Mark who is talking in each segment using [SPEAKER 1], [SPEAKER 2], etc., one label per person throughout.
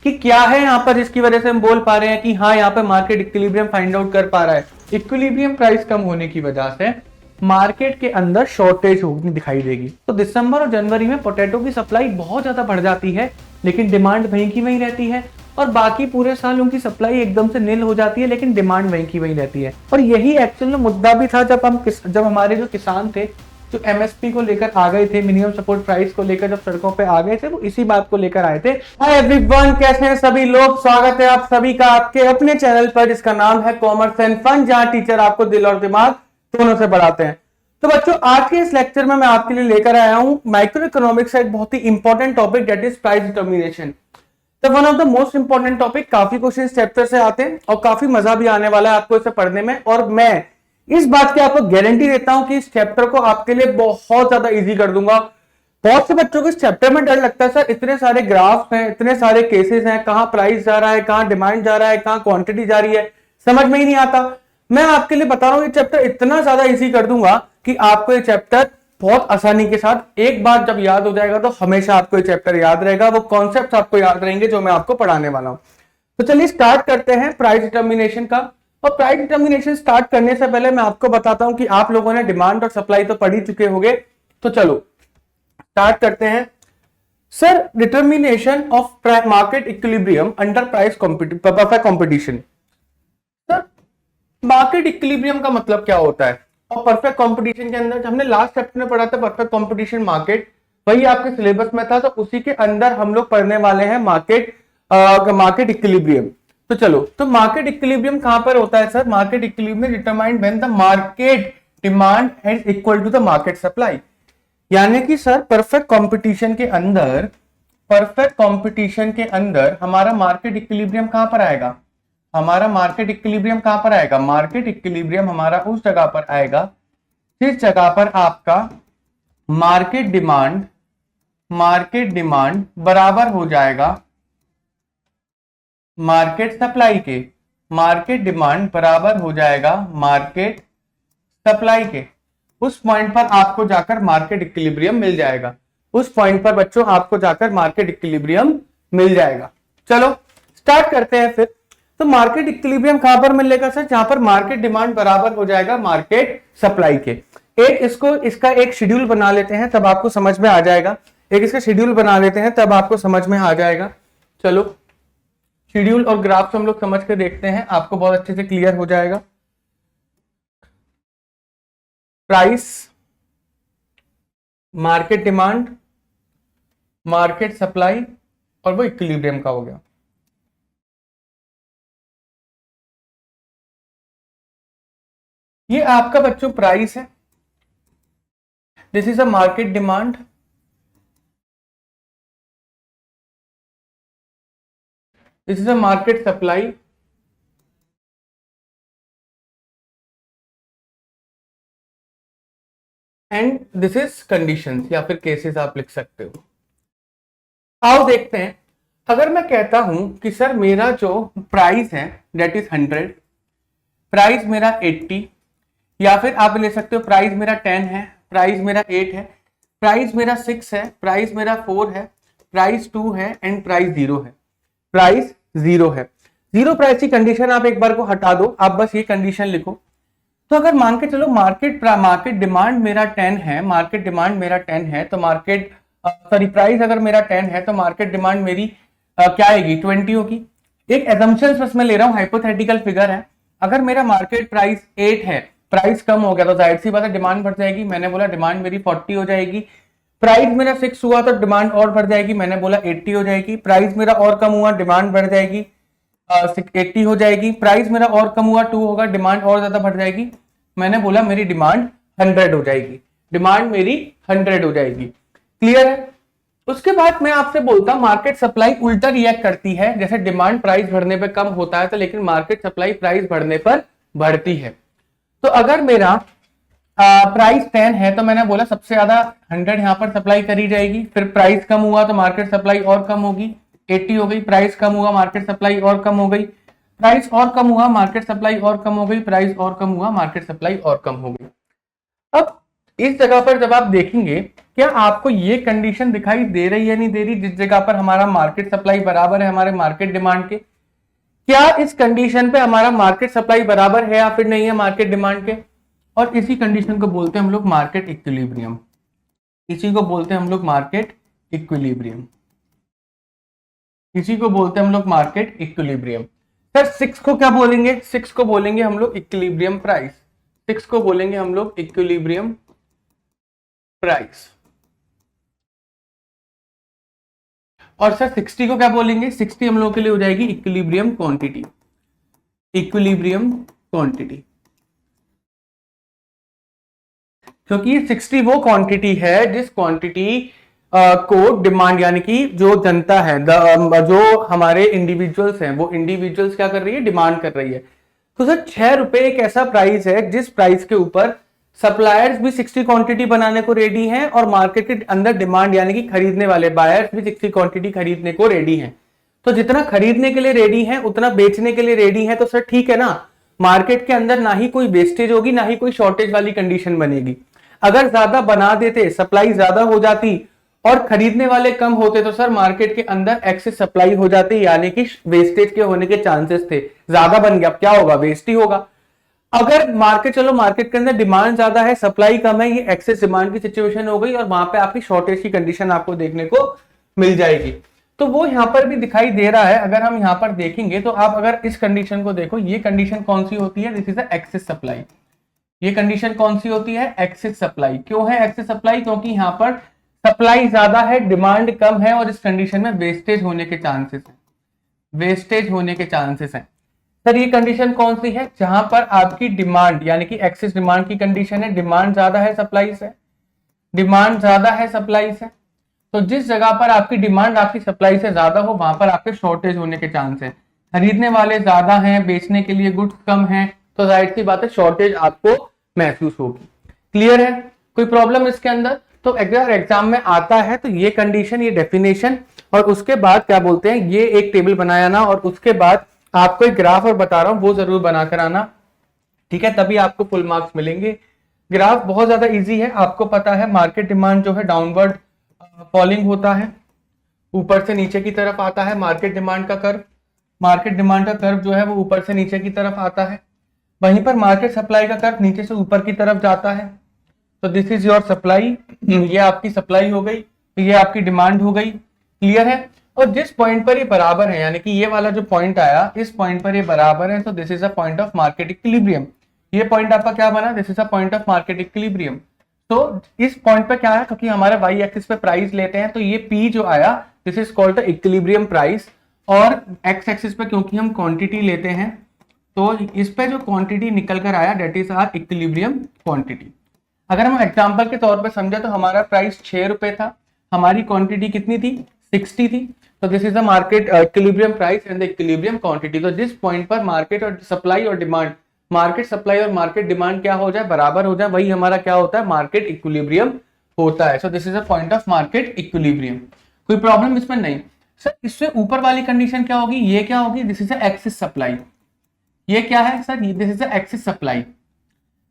[SPEAKER 1] कि क्या है यहाँ पर जिसकी वजह से हम बोल पा रहे हैं कि हाँ यहाँ पर मार्केट इक्विलिब्रियम फाइंड आउट कर पा रहा है। इक्विलिब्रियम प्राइस कम होने की वजह से मार्केट के अंदर शॉर्टेज होगी दिखाई देगी। तो दिसंबर और जनवरी में पोटैटो की सप्लाई बहुत ज्यादा बढ़ जाती है, लेकिन डिमांड वहीं की वहीं रहती है, और बाकी पूरे साल उनकी सप्लाई एकदम से नील हो जाती है, लेकिन डिमांड वहीं की वहीं रहती है। और यही एक्चुअल में मुद्दा भी था जब हमारे जो किसान थे जो एमएसपी को लेकर आ गए थे, मिनिमम सपोर्ट प्राइस को लेकर जब सड़कों पे आ गए थे, वो इसी बात को लेकर आए थे। हाय एवरीवन, कैसे हैं सभी लोग? स्वागत है आप सभी का आपके अपने चैनल पर जिसका नाम है कॉमर्स एंड फन, जहां टीचर आपको दिल और दिमाग दोनों से बढ़ाते हैं। तो बच्चों, आज के इस लेक्चर में मैं आपके लिए लेकर आया हूं माइक्रो इकोनॉमिक्स का एक बहुत ही important topic, that is price determination. तो one of the most important topic, काफी क्वेश्चन इस चैप्टर से आते हैं और काफी मजा भी आने वाला है आपको इसे पढ़ने में। और मैं इस बात की आपको गारंटी देता हूं कि इस चैप्टर को आपके लिए बहुत ज्यादा इजी कर दूंगा। बहुत से बच्चों को इस चैप्टर में डर लगता है, सर इतने सारे ग्राफ्स हैं, इतने सारे केसेस हैं, कहां प्राइस जा रहा है, कहां डिमांड जा रहा है, कहां क्वांटिटी जा रही है, समझ में ही नहीं आता। मैं आपके लिए बता रहा हूं ये चैप्टर इतना ज्यादा इजी कर दूंगा कि आपको ये चैप्टर बहुत आसानी के साथ एक बार जब याद हो जाएगा तो हमेशा आपको ये चैप्टर याद रहेगा, वो कॉन्सेप्ट्स आपको याद रहेंगे जो मैं आपको पढ़ाने वाला हूं। तो चलिए स्टार्ट करते हैं प्राइस डिटर्मिनेशन का। और प्राइस डिटर्मिनेशन स्टार्ट करने से पहले मैं आपको बताता हूं कि आप लोगों ने डिमांड और सप्लाई तो पढ़ ही चुके होंगे। तो चलो स्टार्ट करते हैं। Sir, determination of market equilibrium under price perfect competition. Sir, market equilibrium का मतलब क्या होता है और परफेक्ट कंपटीशन के अंदर हमने लास्ट चैप्टर में पढ़ा था परफेक्ट कंपटीशन मार्केट, वही आपके सिलेबस में था, तो उसी के अंदर हम लोग पढ़ने वाले हैं मार्केट इक्विलिब्रियम। तो चलो, तो मार्केट इक्विलिब्रियम कहां पर होता है? Sir, market equilibrium determined when the market demand is equal to the market supply. यानी कि सर परफेक्ट कंपटीशन के अंदर हमारा मार्केट इक्विलिब्रियम कहां पर आएगा? मार्केट इक्विलिब्रियम हमारा उस जगह पर आएगा जिस जगह पर आपका मार्केट डिमांड बराबर हो जाएगा मार्केट सप्लाई के। मार्केट डिमांड बराबर हो जाएगा मार्केट सप्लाई के। उस पॉइंट पर आपको जाकर मार्केट इक्विलिब्रियम मिल जाएगा। उस पॉइंट पर बच्चों आपको जाकर मार्केट इक्विलिब्रियम मिल जाएगा। चलो स्टार्ट करते हैं फिर। तो मार्केट इक्विलिब्रियम कहां पर मिलेगा? सर, जहां पर मार्केट डिमांड बराबर हो जाएगा मार्केट सप्लाई के। इसका एक शेड्यूल बना लेते हैं तब आपको समझ में आ जाएगा। इसका शेड्यूल बना लेते हैं तब आपको समझ में आ जाएगा। चलो, शेड्यूल और ग्राफ हम लोग समझ के देखते हैं, आपको बहुत अच्छे से क्लियर हो जाएगा। Price, market demand, market supply और वो इक्विलिब्रियम का हो गया। ये आपका बच्चों प्राइस है, this is a market demand, this is a market supply, and this is conditions या फिर केसेस आप लिख सकते हो। आओ देखते हैं। अगर मैं कहता हूं कि सर मेरा जो प्राइस है दैट इज 100, प्राइस मेरा 80, या फिर आप ले सकते हो प्राइस मेरा 10 है, प्राइस मेरा 8 है, प्राइस मेरा 6 है, प्राइस मेरा 4 है, प्राइस 2 है एंड प्राइस 0 है। प्राइस 0 है। 0 प्राइस की कंडीशन आप एक बार को हटा दो, आप बस ये कंडीशन लिखो। तो अगर मान के चलो मार्केट डिमांड मेरा 10 है, तो प्राइस अगर मेरा 10 है तो मार्केट डिमांड मेरी क्या आएगी? 20 होगी। एक एजम्पशन बस मैं ले रहा हूं, हाइपोथेटिकल फिगर है। अगर मेरा मार्केट प्राइस 8 है, प्राइस कम हो गया तो जाहिर सी बात है डिमांड बढ़ जाएगी। मैंने बोला डिमांड मेरी 40 हो जाएगी। प्राइस मेरा 6 हुआ तो डिमांड और बढ़ जाएगी, मैंने बोला 80 हो जाएगी। प्राइस मेरा और कम हुआ, डिमांड बढ़ जाएगी, 80 हो जाएगी। प्राइस मेरा और कम हुआ, 2 होगा, डिमांड और ज्यादा बढ़ जाएगी, मैंने बोला मेरी डिमांड 100 हो जाएगी। डिमांड मेरी 100 हो जाएगी। क्लियर है? उसके बाद मैं आपसे बोलता हूं मार्केट सप्लाई उल्टा रिएक्ट करती है। जैसे डिमांड प्राइस बढ़ने पे कम होता है तो लेकिन मार्केट सप्लाई प्राइस बढ़ने पर बढ़ती है। तो अगर मेरा प्राइस 10 है तो मैंने बोला सबसे ज्यादा 100 यहां पर सप्लाई करी जाएगी। फिर प्राइस कम हुआ तो मार्केट सप्लाई और कम होगी, 80 हो गई। प्राइस कम हुआ, मार्केट सप्लाई और कम हो गई। प्राइस और कम हुआ, मार्केट सप्लाई और कम हो गई। प्राइस और कम हुआ, मार्केट सप्लाई और कम हो गई। अब इस जगह पर जब आप देखेंगे, क्या आपको ये कंडीशन दिखाई दे रही है नहीं दे रही, जिस जगह पर हमारा मार्केट सप्लाई बराबर है हमारे मार्केट डिमांड के? क्या इस कंडीशन पे हमारा मार्केट सप्लाई बराबर है या फिर नहीं है मार्केट डिमांड के? और इसी कंडीशन को बोलते हैं हम लोग मार्केट इक्विलिब्रियम। इसी को बोलते हैं हम लोग मार्केट इक्विलिब्रियम। इसी को बोलते हैं हम लोग मार्केट इक्विलिब्रियम। सर 6 को क्या बोलेंगे? 6 को बोलेंगे हम लोग इक्विलिब्रियम प्राइस। 6 को बोलेंगे हम लोग इक्विलिब्रियम प्राइस। और सर 60 को क्या बोलेंगे? 60 हम लोग के लिए हो जाएगी इक्विलिब्रियम क्वांटिटी। इक्विलिब्रियम क्वांटिटी, क्योंकि 60 वो क्वांटिटी है जिस क्वांटिटी को डिमांड यानी कि जो जनता है, जो हमारे इंडिविजुअल्स हैं, वो इंडिविजुअल्स क्या कर रही है? डिमांड कर रही है। तो सर 6 रुपए एक ऐसा प्राइस है जिस प्राइस के ऊपर सप्लायर्स भी 60 क्वांटिटी बनाने को रेडी हैं और मार्केट के अंदर डिमांड यानी कि खरीदने वाले बायर्स भी 60 क्वांटिटी खरीदने को रेडी हैं। तो जितना खरीदने के लिए रेडी है उतना बेचने के लिए रेडी है, तो सर ठीक है ना, मार्केट के अंदर ना ही कोई वेस्टेज होगी ना ही कोई शॉर्टेज वाली कंडीशन बनेगी। अगर ज्यादा बना देते, सप्लाई ज्यादा हो जाती और खरीदने वाले कम होते तो सर मार्केट के अंदर एक्सेस सप्लाई हो जाती, यानी कि वेस्टेज के होने के चांसेस थे। ज्यादा बन गया, अब क्या होगा? वेस्ट ही होगा। अगर मार्केट, चलो मार्केट के अंदर डिमांड ज्यादा है, सप्लाई कम है, ये एक्सेस डिमांड की सिचुएशन हो गई और वहां पे आपकी शॉर्टेज की कंडीशन आपको देखने को मिल जाएगी। तो वो यहां पर भी दिखाई दे रहा है। अगर हम यहां पर देखेंगे तो आप अगर इस कंडीशन को देखो, ये कंडीशन कौन सी होती है? This is excess supply. ये कंडीशन कौन सी होती है? Excess supply. क्यों है एक्सेस सप्लाई? क्योंकि यहां पर सप्लाई ज्यादा है, डिमांड कम है और इस कंडीशन में वेस्टेज होने के चांसेस है। वेस्टेज होने के चांसेस हैं। सर ये कंडीशन कौन सी है? जहां पर आपकी डिमांड यानी कि एक्सेस डिमांड की कंडीशन है, डिमांड ज्यादा है सप्लाई से, डिमांड ज्यादा है सप्लाई से। तो जिस जगह पर आपकी डिमांड आपकी सप्लाई से ज्यादा हो वहां पर आपके शॉर्टेज होने के चांस है। खरीदने वाले ज्यादा हैं, बेचने के लिए गुड्स कम हैं, तो जाहिर सी बात है शॉर्टेज आपको महसूस होगी। क्लियर है? कोई प्रॉब्लम इसके अंदर? तो अगर एग्जाम में आता है तो ये कंडीशन, ये डेफिनेशन और उसके बाद क्या बोलते हैं, ये एक टेबल बनाया ना और उसके बाद आपको एक ग्राफ और बता रहा हूं वो जरूर बनाकर आना, ठीक है? तभी आपको फुल मार्क्स मिलेंगे। ग्राफ बहुत ज्यादा इजी है, आपको पता है मार्केट डिमांड जो है डाउनवर्ड फॉलिंग होता है, ऊपर से नीचे की तरफ आता है मार्केट डिमांड का कर्व। मार्केट डिमांड का कर्व जो है वो ऊपर से नीचे की तरफ आता है। वहीं पर मार्केट सप्लाई का कर्व नीचे से ऊपर की तरफ जाता है। तो दिस इज योर सप्लाई, ये आपकी सप्लाई हो गई, ये आपकी डिमांड हो गई। क्लियर है? और जिस पॉइंट पर ये बराबर है यानी कि ये वाला जो पॉइंट आया, इस पॉइंट पर ये बराबर है, तो this is a point of market equilibrium. ये पॉइंट आपका क्या बना? This is a point of market equilibrium. तो इस पॉइंट पे क्या है, क्योंकि हमारे वाई एक्सिस पे प्राइस लेते हैं तो ये पी जो आया this is called the equilibrium price, और एक्स एक्सिस पे क्योंकि हम क्वांटिटी लेते हैं तो इस पे जो क्वांटिटी निकल कर आया that is our equilibrium quantity. अगर हम एग्जांपल के तौर पे समझे तो हमारा प्राइस 6 रुपए था, हमारी क्वांटिटी कितनी थी? 60 थी। तो this is the market equilibrium price and the equilibrium quantity. तो जिस पॉइंट पर मार्केट और सप्लाई और डिमांड, मार्केट सप्लाई और मार्केट डिमांड क्या हो जाए? बराबर हो जाए, वही हमारा क्या होता है? मार्केट इक्विलिब्रियम होता है। सो this is a point of market equilibrium. कोई प्रॉब्लम इसमें नहीं। सर इससे ऊपर वाली कंडीशन क्या होगी? ये क्या होगी? This is a excess supply. ये क्या है sir? This is a excess supply,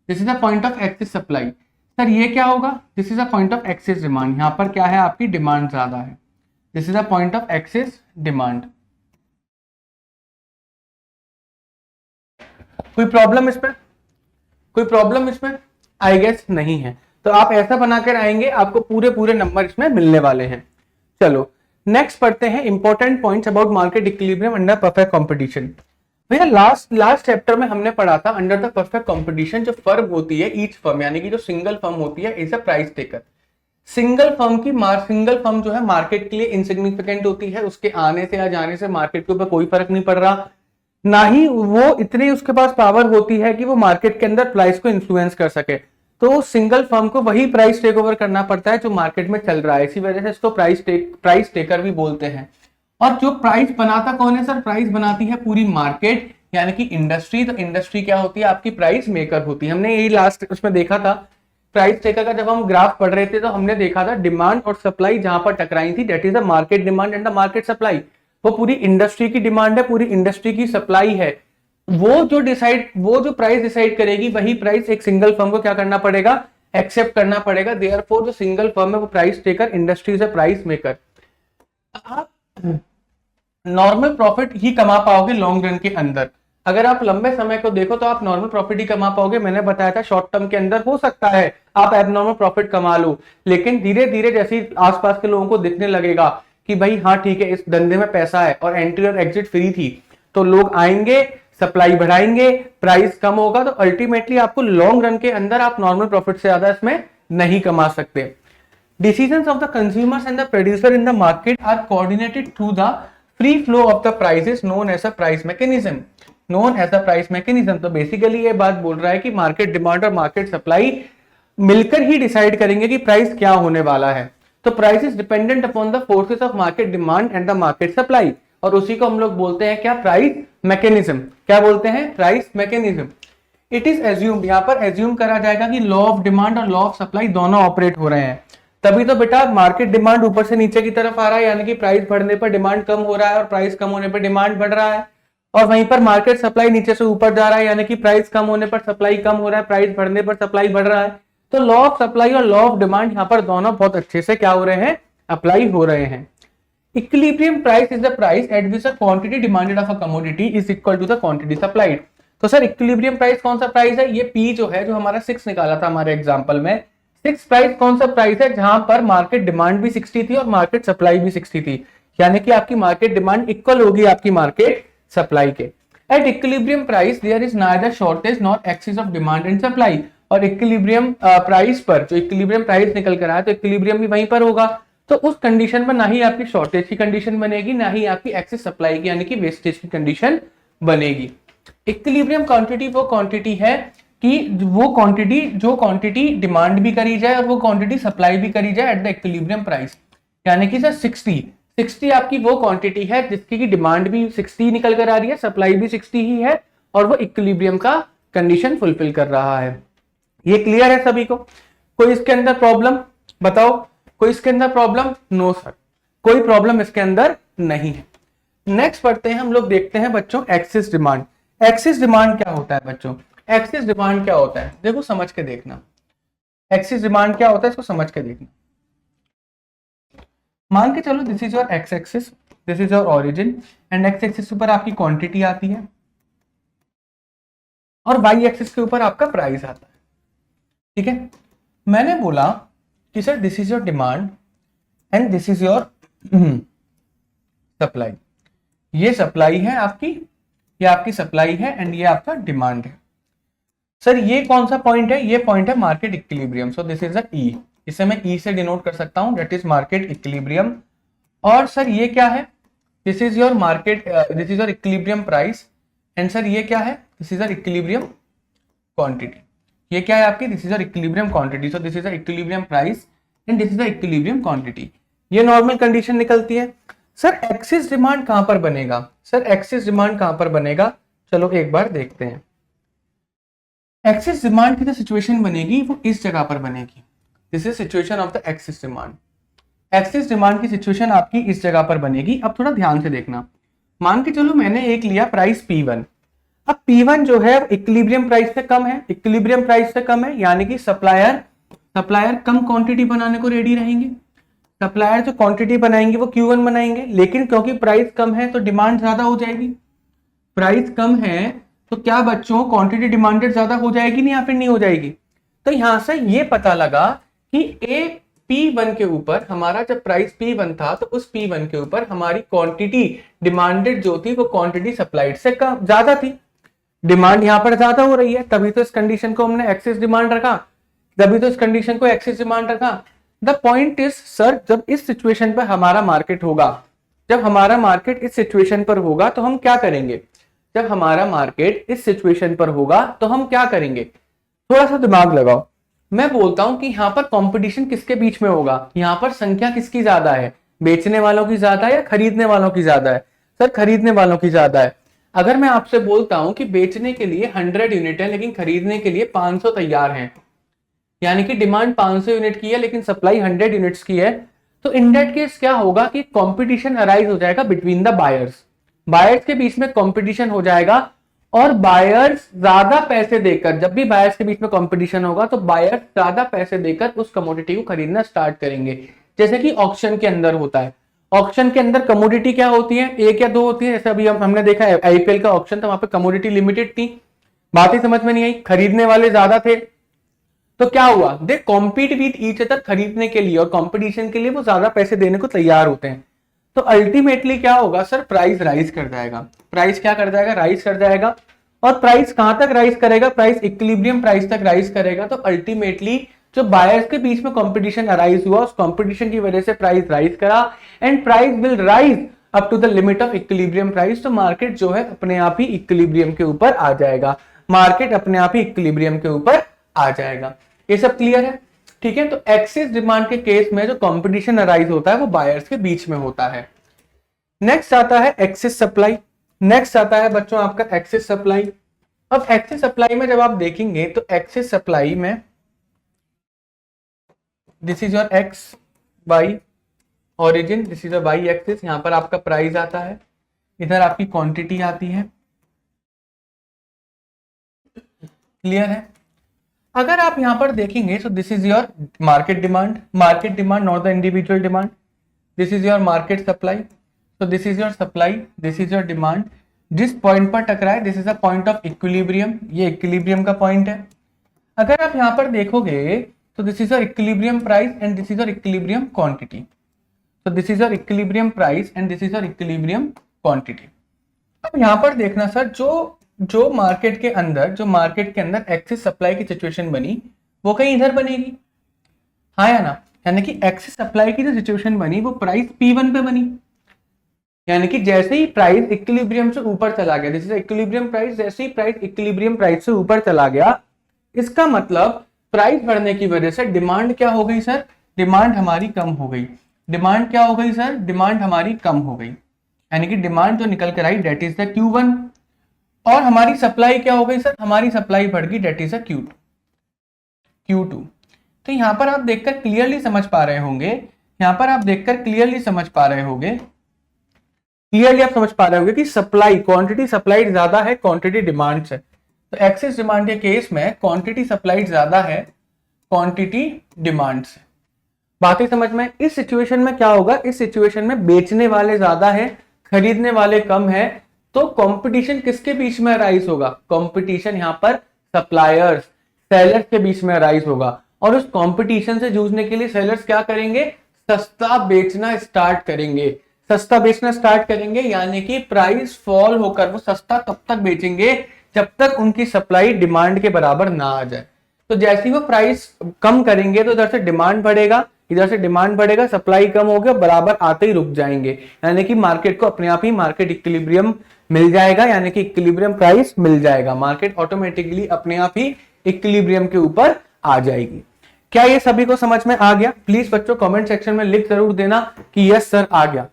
[SPEAKER 1] this is a point of excess supply. Sir ये क्या होगा? This is a point of excess demand. यहां पर क्या है? आपकी डिमांड ज्यादा है, this is a point of excess demand. कोई प्रॉब्लम इसमें? कोई प्रॉब्लम इसमें? आई गेस नहीं है। तो आप ऐसा बनाकर आएंगे, आपको पूरे पूरे नंबर इसमें मिलने वाले हैं। चलो नेक्स्ट पढ़ते हैं important points about market equilibrium under perfect competition. भैया लास्ट चैप्टर में हमने पढ़ा था अंडर द परफेक्ट कंपटीशन जो फर्म होती है, ईच फर्म यानी कि जो सिंगल फर्म होती है is a price taker. Single firm जो है मार्केट के लिए इनसिग्निफिकेंट होती है, उसके आने से या जाने से मार्केट के ऊपर कोई फर्क नहीं पड़ रहा, ना ही वो इतनी उसके पास पावर होती है कि वो मार्केट के अंदर प्राइस को इन्फ्लुएंस कर सके। तो सिंगल फर्म को वही प्राइस टेक ओवर करना पड़ता है जो मार्केट में चल रहा है, इसी वजह से इसको प्राइस टेकर भी बोलते हैं। और जो प्राइस बनाता कौन है सर? प्राइस बनाती है पूरी मार्केट यानी कि इंडस्ट्री। तो इंडस्ट्री क्या होती है? आपकी प्राइस मेकर होती है। हमने यही लास्ट उसमें देखा था प्राइस टेकर का, जब हम ग्राफ पढ़ रहे थे तो हमने देखा था डिमांड और सप्लाई जहां पर टकराई थी that is the market demand and the market supply. वो पूरी इंडस्ट्री की डिमांड है, पूरी इंडस्ट्री की सप्लाई है। वो जो प्राइस डिसाइड करेगी वही प्राइस एक सिंगल फर्म को क्या करना पड़ेगा? एक्सेप्ट करना पड़ेगा। देयरफॉर जो सिंगल फर्म है वो price taker, industry is a price maker. आप नॉर्मल प्रॉफिट ही कमा पाओगे लॉन्ग रन के अंदर। अगर आप लंबे समय को देखो तो आप नॉर्मल प्रॉफिट ही कमा पाओगे। मैंने बताया था शॉर्ट टर्म के अंदर हो सकता है आप एबनॉर्मल प्रॉफिट कमा लो, लेकिन धीरे धीरे जैसे आसपास के लोगों को दिखने लगेगा कि भाई हाँ ठीक है इस धंधे में पैसा है और एंट्री और एग्जिट फ्री थी, तो लोग आएंगे, सप्लाई बढ़ाएंगे, प्राइस कम होगा, तो अल्टीमेटली आपको लॉन्ग रन के अंदर आप नॉर्मल प्रॉफिट से ज्यादा इसमें नहीं कमा सकते। Decisions of the consumers and the producer in the market are coordinated through the free flow of the prices known as a price mechanism. Known as a price mechanism. तो basically ये बात बोल रहा है कि मार्केट डिमांड और market supply मिलकर ही decide करेंगे कि प्राइस क्या होने वाला है। तो price is dependent upon the forces of market demand and the market supply, और उसी को हम लोग बोलते हैं क्या, प्राइस मैकेनिज्म। क्या बोलते हैं, price mechanism. It is assumed, यहाँ पर एज्यूम करा जाएगा कि लॉ ऑफ डिमांड और लॉ ऑफ सप्लाई दोनों ऑपरेट हो रहे हैं। तभी तो बेटा मार्केट डिमांड ऊपर से नीचे की तरफ आ रहा है, यानी कि प्राइस बढ़ने पर डिमांड कम हो रहा है और प्राइस कम होने पर डिमांड बढ़ रहा है, और वहीं पर मार्केट सप्लाई नीचे से ऊपर जा रहा है, यानी कि प्राइस कम होने पर सप्लाई कम हो रहा है, प्राइस बढ़ने पर सप्लाई बढ़ रहा है। तो लॉ ऑफ सप्लाई और लॉ ऑफ डिमांड यहाँ पर दोनों बहुत अच्छे से क्या हो रहे हैं, अप्लाई हो रहे हैं। Equilibrium price is the price at which the quantity demanded of a commodity is equal to the quantity supplied. तो सर इक्विलिब्रियम प्राइस कौन सा प्राइस है, ये पी जो है, जो हमारा 6 निकाला था हमारे एग्जांपल में, 6 प्राइस कौन सा प्राइस है, जहां पर मार्केट डिमांड भी 60 थी और मार्केट सप्लाई भी 60 थी, यानी कि आपकी मार्केट डिमांड इक्वल होगी आपकी मार्केट सप्लाई के। At equilibrium price there is neither shortage not excess of demand and supply. और इक्विलिब्रियम प्राइस पर जो इक्विलिब्रियम प्राइस निकल कर आया तो इक्विलिब्रियम भी वहीं पर होगा, तो उस कंडीशन में ना ही आपकी शॉर्टेज की कंडीशन बनेगी, ना ही आपकी एक्सेस सप्लाई की यानी कि वेस्टेज की कंडीशन बनेगी। इक्विलिब्रियम क्वांटिटी वो क्वांटिटी है कि वो क्वांटिटी जो क्वांटिटी डिमांड भी करी जाए और वो क्वांटिटी सप्लाई भी करी जाए एट द इक्विलिब्रियम प्राइस, यानी कि सर 60 आपकी वो क्वांटिटी है जिसकी की डिमांड भी 60 निकल कर आ रही है, सप्लाई भी 60 ही है, और वो इक्विलिब्रियम का कंडीशन फुलफिल कर रहा है। ये क्लियर है सभी को? कोई इसके अंदर प्रॉब्लम बताओ, कोई इसके अंदर प्रॉब्लम? नो सर, कोई प्रॉब्लम इसके अंदर नहीं है। नेक्स्ट पढ़ते हैं हम लोग, देखते हैं बच्चों एक्सेस डिमांड। एक्सेस डिमांड क्या होता है बच्चों? एक्सेस डिमांड क्या होता है, देखो समझ के देखना। एक्सेस डिमांड क्या होता है इसको समझ के देखना। मान के चलो this is your X axis, this is your origin, and x axis के ऊपर आपकी क्वांटिटी आती है और वाई एक्सिस के ऊपर आपका प्राइस आता है, ठीक है। मैंने बोला कि sir this is your demand and this is your supply. ये सप्लाई है आपकी, ये आपकी सप्लाई है एंड ये आपका डिमांड है। सर ये कौन सा पॉइंट है? ये पॉइंट है market equilibrium. So this is a E, इसे मैं ई से डिनोट कर सकता हूं, दैट इज मार्केट इक्विलिब्रियम। और सर ये क्या है? This is your market, this is your equilibrium price, and sir ये क्या है? This is your equilibrium quantity. ये क्या है आपकी? This is your equilibrium quantity. So this is the equilibrium price and this is the equilibrium quantity. ये normal condition निकलती है। सर एक्सेस डिमांड कहां पर बनेगा? सर एक्सेस डिमांड कहां पर बनेगा, चलो एक बार देखते हैं। एक्सेस डिमांड की जो सिचुएशन बनेगी वो इस जगह पर बनेगी। This is situation of the excess demand. Excess demand की सिचुएशन आपकी इस जगह पर बनेगी। अब थोड़ा ध्यान से देखना। मान के चलो मैंने एक लिया प्राइस P1। अब P1 जो है इक्विलिब्रियम प्राइस से कम है, इक्विलिब्रियम प्राइस से कम है, यानी कि सप्लायर कम क्वांटिटी बनाने को रेडी रहेंगे। सप्लायर जो क्वांटिटी बनाएंगे वो Q1 बनाएंगे, लेकिन क्योंकि प्राइस कम है तो डिमांड ज्यादा हो जाएगी। प्राइस कम है तो क्या बच्चों क्वांटिटी डिमांडेड ज्यादा हो जाएगी नहीं, या फिर नहीं हो जाएगी? तो यहां से ये पता लगा कि ए P1 के ऊपर हमारा जब प्राइस P1 था तो उस P1 के ऊपर हमारी क्वांटिटी डिमांडेड जो थी वो क्वांटिटी सप्लाइड से कम ज्यादा थी। डिमांड यहां पर ज्यादा हो रही है, तभी तो इस कंडीशन को हमने एक्सेस डिमांड रखा, तभी तो इस कंडीशन को एक्सेस डिमांड रखा। द पॉइंट इज सर, जब इस सिचुएशन पर हमारा मार्केट होगा, जब हमारा मार्केट इस सिचुएशन पर होगा तो हम क्या करेंगे? जब हमारा मार्केट इस सिचुएशन पर होगा तो हम क्या करेंगे? थोड़ा सा दिमाग लगाओ। मैं बोलता हूं कि यहां पर कंपटीशन किसके बीच में होगा? यहां पर संख्या किसकी ज्यादा है? बेचने वालों की ज्यादा है या खरीदने वालों की ज्यादा है? सर खरीदने वालों की ज्यादा है। अगर मैं आपसे बोलता हूं कि बेचने के लिए 100 यूनिट है लेकिन खरीदने के लिए 500 तैयार हैं, यानी कि डिमांड 500 यूनिट की है लेकिन सप्लाई 100 यूनिट्स की है, तो इन दैट केस क्या होगा कि कंपटीशन अराइज हो जाएगा बिटवीन द बायर्स। बायर्स के बीच में कंपटीशन हो जाएगा और बायर्स ज्यादा पैसे देकर, जब भी बायर्स के बीच में कंपटीशन होगा तो बायर्स ज्यादा पैसे देकर उस कमोडिटी को खरीदना स्टार्ट करेंगे, जैसे कि ऑक्शन के अंदर होता है। ऑक्शन के अंदर कमोडिटी क्या होती है, एक या दो होती है। जैसे अभी हमने देखा है आईपीएल का ऑक्शन था, वहां पे कमोडिटी लिमिटेड थी, बात ही समझ में नहीं आई, खरीदने वाले ज्यादा थे, तो क्या हुआ, दे कॉम्पीट विद ईच अदर, खरीदने के लिए और कंपटीशन के लिए वो ज्यादा पैसे देने को तैयार होते हैं। तो अल्टीमेटली क्या होगा सर, प्राइस राइज कर जाएगा। प्राइस क्या कर जाएगा, राइज कर जाएगा। और प्राइस कहां तक राइज करेगा, प्राइस इक्विलिब्रियम प्राइस तक राइज करेगा। तो अल्टीमेटली जो बायर्स के बीच में कंपटीशन अराइज हुआ, उस कंपटीशन की वजह से प्राइस राइज करा, and price will rise up to the limit of equilibrium price. तो मार्केट जो है अपने आप ही इक्विलिब्रियम के ऊपर आ जाएगा, मार्केट अपने आप ही इक्विलिब्रियम के ऊपर आ जाएगा। ये सब क्लियर है, ठीक है। तो एक्सेस डिमांड के केस में जो कंपटीशन अराइज होता है वो बायर्स के बीच में होता है। नेक्स्ट आता है एक्सेस सप्लाई। नेक्स्ट आता है बच्चों आपका एक्सेस सप्लाई। अब एक्सेस सप्लाई में जब आप देखेंगे तो एक्सेस सप्लाई में this is your X Y origin, this is your Y axis, यहां पर आपका प्राइस आता है, इधर आपकी क्वांटिटी आती है। क्लियर है। अगर आप यहां पर देखेंगे तो this is your market demand, market demand not the individual demand, this is your market supply, तो this is your supply, this is your demand. जिस पॉइंट पर टकराए this is a point of equilibrium, ये equilibrium का point है। अगर आप यहां पर देखोगे तो this is your equilibrium price and this is your equilibrium quantity, तो this is your equilibrium price and this is your equilibrium quantity. अब यहां पर देखना सर, जो मार्केट के अंदर, जो मार्केट के अंदर एक्सेस सप्लाई की सिचुएशन बनी वो कहीं इधर बनेगी, हाँ या ना। यानी कि एक्सेस सप्लाई की जो सिचुएशन बनी वो प्राइस P1 पे बनी, यानी कि जैसे ही प्राइस इक्विलिब्रियम से ऊपर चला गया, दिस इज इक्विलिब्रियम प्राइस, जैसे ही प्राइस इक्विलिब्रियम प्राइस से ऊपर चला गया, इसका मतलब प्राइस बढ़ने की वजह से डिमांड क्या हो गई सर, डिमांड हमारी कम हो गई। डिमांड क्या हो गई सर, डिमांड हमारी कम हो गई, यानी कि डिमांड जो निकल कर आई डेट इज द Q1। और हमारी सप्लाई क्या हो गई सर, हमारी सप्लाई बढ़ गई डेट इज द Q2। तो यहां पर आप देखकर क्लियरली समझ पा रहे होंगे, यहां पर आप देखकर क्लियरली समझ पा रहे होंगे, क्लियरली आप समझ पा रहे होंगे कि सप्लाई, क्वांटिटी सप्लाइड ज्यादा है, क्वांटिटी डिमांड से। तो एक्सेस डिमांड के केस में क्वांटिटी सप्लाइड ज्यादा है, क्वांटिटी डिमांड से। बातें समझ में। इस सिचुएशन में क्या होगा, इस सिचुएशन में बेचने वाले ज्यादा है, खरीदने वाले कम है, तो कंपटीशन किसके बीच में अराइज होगा, कंपटीशन यहां पर सप्लायर्स, सेलर्स के बीच में अराइज होगा। और उस कंपटीशन से जूझने के लिए सेलर्स क्या करेंगे, सस्ता बेचना स्टार्ट करेंगे, सस्ता बेचना स्टार्ट करेंगे, यानी कि प्राइस फॉल होकर वो सस्ता तब तक बेचेंगे जब तक उनकी सप्लाई डिमांड के बराबर ना आ जाए। तो जैसे ही वो प्राइस कम करेंगे तो इधर से डिमांड बढ़ेगा, इधर से डिमांड बढ़ेगा, सप्लाई कम होगी, बराबर आते ही रुक जाएंगे, यानी कि मार्केट को अपने आप ही मार्केट इक्विलिब्रियम मिल जाएगा, यानी कि इक्विलिब्रियम प्राइस मिल जाएगा, मार्केट ऑटोमेटिकली अपने आप ही इक्विलिब्रियम के ऊपर आ जाएगी। क्या ये सभी को समझ में आ गया? प्लीज बच्चों कमेंट सेक्शन में लिख जरूर देना कि यस सर आ गया,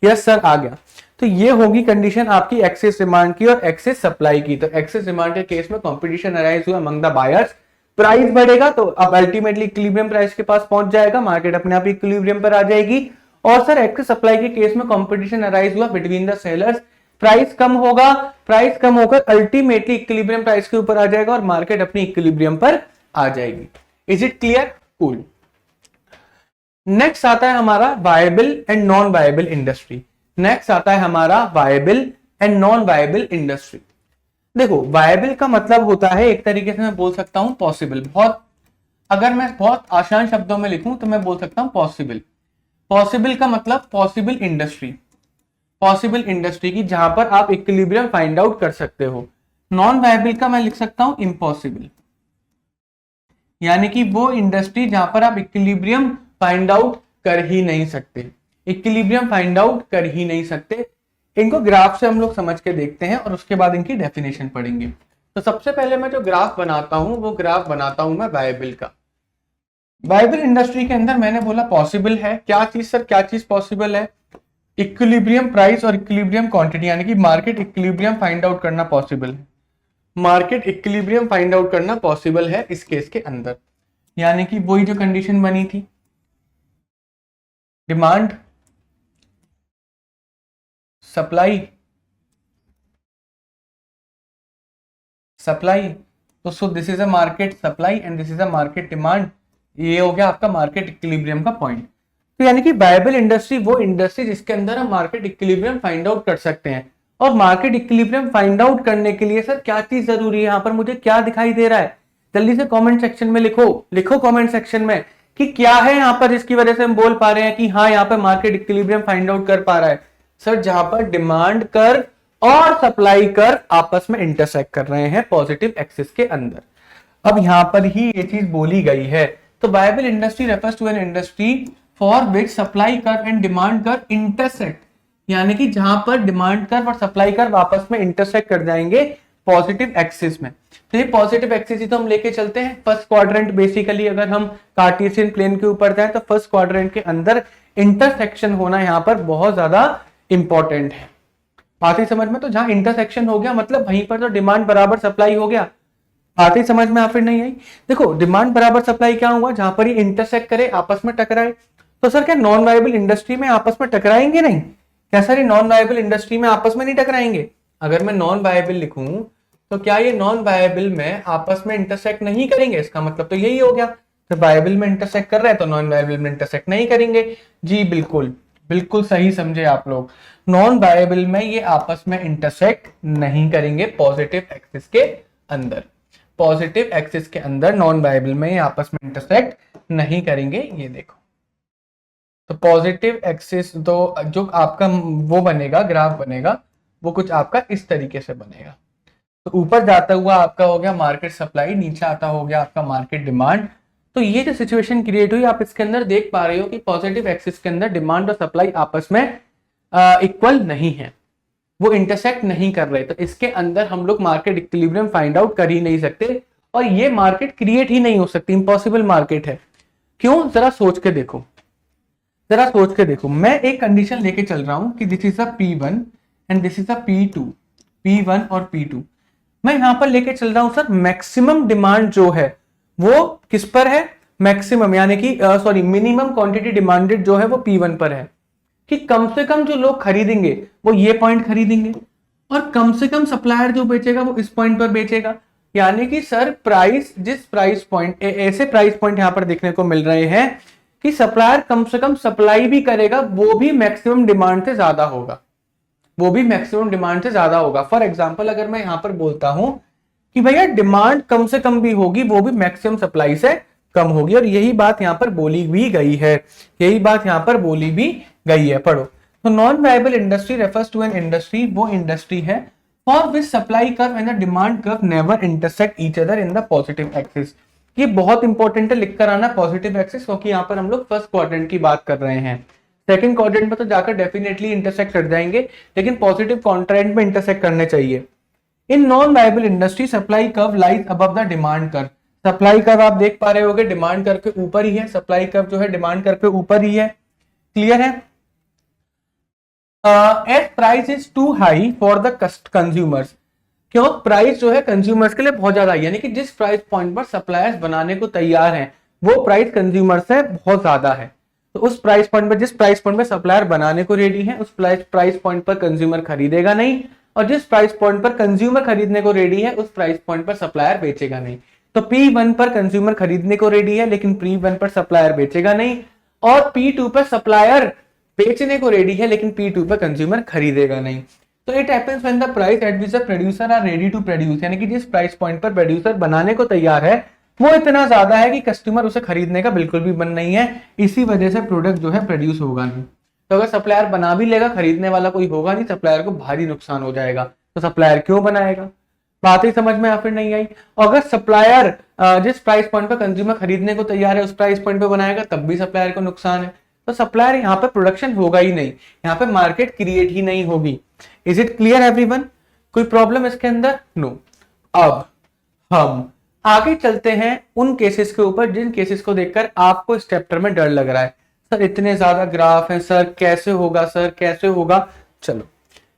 [SPEAKER 1] यस सर आ गया। तो ये होगी कंडीशन आपकी एक्सेस डिमांड की और एक्सेस सप्लाई की। तो एक्सेस डिमांड के केस में कंपटीशन अराइज हुआ अमंग द बायर्स, प्राइस बढ़ेगा तो अब अल्टीमेटली इक्विलिब्रियम प्राइस के पास पहुंच जाएगा, मार्केट अपने आप इक्विलिब्रियम पर आ जाएगी। और सर एक्सेस सप्लाई के केस में कंपटीशन अराइज हुआ बिटवीन द सेलर्स, प्राइस कम होगा, प्राइस कम होकर अल्टीमेटली इक्विलिब्रियम प्राइस के ऊपर आ जाएगा और मार्केट अपनी इक्विलिब्रियम पर आ जाएगी। Is it clear? Cool. Next आता है हमारा viable and non viable industry. Next आता है हमारा viable and non viable industry. देखो वायबल का मतलब होता है, एक तरीके से मैं बोल सकता हूं पॉसिबल। बहुत, अगर मैं बहुत आसान शब्दों में लिखूं तो मैं बोल सकता हूं पॉसिबल। पॉसिबल का मतलब पॉसिबल इंडस्ट्री, पॉसिबल इंडस्ट्री की जहां पर आप इक्विलिब्रियम फाइंड आउट कर सकते हो। नॉन वायबल का मैं लिख सकता हूं इम्पॉसिबल, यानी कि वो इंडस्ट्री जहां पर आप इक्विलिब्रियम फाइंड आउट कर ही नहीं सकते, इक्विलिब्रियम फाइंड आउट कर ही नहीं सकते। इनको ग्राफ से हम लोग समझ के देखते हैं और उसके बाद इनकी डेफिनेशन पढ़ेंगे। तो सबसे पहले मैं जो ग्राफ बनाता हूं वो ग्राफ बनाता हूं मैं वायबल का। वायबल इंडस्ट्री के अंदर मैंने बोला पॉसिबल है, क्या चीज सर, क्या चीज पॉसिबल है, इक्विलिब्रियम प्राइस और इक्विलिब्रियम क्वांटिटी, यानी कि मार्केट इक्विलिब्रियम फाइंड आउट करना पॉसिबल है, मार्केट इक्विलिब्रियम फाइंड आउट करना पॉसिबल है इस केस के अंदर। यानी कि वही जो कंडीशन बनी थी, डिमांड, सप्लाई सप्लाई। तो so this is a market supply and this is a market demand. ये हो गया आपका मार्केट इक्विलिब्रियम का पॉइंट। तो यानी कि वायबल इंडस्ट्री वो इंडस्ट्री जिसके अंदर हम मार्केट इक्विलिब्रियम फाइंड आउट कर सकते हैं। और मार्केट इक्विलिब्रियम फाइंड आउट करने के लिए सर क्या चीज जरूरी है, यहाँ पर मुझे क्या दिखाई दे रहा है, जल्दी से कमेंट सेक्शन में लिखो, लिखो कमेंट सेक्शन में कि क्या है यहाँ पर जिसकी वजह से हम बोल पा रहे हैं कि हाँ यहाँ पर मार्केट इक्विलिब्रियम फाइंड आउट कर पा रहा है। सर जहां पर डिमांड कर्व और सप्लाई कर्व आपस में इंटरसेक्ट कर रहे हैं पॉजिटिव एक्सिस के अंदर। अब यहां पर ही ये चीज बोली गई है। तो viable industry refers to an industry for which supply curve and demand curve intersect, यानी कि जहां पर डिमांड कर्व और सप्लाई कर्व आपस में इंटरसेक्ट कर जाएंगे पॉजिटिव एक्सिस में। तो ये पॉजिटिव एक्सिस ही तो हम लेके चलते हैं फर्स्ट क्वाड्रेंट। बेसिकली अगर हम कार्टेशियन प्लेन के ऊपर जाए तो फर्स्ट क्वाड्रेंट के अंदर इंटरसेक्शन होना यहाँ पर बहुत ज्यादा इंपॉर्टेंट है। बात ही समझ में? तो जहां इंटरसेक्शन हो गया मतलब वहीं पर तो डिमांड बराबर सप्लाई हो गया। बात ही समझ में फिर नहीं आई? देखो डिमांड बराबर सप्लाई क्या हुआ, जहां पर ये इंटरसेक्ट करे आपस में टकराए। तो सर क्या नॉन वायबल इंडस्ट्री में आपस में टकराएंगे नहीं? क्या सर ये नॉन वायबल इंडस्ट्री में आपस में नहीं टकराएंगे? अगर मैं नॉन वायबल लिखूं तो क्या ये नॉन वायबल में आपस में इंटरसेक्ट नहीं करेंगे? इसका मतलब तो यही हो गया, तो वायबल में इंटरसेक्ट कर रहे हैं तो नॉन वायबल में इंटरसेक्ट नहीं करेंगे। जी बिल्कुल, बिल्कुल सही समझे आप लोग। नॉन वायबल में ये आपस में इंटरसेक्ट नहीं करेंगे पॉजिटिव एक्सिस के अंदर। पॉजिटिव एक्सिस के अंदर नॉन वायबल में ये आपस में इंटरसेक्ट नहीं करेंगे। ये देखो, तो पॉजिटिव एक्सिस तो जो आपका वो बनेगा, ग्राफ बनेगा, वो कुछ आपका इस तरीके से बनेगा। तो ऊपर जाता हुआ आपका हो गया मार्केट सप्लाई, नीचे आता हो गया आपका मार्केट डिमांड। तो ये जो सिचुएशन क्रिएट हुई आप इसके अंदर देख पा रहे हो कि पॉजिटिव एक्सिस के अंदर डिमांड और सप्लाई आपस में इक्वल नहीं है, वो इंटरसेक्ट नहीं कर रहे। तो इसके अंदर हम लोग मार्केट इक्विलिब्रियम फाइंड आउट कर ही नहीं सकते और ये मार्केट क्रिएट ही नहीं हो सकती, इम्पॉसिबल मार्केट है। क्यों? जरा सोच के देखो, जरा सोच के देखो। मैं एक कंडीशन लेके चल रहा हूं कि this is a P1 and this is a P2, P1 और P2 मैं यहां पर लेके चल रहा हूं सर। मैक्सिमम डिमांड जो है वो किस पर है? मैक्सिमम यानी कि सॉरी मिनिमम क्वांटिटी डिमांडेड जो है वो P1 पर है, कि कम से कम जो लोग खरीदेंगे वो ये पॉइंट खरीदेंगे और कम से कम सप्लायर जो बेचेगा वो इस पॉइंट पर बेचेगा। यानी कि सर प्राइस, जिस प्राइस पॉइंट, ऐसे प्राइस पॉइंट यहां पर देखने को मिल रहे हैं कि सप्लायर कम से कम सप्लाई भी करेगा वो भी मैक्सिमम डिमांड से ज्यादा होगा, वो भी मैक्सिमम डिमांड से ज्यादा होगा। फॉर एग्जांपल अगर मैं यहां पर बोलता हूं कि भैया डिमांड कम से कम भी होगी वो भी मैक्सिमम सप्लाई से कम होगी, और यही बात यहां पर बोली भी गई है, यही बात यहां पर बोली भी गई है। पढ़ो, तो non viable industry refers to an industry, वो इंडस्ट्री है for which supply curve and the demand curve never intersect each other in the positive axis. ये बहुत इंपॉर्टेंट है, लिखकर आना पॉजिटिव एक्सिस, क्योंकि यहाँ पर हम लोग फर्स्ट क्वाड्रेंट की बात कर रहे हैं। सेकंड क्वाड्रेंट में तो जाकर डेफिनेटली इंटरसेक्ट कर जाएंगे, लेकिन पॉजिटिव क्वाड्रेंट में इंटरसेक्ट करने चाहिए। In non viable industry supply curve lies above the demand curve. Supply curve आप देख पा रहे होगे डिमांड कर्व के ऊपर ही है, सप्लाई कर्व जो है डिमांड कर्व के ऊपर ही है। क्लियर है? As price is too high for the consumers. क्यों? प्राइस जो है कंज्यूमर्स के लिए बहुत ज्यादा है, यानी कि जिस प्राइस पॉइंट पर सप्लायर्स बनाने को तैयार हैं वो प्राइस कंज्यूमर से बहुत ज्यादा है। तो उस प्राइस पॉइंट पर, जिस प्राइस पॉइंट पर सप्लायर बनाने को रेडी है उस प्राइस पॉइंट पर कंज्यूमर खरीदेगा नहीं, और जिस प्राइस पॉइंट पर कंज्यूमर खरीदने को रेडी है उस प्राइस पॉइंट पर सप्लायर बेचेगा नहीं। तो P1 पर कंज्यूमर खरीदने को रेडी है लेकिन P1 पर सप्लायर बेचेगा नहीं, और P2 पर सप्लायर बेचने को रेडी है लेकिन P2 पर कंज्यूमर खरीदेगा नहीं। तो it happens when the price at which the producer are ready to produce, यानी कि जिस प्राइस पॉइंट पर प्रोड्यूसर बनाने को तैयार है वो इतना ज्यादा है कि कस्टमर उसे खरीदने का बिल्कुल भी मन नहीं है, इसी वजह से प्रोडक्ट जो है प्रोड्यूस होगा नहीं। तो अगर सप्लायर बना भी लेगा खरीदने वाला कोई होगा नहीं, सप्लायर को भारी नुकसान हो जाएगा। तो सप्लायर क्यों बनाएगा? बात ही समझ में या फिर नहीं आई? अगर सप्लायर जिस प्राइस पॉइंट पर कंज्यूमर खरीदने को तैयार है उस प्राइस पॉइंट पर बनाएगा तब भी सप्लायर को नुकसान है। तो सप्लायर यहाँ पर प्रोडक्शन होगा ही नहीं, यहाँ पे मार्केट क्रिएट ही नहीं होगी। Is it clear everyone? कोई प्रॉब्लम इसके अंदर? नो। अब हम आगे चलते हैं उन केसेस के ऊपर जिन केसेस को देखकर आपको इस चैप्टर में डर लग रहा है। सर इतने ज्यादा ग्राफ हैं सर, कैसे होगा सर, कैसे होगा? चलो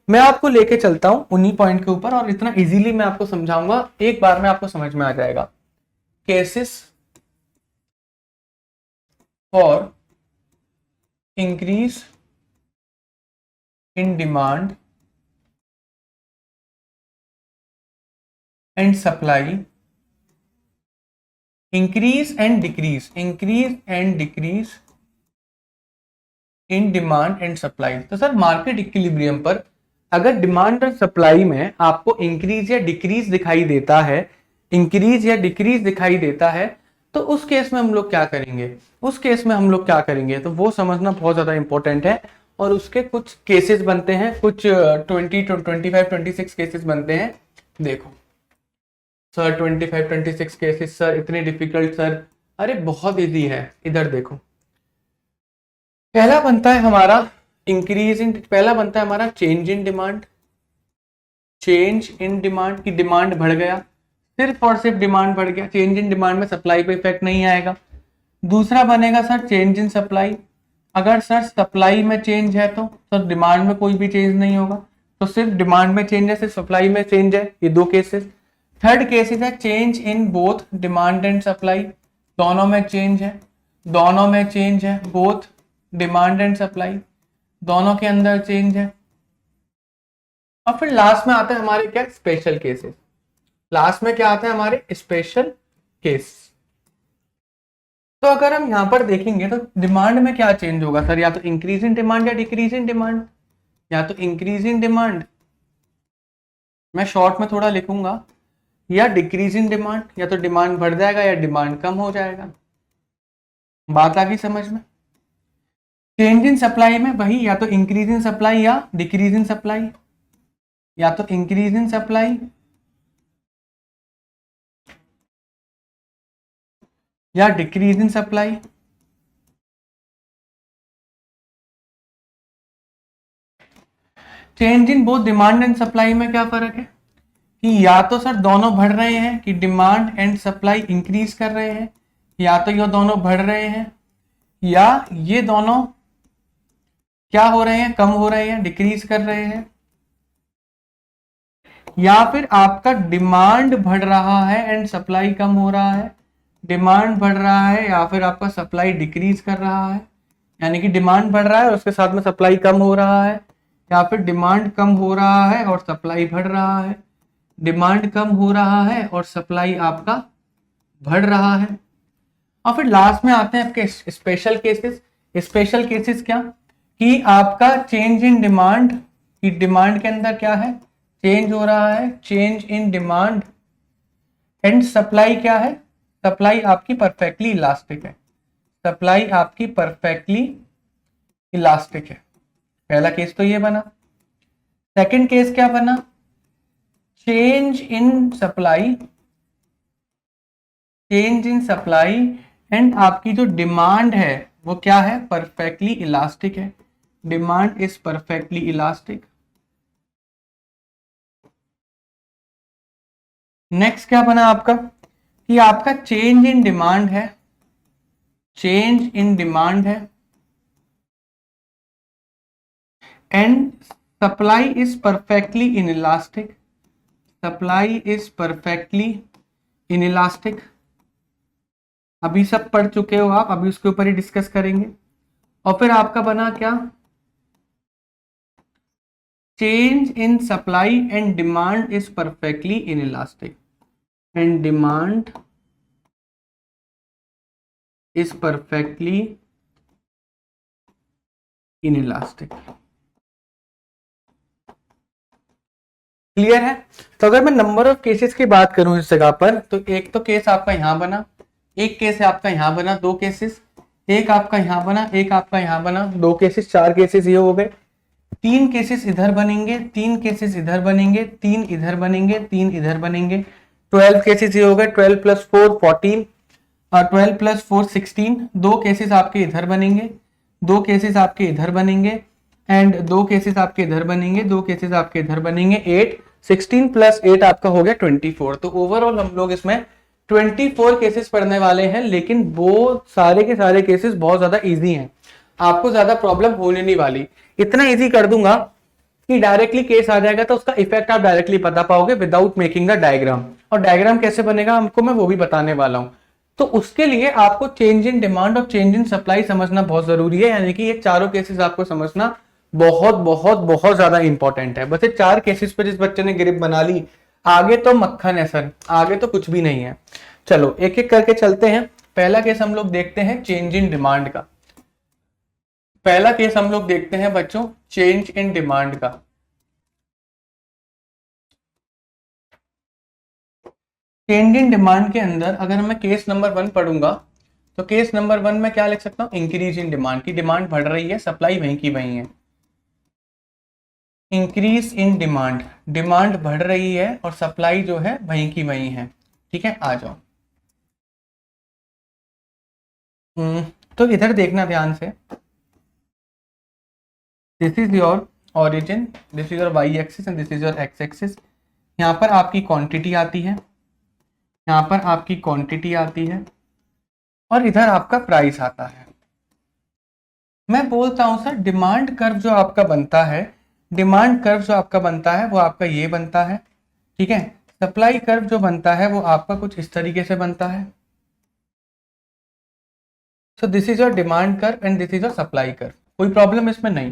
[SPEAKER 1] मैं आपको लेके चलता हूं उन्हीं पॉइंट के ऊपर और इतना इजीली मैं आपको समझाऊंगा, एक बार में आपको समझ में आ जाएगा। Cases for increase in demand and supply, increase and decrease in demand and supply. तो सर मार्केट इक्विलिब्रियम पर अगर डिमांड और सप्लाई में आपको इंक्रीज या डिक्रीज दिखाई देता है, तो उस केस में हम लोग क्या करेंगे, तो वो समझना बहुत ज्यादा इंपॉर्टेंट है। और उसके कुछ केसेस बनते हैं, कुछ 20 to 25 26 केसेस बनते हैं। देखो सर 25 26 केसेस सर इतने डिफिकल्ट सर, अरे बहुत इजी है। इधर देखो, पहला बनता है हमारा चेंज इन डिमांड की डिमांड बढ़ गया, सिर्फ और सिर्फ डिमांड बढ़ गया। चेंज इन डिमांड में सप्लाई पे इफेक्ट नहीं आएगा। दूसरा बनेगा सर चेंज इन सप्लाई, अगर सर सप्लाई में चेंज है तो सर डिमांड में कोई भी चेंज नहीं होगा, तो सिर्फ डिमांड में चेंज है, सिर्फ सप्लाई में चेंज है। ये दो केसेस। थर्ड केसेस है change in both demand and supply, दोनों में चेंज है, बोथ डिमांड एंड सप्लाई, दोनों के अंदर चेंज है। और फिर लास्ट में आता है हमारे क्या, स्पेशल केसेस। लास्ट में क्या आता है हमारे, स्पेशल केस। तो अगर हम यहां पर देखेंगे तो डिमांड में क्या चेंज होगा सर, या तो इंक्रीज इन डिमांड या डिक्रीज इन डिमांड, या तो इंक्रीज इन डिमांड, मैं शॉर्ट में थोड़ा लिखूंगा, या डिक्रीज इन डिमांड, या तो डिमांड बढ़ जाएगा या डिमांड कम हो जाएगा। बात आ गई समझ में। चेंज इन सप्लाई में वही, या तो इंक्रीज इन सप्लाई या डिक्रीज इन सप्लाई, या तो इंक्रीज इन सप्लाई या decrease in supply. Change in both demand and supply में क्या फर्क है कि या तो सर दोनों बढ़ रहे हैं कि डिमांड एंड सप्लाई इंक्रीज कर रहे हैं, या तो ये दोनों बढ़ रहे हैं, या ये दोनों क्या हो रहे हैं, कम हो रहे हैं, डिक्रीज कर रहे हैं, या फिर आपका डिमांड बढ़ रहा है एंड सप्लाई कम हो रहा है, डिमांड बढ़ रहा है या फिर आपका सप्लाई डिक्रीज कर रहा है, यानी कि डिमांड बढ़ रहा है और उसके साथ में सप्लाई कम हो रहा है, या फिर डिमांड कम हो रहा है और सप्लाई बढ़ रहा है, डिमांड कम हो रहा है और सप्लाई आपका बढ़ रहा है। और फिर लास्ट में आते हैं आपके स्पेशल केसेस। स्पेशल केसेस क्या कि आपका चेंज इन डिमांड की डिमांड के अंदर क्या है, चेंज हो रहा है, change in demand and supply क्या है, सप्लाई आपकी परफेक्टली इलास्टिक है, सप्लाई आपकी परफेक्टली इलास्टिक है। पहला केस तो ये बना। सेकंड केस क्या बना, चेंज इन सप्लाई एंड आपकी जो डिमांड है वो क्या है, परफेक्टली इलास्टिक है, demand is perfectly elastic. Next क्या बना आपका कि आपका चेंज इन डिमांड है and supply is perfectly inelastic, अभी सब पढ़ चुके हो आप, अभी उसके ऊपर ही डिस्कस करेंगे। और फिर आपका बना क्या, change in supply and demand is perfectly inelastic and demand is perfectly inelastic। Clear है। तो अगर मैं नंबर ऑफ केसेस की बात करूं इस जगह पर, तो एक तो केस आपका यहां बना, एक केस आपका यहां बना, दो केसेस, एक आपका यहां बना, एक आपका यहां बना, दो केसेस, चार केसेस ये हो गए। तीन केसेस इधर बनेंगे, तीन केसेस इधर बनेंगे, तीन इधर बनेंगे, तीन इधर बनेंगे, 12 केसेस ये हो गए। 12 + 4 14 और 12 + 4 16। दो केसेस आपके इधर बनेंगे, दो केसेस आपके इधर बनेंगे एंड दो केसेस आपके इधर बनेंगे, दो केसेस आपके इधर बनेंगे। 8 16 + 8 आपका हो गया 24। तो ओवरऑल हम लोग इसमें 24 केसेस पढ़ने वाले हैं, लेकिन वो सारे के सारे केसेस बहुत ज्यादा इजी हैं, आपको ज्यादा प्रॉब्लम होने नहीं वाली। इतना इजी कर दूंगा कि डायरेक्टली केस आ जाएगा तो उसका इफेक्ट आप डायरेक्टली पता पाओगे विदाउट मेकिंग द डायग्राम। और डायग्राम कैसे बनेगा हमको मैं वो भी बताने वाला हूं। तो उसके लिए आपको चेंज इन डिमांड और चेंज इन सप्लाई समझना बहुत जरूरी है, यानी कि ये चारों केसेस आपको समझना बहुत बहुत बहुत ज्यादा इंपॉर्टेंट है। बस ये चार केसेस पे जिस बच्चे ने ग्रिप बना ली, आगे तो मक्खन है सर, आगे तो कुछ भी नहीं है। चलो एक एक करके चलते हैं। पहला केस हम लोग देखते हैं चेंज इन डिमांड का। पहला केस हम लोग देखते हैं बच्चों चेंज इन डिमांड का। चेंज इन डिमांड के अंदर अगर मैं केस नंबर 1 पढ़ूंगा तो केस नंबर 1 में क्या लिख सकता हूं, इंक्रीज इन डिमांड की डिमांड बढ़ रही है, सप्लाई वहीं की वहीं है। इंक्रीज इन डिमांड, डिमांड बढ़ रही है और सप्लाई जो है वहीं की वहीं है। ठीक है, आ जाओ। तो इधर देखना ध्यान से, this is your origin, this is your Y axis and this is your X axis. यहाँ पर आपकी क्वांटिटी आती है, यहाँ पर आपकी क्वांटिटी आती है और इधर आपका प्राइस आता है। मैं बोलता हूं सर डिमांड कर्व जो आपका बनता है, डिमांड कर्व जो आपका बनता है वो आपका ये बनता है। ठीक है, सप्लाई कर्व जो बनता है वो आपका कुछ इस तरीके से बनता है। सो this is your demand curve and this is your supply curve, कोई प्रॉब्लम इसमें नहीं।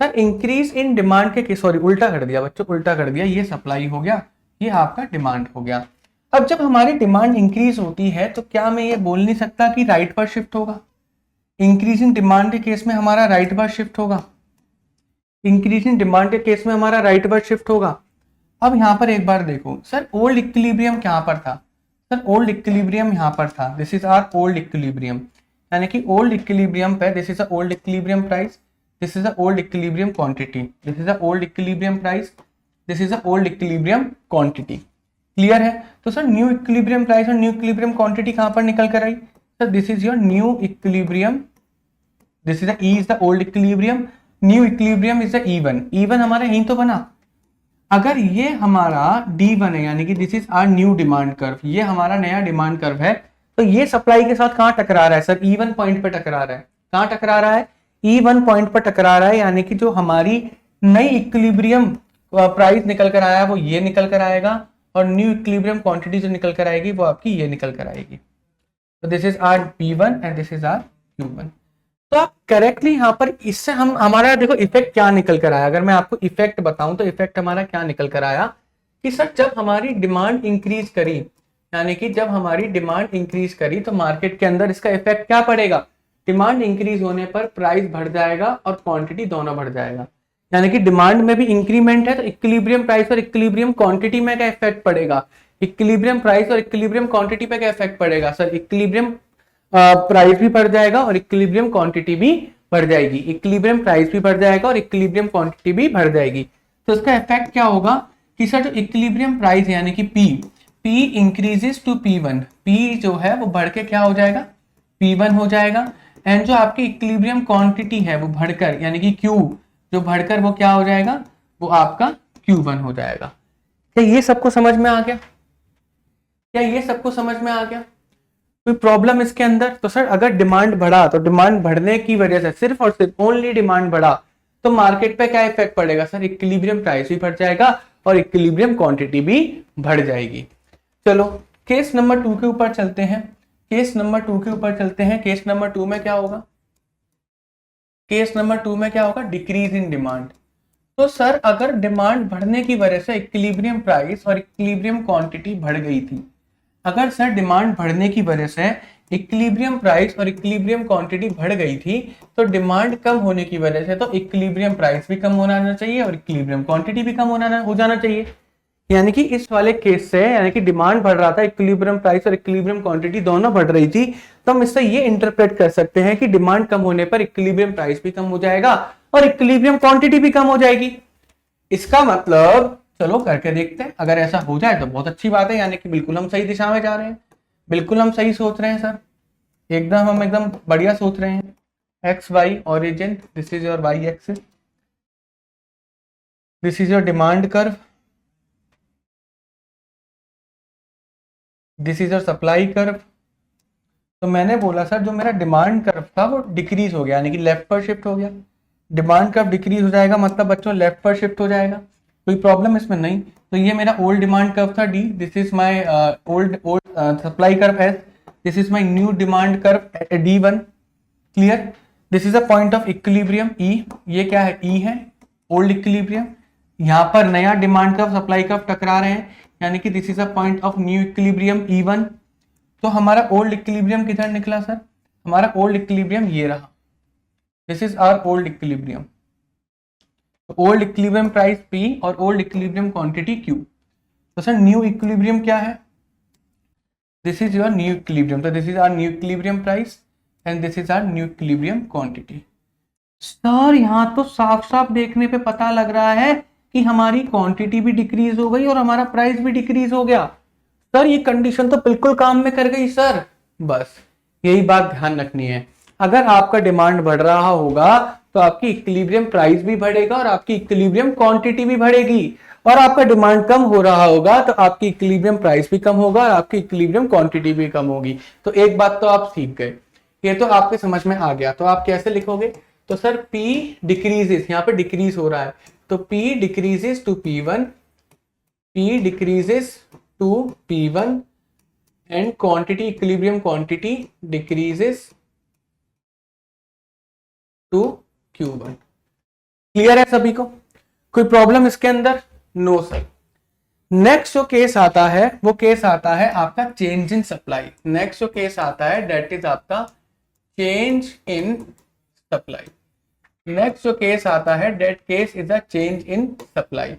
[SPEAKER 1] सर इंक्रीज इन डिमांड के, सॉरी उल्टा कर दिया बच्चों, उल्टा कर दिया, ये सप्लाई हो गया, ये आपका डिमांड हो गया। अब जब हमारी डिमांड इंक्रीज होती है तो क्या मैं ये बोल नहीं सकता कि राइट पर शिफ्ट होगा? इंक्रीज इन डिमांड के केस में हमारा राइट पर शिफ्ट होगा, इंक्रीज इन डिमांड के केस में हमारा राइट पर शिफ्ट होगा। अब यहाँ पर एक बार देखो सर, ओल्ड इक्विलिब्रियम कहाँ पर था? सर ओल्ड इक्विलिब्रियम यहाँ पर था, this is our old equilibrium, यानी कि ओल्ड इक्विलिब्रियम पे this is a old equilibrium price, this is a old equilibrium quantity, this is a old equilibrium price, this is a old equilibrium quantity. Clear है? तो sir new equilibrium price और new equilibrium quantity कहां पर निकल कर आई? Sir this is your new equilibrium, this is E is the old equilibrium, new equilibrium is the E1, E1 हमारा यहीं तो बना। अगर ये हमारा D1 है यानी कि this is our new demand curve, ये हमारा नया डिमांड कर्व है, तो ये सप्लाई के साथ कहां टकरा रहा है सर? E1 पॉइंट पर टकरा रहा है। कहां टकरा रहा है? E1 पॉइंट पर टकरा रहा है, यानी कि जो हमारी नई इक्विलिब्रियम प्राइस निकल कर आया वो ये निकल कर आएगा और न्यू इक्विलिब्रियम क्वांटिटी जो निकल कर आएगी वो आपकी ये निकल कर आएगी। तो this is our P1 and this is our Q1। तो आप करेक्टली यहाँ पर इससे हम हमारा देखो इफेक्ट क्या निकल कर आया। अगर मैं आपको इफेक्ट बताऊं तो इफेक्ट हमारा क्या निकल कर आया कि सर जब हमारी डिमांड इंक्रीज करी, यानी कि जब हमारी डिमांड इंक्रीज करी तो मार्केट के अंदर इसका इफेक्ट क्या पड़ेगा? डिमांड इंक्रीज होने पर प्राइस बढ़ जाएगा और क्वांटिटी दोनों बढ़ जाएगा, यानी कि डिमांड में भी इंक्रीमेंट है तो इक्विलिब्रियम प्राइस और इक्विलिब्रियम क्वांटिटी में क्या इफेक्ट पड़ेगा? इक्विलिब्रियम प्राइस और इक्विलिब्रियम क्वांटिटी पे क्या इफेक्ट पड़ेगा? सर इक्विलिब्रियम प्राइस भी बढ़ जाएगा और इक्विलिब्रियम क्वांटिटी भी बढ़ जाएगी, इक्विलिब्रियम प्राइस भी बढ़ जाएगा और इक्विलिब्रियम क्वांटिटी भी बढ़ जाएगी। तो इसका इफेक्ट क्या होगा कि सर जो इक्विलिब्रियम प्राइस यानी कि P increases to P1, P जो है वो बढ़ के क्या हो जाएगा? P1 हो जाएगा, एंड जो आपकी इक्विलिब्रियम क्वांटिटी है वो बढ़कर यानी कि Q जो बढ़कर वो क्या हो जाएगा? वो आपका Q1 हो जाएगा। क्या ये सबको समझ में आ गया? क्या ये सबको समझ में आ गया? कोई प्रॉब्लम इसके अंदर? तो सर अगर डिमांड बढ़ा तो डिमांड बढ़ने की वजह से सिर्फ और सिर्फ ओनली डिमांड बढ़ा तो मार्केट पे क्या इफेक्ट पड़ेगा? सर इक्विलिब्रियम प्राइस भी बढ़ जाएगा और इक्विलिब्रियम क्वांटिटी भी बढ़ जाएगी। चलो केस नंबर 2 के ऊपर चलते हैं, केस नंबर 2 के ऊपर चलते हैं। केस नंबर 2 में क्या होगा? केस नंबर 2 में क्या होगा? Decrease in demand. तो सर अगर डिमांड बढ़ने की वजह से इक्विलिब्रियम प्राइस और इक्विलिब्रियम क्वांटिटी बढ़ गई थी, अगर सर डिमांड बढ़ने की वजह से इक्विलिब्रियम प्राइस और इक्विलिब्रियम क्वांटिटी बढ़ गई थी तो डिमांड कम होने की वजह से तो इक्विलिब्रियम प्राइस भी कम होना चाहिए और इक्विलिब्रियम क्वांटिटी भी कम हो जाना चाहिए। यानी कि इस वाले केस से यानी कि डिमांड बढ़ रहा था, इक्विलिब्रियम प्राइस और इक्विलिब्रियम क्वांटिटी दोनों बढ़ रही थी, तो हम इससे ये इंटरप्रेट कर सकते हैं कि डिमांड कम होने पर इक्विलिब्रियम प्राइस भी कम हो जाएगा और इक्विलिब्रियम क्वांटिटी भी कम हो जाएगी। इसका मतलब चलो करके देखते हैं, अगर ऐसा हो जाए तो बहुत अच्छी बात है, यानी कि बिल्कुल हम सही दिशा में जा रहे हैं, बिल्कुल हम सही सोच रहे हैं सर, एकदम हम एकदम बढ़िया सोच रहे हैं। X Y origin, this is your Y axis, this is your demand curve, this is your supply curve. तो मैंने बोला सर जो मेरा डिमांड कर्व था वो डिक्रीज हो गया, यानी कि लेफ्ट पर शिफ्ट हो गया। डिमांड कर्व डिक्रीज हो जाएगा मतलब बच्चों लेफ्ट पर शिफ्ट हो जाएगा, कोई प्रॉब्लम इसमें नहीं। तो ये मेरा ओल्ड डिमांड कर्व था D, this is my old supply curve S, this is my new demand curve D1। Clear? This is a point of equilibrium E, ये क्या है? E है ओल्ड इक्विलिब्रियम। यहाँ पर नया डिमांड कर्व सप्लाई कर्व टकरा रहे हैं, यानी कि this is a point of new equilibrium E1। तो हमारा ओल्ड इक्विलिब्रियम किधर निकला सर? हमारा ओल्ड इक्विलिब्रियम ये रहा, this is our old equilibrium. Old equilibrium price P और ओल्ड इक्विलिब्रियम क्वांटिटी Q। तो सर न्यू इक्विलिब्रियम क्या है? This is your new equilibrium. तो this is our new equilibrium price and this is our new equilibrium quantity. Sir यहाँ तो साफ साफ देखने पे पता लग रहा है कि हमारी क्वांटिटी भी डिक्रीज हो गई और हमारा प्राइस भी डिक्रीज हो गया। सर ये कंडीशन तो बिल्कुल काम में कर गई सर। बस यही बात ध्यान रखनी है, अगर आपका डिमांड बढ़ रहा होगा तो आपकी इक्विलिब्रियम प्राइस भी बढ़ेगा और आपकी इक्विलिब्रियम क्वांटिटी भी बढ़ेगी, और आपका डिमांड कम हो रहा होगा तो आपकी इक्विलिब्रियम प्राइस भी कम होगा और आपकी इक्विलिब्रियम क्वांटिटी भी कम होगी। तो एक बात तो आप सीख गए, ये तो आपके समझ में आ गया। तो आप कैसे लिखोगे? तो सर P डिक्रीजेस, यहाँ पे डिक्रीज हो रहा है, तो P decreases to P1, P decreases to P1 and quantity equilibrium quantity decreases to Q1। Clear है सभी को? कोई प्रॉब्लम इसके अंदर? No sir. नेक्स्ट जो केस आता है वो केस आता है आपका चेंज इन सप्लाई। नेक्स्ट जो केस आता है दैट इज आपका चेंज इन सप्लाई। नेक्स्ट जो केस आता है that case is a change in supply.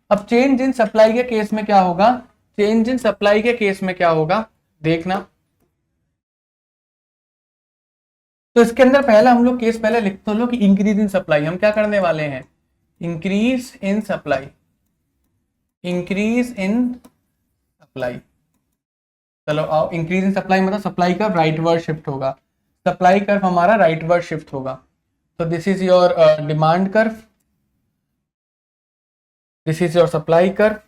[SPEAKER 1] अब चेंज इन सप्लाई के केस में क्या होगा? चेंज इन सप्लाई के केस में क्या होगा देखना। तो इसके अंदर पहला हम लोग केस पहले लिखते लो कि इंक्रीज इन सप्लाई। हम क्या करने वाले हैं? Increase in supply, increase in supply. चलो आओ, इंक्रीज इन सप्लाई मतलब सप्लाई का राइटवर्ड शिफ्ट होगा, सप्लाई कर्व हमारा राइटवर्ड शिफ्ट होगा। तो this is your demand curve, this is your supply curve.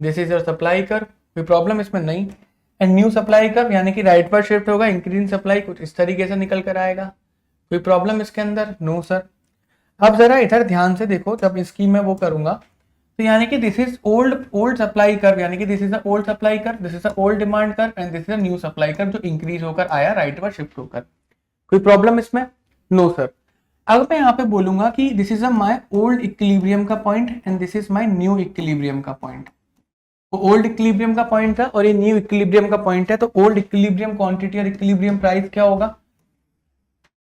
[SPEAKER 1] This is your supply curve, कोई problem इसमें नहीं। एंड न्यू सप्लाई कर्व यानी कि राइटवर्ड शिफ्ट होगा, इंक्रीज इन सप्लाई कुछ इस तरीके से निकल कर आएगा। कोई प्रॉब्लम इसके अंदर? No sir. अब जरा इधर ध्यान से देखो, जब इसकी मैं वो करूंगा तो यानी कि this is old supply curve, यानी कि this is a old supply curve, this is a old demand curve and this is a new supply curve जो इंक्रीज होकर आया राइटवर्ड शिफ्ट होकर। कोई प्रॉब्लम इसमें? No sir. अब मैं यहाँ पे बोलूंगा कि this is a my old equilibrium का point and this is my new equilibrium का पॉइंट। तो ओल्ड इक्विलिब्रियम का पॉइंट था और ये न्यू इक्विलिब्रियम का पॉइंट है, तो ओल्ड इक्विलिब्रियम क्वांटिटी और इक्विलिब्रियम प्राइस क्या होगा?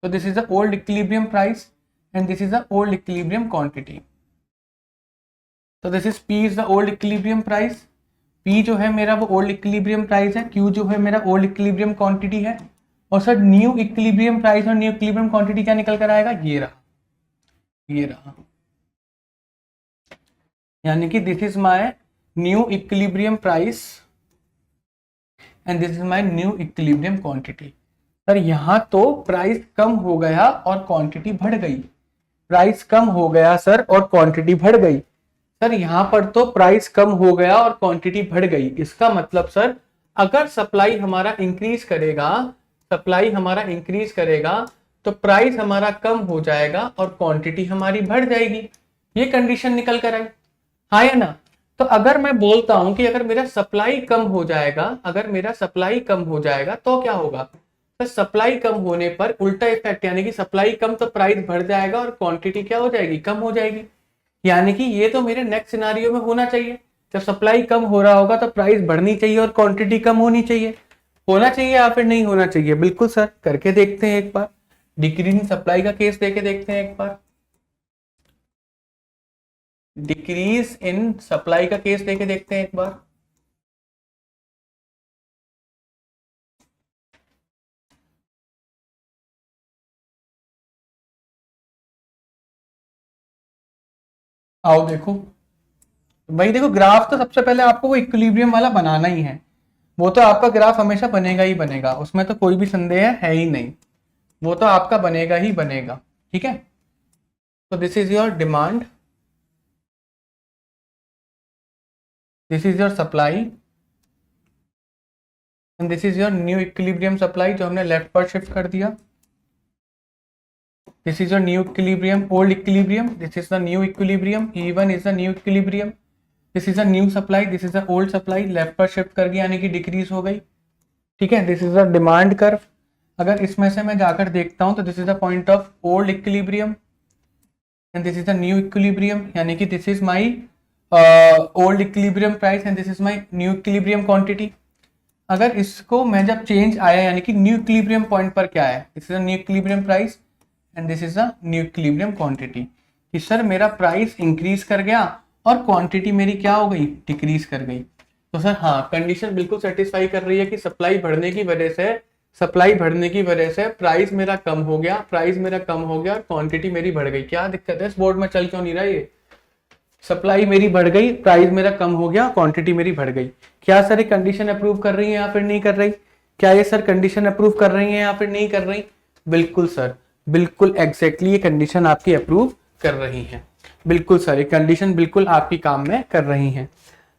[SPEAKER 1] तो this is the old equilibrium price and this is the old equilibrium quantity. तो this is P is the old equilibrium price, P जो है मेरा वो ओल्ड इक्विलिब्रियम प्राइस है, Q जो है मेरा ओल्ड इक्विलिब्रियम क्वांटिटी है, और सर न्यू इक्विलिब्रियम प्राइस और न्यू इक्विलिब्रियम क्वांटिटी क्या निकल कर आएगा? ये रहा, ये रहा। यानी कि this is my new equilibrium price and this is my new equilibrium quantity. Sir यहाँ तो प्राइस कम हो गया और क्वांटिटी बढ़ गई, प्राइस कम हो गया सर और क्वांटिटी बढ़ गई। सर यहाँ पर तो प्राइस कम हो गया और क्वांटिटी बढ़ गई, इसका मतलब सर अगर सप्लाई हमारा इंक्रीज करेगा, सप्लाई हमारा इंक्रीज करेगा तो प्राइस हमारा कम हो जाएगा और क्वांटिटी हमारी बढ़ जाएगी। ये कंडीशन निकल कर आई, हाँ या ना? तो अगर मैं बोलता हूं कि अगर मेरा सप्लाई कम हो जाएगा, अगर मेरा सप्लाई कम हो जाएगा तो क्या होगा? तो सप्लाई कम होने पर उल्टा इफेक्ट, यानी कि सप्लाई कम तो प्राइस बढ़ जाएगा और क्वांटिटी क्या हो जाएगी? कम हो जाएगी। यानी कि ये तो मेरे नेक्स्ट सिनारियो में होना चाहिए, जब सप्लाई कम हो रहा होगा तो प्राइस बढ़नी चाहिए और क्वांटिटी कम होनी चाहिए। होना चाहिए या फिर नहीं होना चाहिए? बिल्कुल सर, करके देखते हैं एक बार, डिक्रीजिंग सप्लाई का केस देके देखते हैं एक बार, डिक्रीज इन सप्लाई का केस देके देखते हैं एक बार। आओ देखो भाई, देखो ग्राफ तो सबसे पहले आपको वो इक्विलिब्रियम वाला बनाना ही है, वो तो आपका ग्राफ हमेशा बनेगा ही बनेगा, उसमें तो कोई भी संदेह है ही नहीं, वो तो आपका बनेगा ही बनेगा, ठीक है। तो this is your demand, this is your supply and this is your new equilibrium supply जो हमने लेफ्ट पर शिफ्ट कर दिया। This is your new equilibrium, old equilibrium. This is the new equilibrium. E1 is the new equilibrium. This is a new supply. This is the old supply. Left पर shift कर गई यानी कि decrease हो गई, ठीक है। This is the demand curve अगर इसमें से मैं जाकर देखता हूं तो this is the point of old equilibrium and this is the new equilibrium, यानी कि this is my old equilibrium price and this is my new equilibrium quantity. अगर इसको मैं जब चेंज आया यानी कि न्यू इक्विलिब्रियम पॉइंट पर क्या है, this is the new equilibrium price and this is the new equilibrium quantity, कि सर मेरा प्राइस इंक्रीज कर गया और क्वांटिटी मेरी क्या हो गई, डिक्रीज कर गई। तो सर हाँ, कंडीशन बिल्कुल सेटिस्फाई कर रही है कि सप्लाई बढ़ने की वजह से प्राइस मेरा कम हो गया, और क्वांटिटी मेरी बढ़ गई। क्या दिक्कत है, इस बोर्ड में चल क्यों नहीं रहा ये? सप्लाई मेरी बढ़ गई, प्राइस मेरा कम हो गया, क्वांटिटी मेरी बढ़ गई। क्या सर ये कंडीशन अप्रूव कर रही है या फिर नहीं कर रही? क्या ये सर कंडीशन अप्रूव कर रही है या फिर नहीं कर रही? बिल्कुल सर, बिल्कुल एग्जैक्टली ये कंडीशन आपकी अप्रूव कर रही है। बिल्कुल सर, ये कंडीशन बिल्कुल आपकी काम में कर रही है।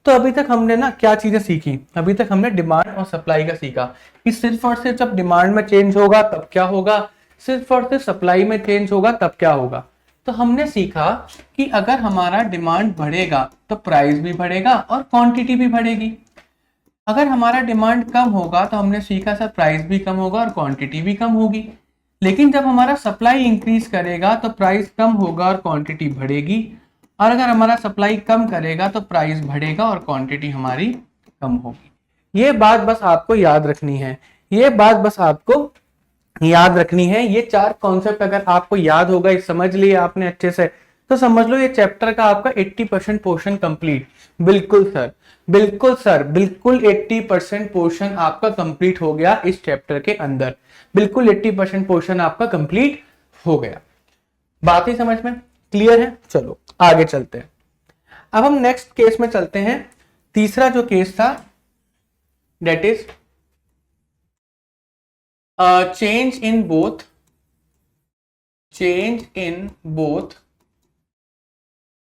[SPEAKER 1] तो अभी तक हमने ना क्या चीजें सीखी? अभी तक हमने डिमांड और सप्लाई का सीखा कि सिर्फ और सिर्फ जब डिमांड में चेंज होगा तब क्या होगा, सिर्फ और सिर्फ सप्लाई में चेंज होगा तब क्या होगा। तो हमने सीखा कि अगर हमारा डिमांड बढ़ेगा तो प्राइस भी बढ़ेगा और क्वांटिटी भी बढ़ेगी। अगर हमारा डिमांड कम होगा तो हमने सीखा सर प्राइस भी कम होगा और क्वांटिटी भी कम होगी। लेकिन जब हमारा सप्लाई इंक्रीज करेगा तो प्राइस कम होगा और क्वांटिटी बढ़ेगी, और अगर हमारा सप्लाई कम करेगा तो प्राइस बढ़ेगा और क्वांटिटी हमारी कम होगी। ये बात बस आपको याद रखनी है, ये चार कॉन्सेप्ट अगर आपको याद होगा, समझ लिए आपने अच्छे से, तो समझ लो ये चैप्टर का आपका 80% पोर्शन कंप्लीट। बिल्कुल सर, बिल्कुल 80% पोर्शन आपका कंप्लीट हो गया इस चैप्टर के अंदर। बिल्कुल 80% पोर्शन आपका कंप्लीट हो गया। बात ही समझ में क्लियर है? चलो आगे चलते हैं। अब हम नेक्स्ट केस में चलते हैं। तीसरा जो केस था that is change in both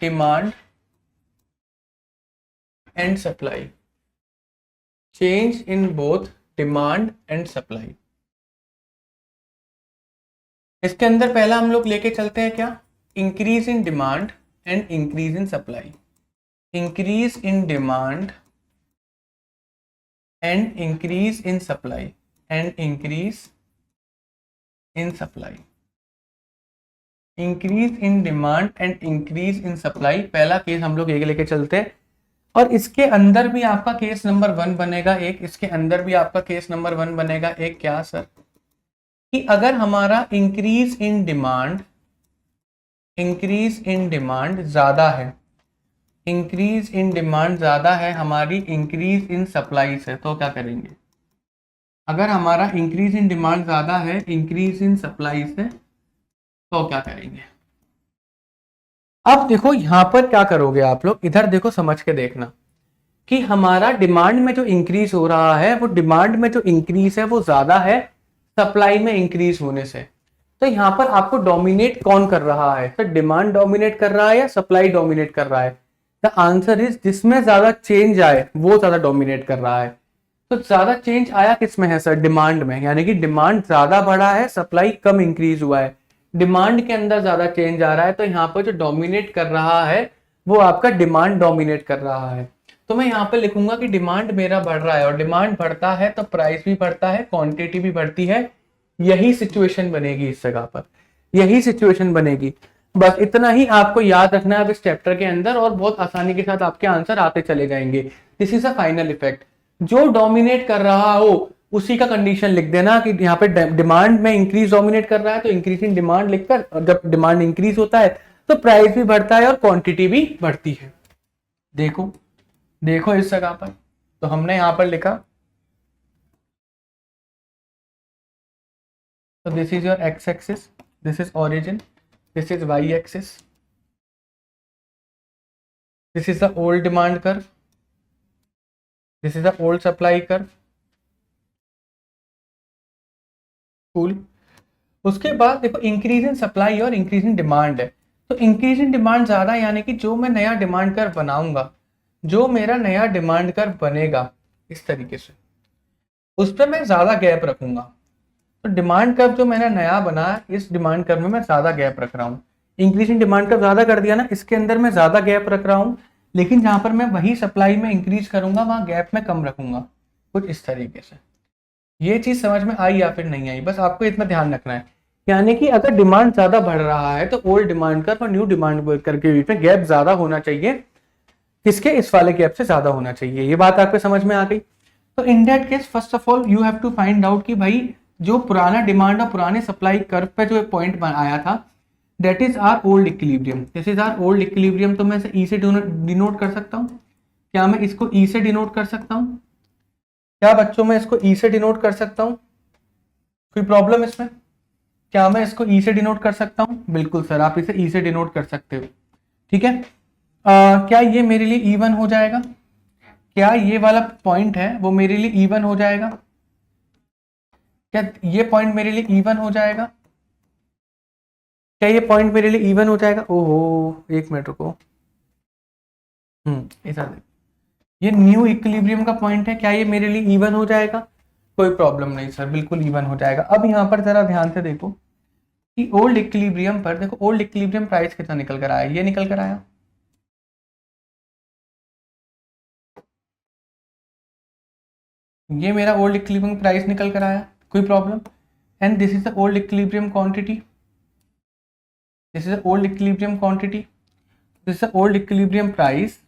[SPEAKER 1] demand and supply, change in both demand and supply। इसके अंदर पहला हम लोग लेके चलते हैं क्या, increase in demand and increase in supply. Increase in demand and increase in supply and increase in supply, increase in demand and increase in supply। पहला केस हम लोग एक लेके चलते हैं, और इसके अंदर भी आपका केस नंबर 1 बनेगा एक, इसके अंदर भी आपका केस नंबर 1 बनेगा एक। क्या सर, कि अगर हमारा इंक्रीज इन डिमांड ज्यादा है, इंक्रीज इन डिमांड ज्यादा है हमारी इंक्रीज इन सप्लाई से, तो क्या करेंगे? अगर हमारा इंक्रीज इन डिमांड ज्यादा है इंक्रीज इन सप्लाई से, तो क्या करेंगे? अब देखो यहां पर क्या करोगे आप लोग, इधर देखो समझ के देखना कि हमारा डिमांड में जो इंक्रीज हो रहा है, वो डिमांड में जो इंक्रीज है वो ज्यादा है सप्लाई में इंक्रीज होने से। तो यहां पर आपको डोमिनेट कौन कर रहा है? तो डिमांड डोमिनेट कर रहा है या सप्लाई डोमिनेट कर रहा है? द आंसर इज जिसमें ज्यादा चेंज आए वो ज्यादा डोमिनेट कर रहा है। तो ज्यादा चेंज आया किसमें है सर? डिमांड में, यानी कि डिमांड ज्यादा बढ़ा है, सप्लाई कम इंक्रीज हुआ है। डिमांड के अंदर ज्यादा चेंज आ रहा है, तो यहाँ पर जो डोमिनेट कर रहा है वो आपका डिमांड डोमिनेट कर रहा है। तो मैं यहाँ पे लिखूंगा कि डिमांड मेरा बढ़ रहा है, और डिमांड बढ़ता है तो प्राइस भी बढ़ता है, क्वांटिटी भी बढ़ती है। यही सिचुएशन बनेगी इस जगह पर, यही सिचुएशन बनेगी। बस इतना ही आपको याद रखना है अब इस चैप्टर के अंदर, और बहुत आसानी के साथ आपके आंसर आते चले जाएंगे। This is a final effect. जो डोमिनेट कर रहा हो उसी का कंडीशन लिख देना कि यहाँ पे डिमांड में इंक्रीज डोमिनेट कर रहा है, तो इंक्रीज इन डिमांड लिखकर, जब डिमांड इंक्रीज होता है तो प्राइस भी बढ़ता है और क्वांटिटी भी बढ़ती है। देखो इस जगह पर, तो हमने यहां पर लिखा, तो this is your X axis, this is origin, this is Y axis, this is the old demand curve, this is the old supply curve. Cool. उसके बाद देखो इंक्रीज इन सप्लाई और इंक्रीज इन डिमांड है, तो increase in demand ज्यादा, यानी कि जो मैं नया डिमांड कर्व बनाऊंगा, जो मेरा नया डिमांड कर्व बनेगा इस तरीके से, उस पर मैं ज्यादा गैप रखूंगा। तो डिमांड कर्व जो मैंने नया बनाया, इस डिमांड कर्व में मैं ज्यादा गैप रख रहा हूँ। इंक्रीज इन डिमांड कर्व ज्यादा कर दिया ना, इसके अंदर मैं ज्यादा गैप रख रहा हूँ, लेकिन जहां पर मैं वही सप्लाई में इंक्रीज करूंगा वहां गैप में कम रखूंगा, कुछ इस तरीके से। ये चीज समझ में आई या फिर नहीं आई, बस आपको इतना ध्यान रखना है। यानी कि अगर डिमांड ज्यादा बढ़ रहा है तो ओल्ड डिमांड कर्व और न्यू डिमांड कर्व के बीच में गैप ज्यादा होना चाहिए, किसके, इस वाले गैप से ज्यादा होना चाहिए। ये बात आपको समझ में आ गई। तो in that case first of all you have to find out कि भाई जो पुराना डिमांड और पुराने सप्लाई कर्व पे जो पॉइंट आया था that is our old equilibrium, this is our old equilibrium. तो मैं इसे ई से डिनोट कर सकता हूँ। क्या मैं इसको ई से डिनोट कर सकता हूँ? क्या बच्चों में इसको ई से डिनोट कर सकता हूँ? कोई प्रॉब्लम इसमें? क्या मैं इसको ई से डिनोट कर सकता हूँ? बिल्कुल सर, आप इसे ई से डिनोट कर सकते हो। ठीक है, क्या ये मेरे लिए इवन हो जाएगा? क्या ये वाला पॉइंट है वो मेरे लिए इवन हो जाएगा? क्या ये पॉइंट मेरे लिए इवन हो जाएगा? क्या ये पॉइंट मेरे लिए इवन हो जाएगा? ओहो, एक मिनट रुको। ऐसा ये न्यू इक्विलिब्रियम का पॉइंट है, क्या ये मेरे लिए इवन हो जाएगा? कोई प्रॉब्लम नहीं सर, बिल्कुल इवन हो जाएगा। अब यहाँ पर जरा ध्यान से देखो कि ओल्ड इक्विलिब्रियम पर देखो, ओल्ड इक्विलिब्रियम प्राइस कितना निकल कर आया, ये निकल कर आया। ये मेरा ओल्ड इक्विलिब्रियम प्राइस निकल कर आया, कोई problem? And this is the old equilibrium quantity, this is the old equilibrium quantity, this is the old equilibrium price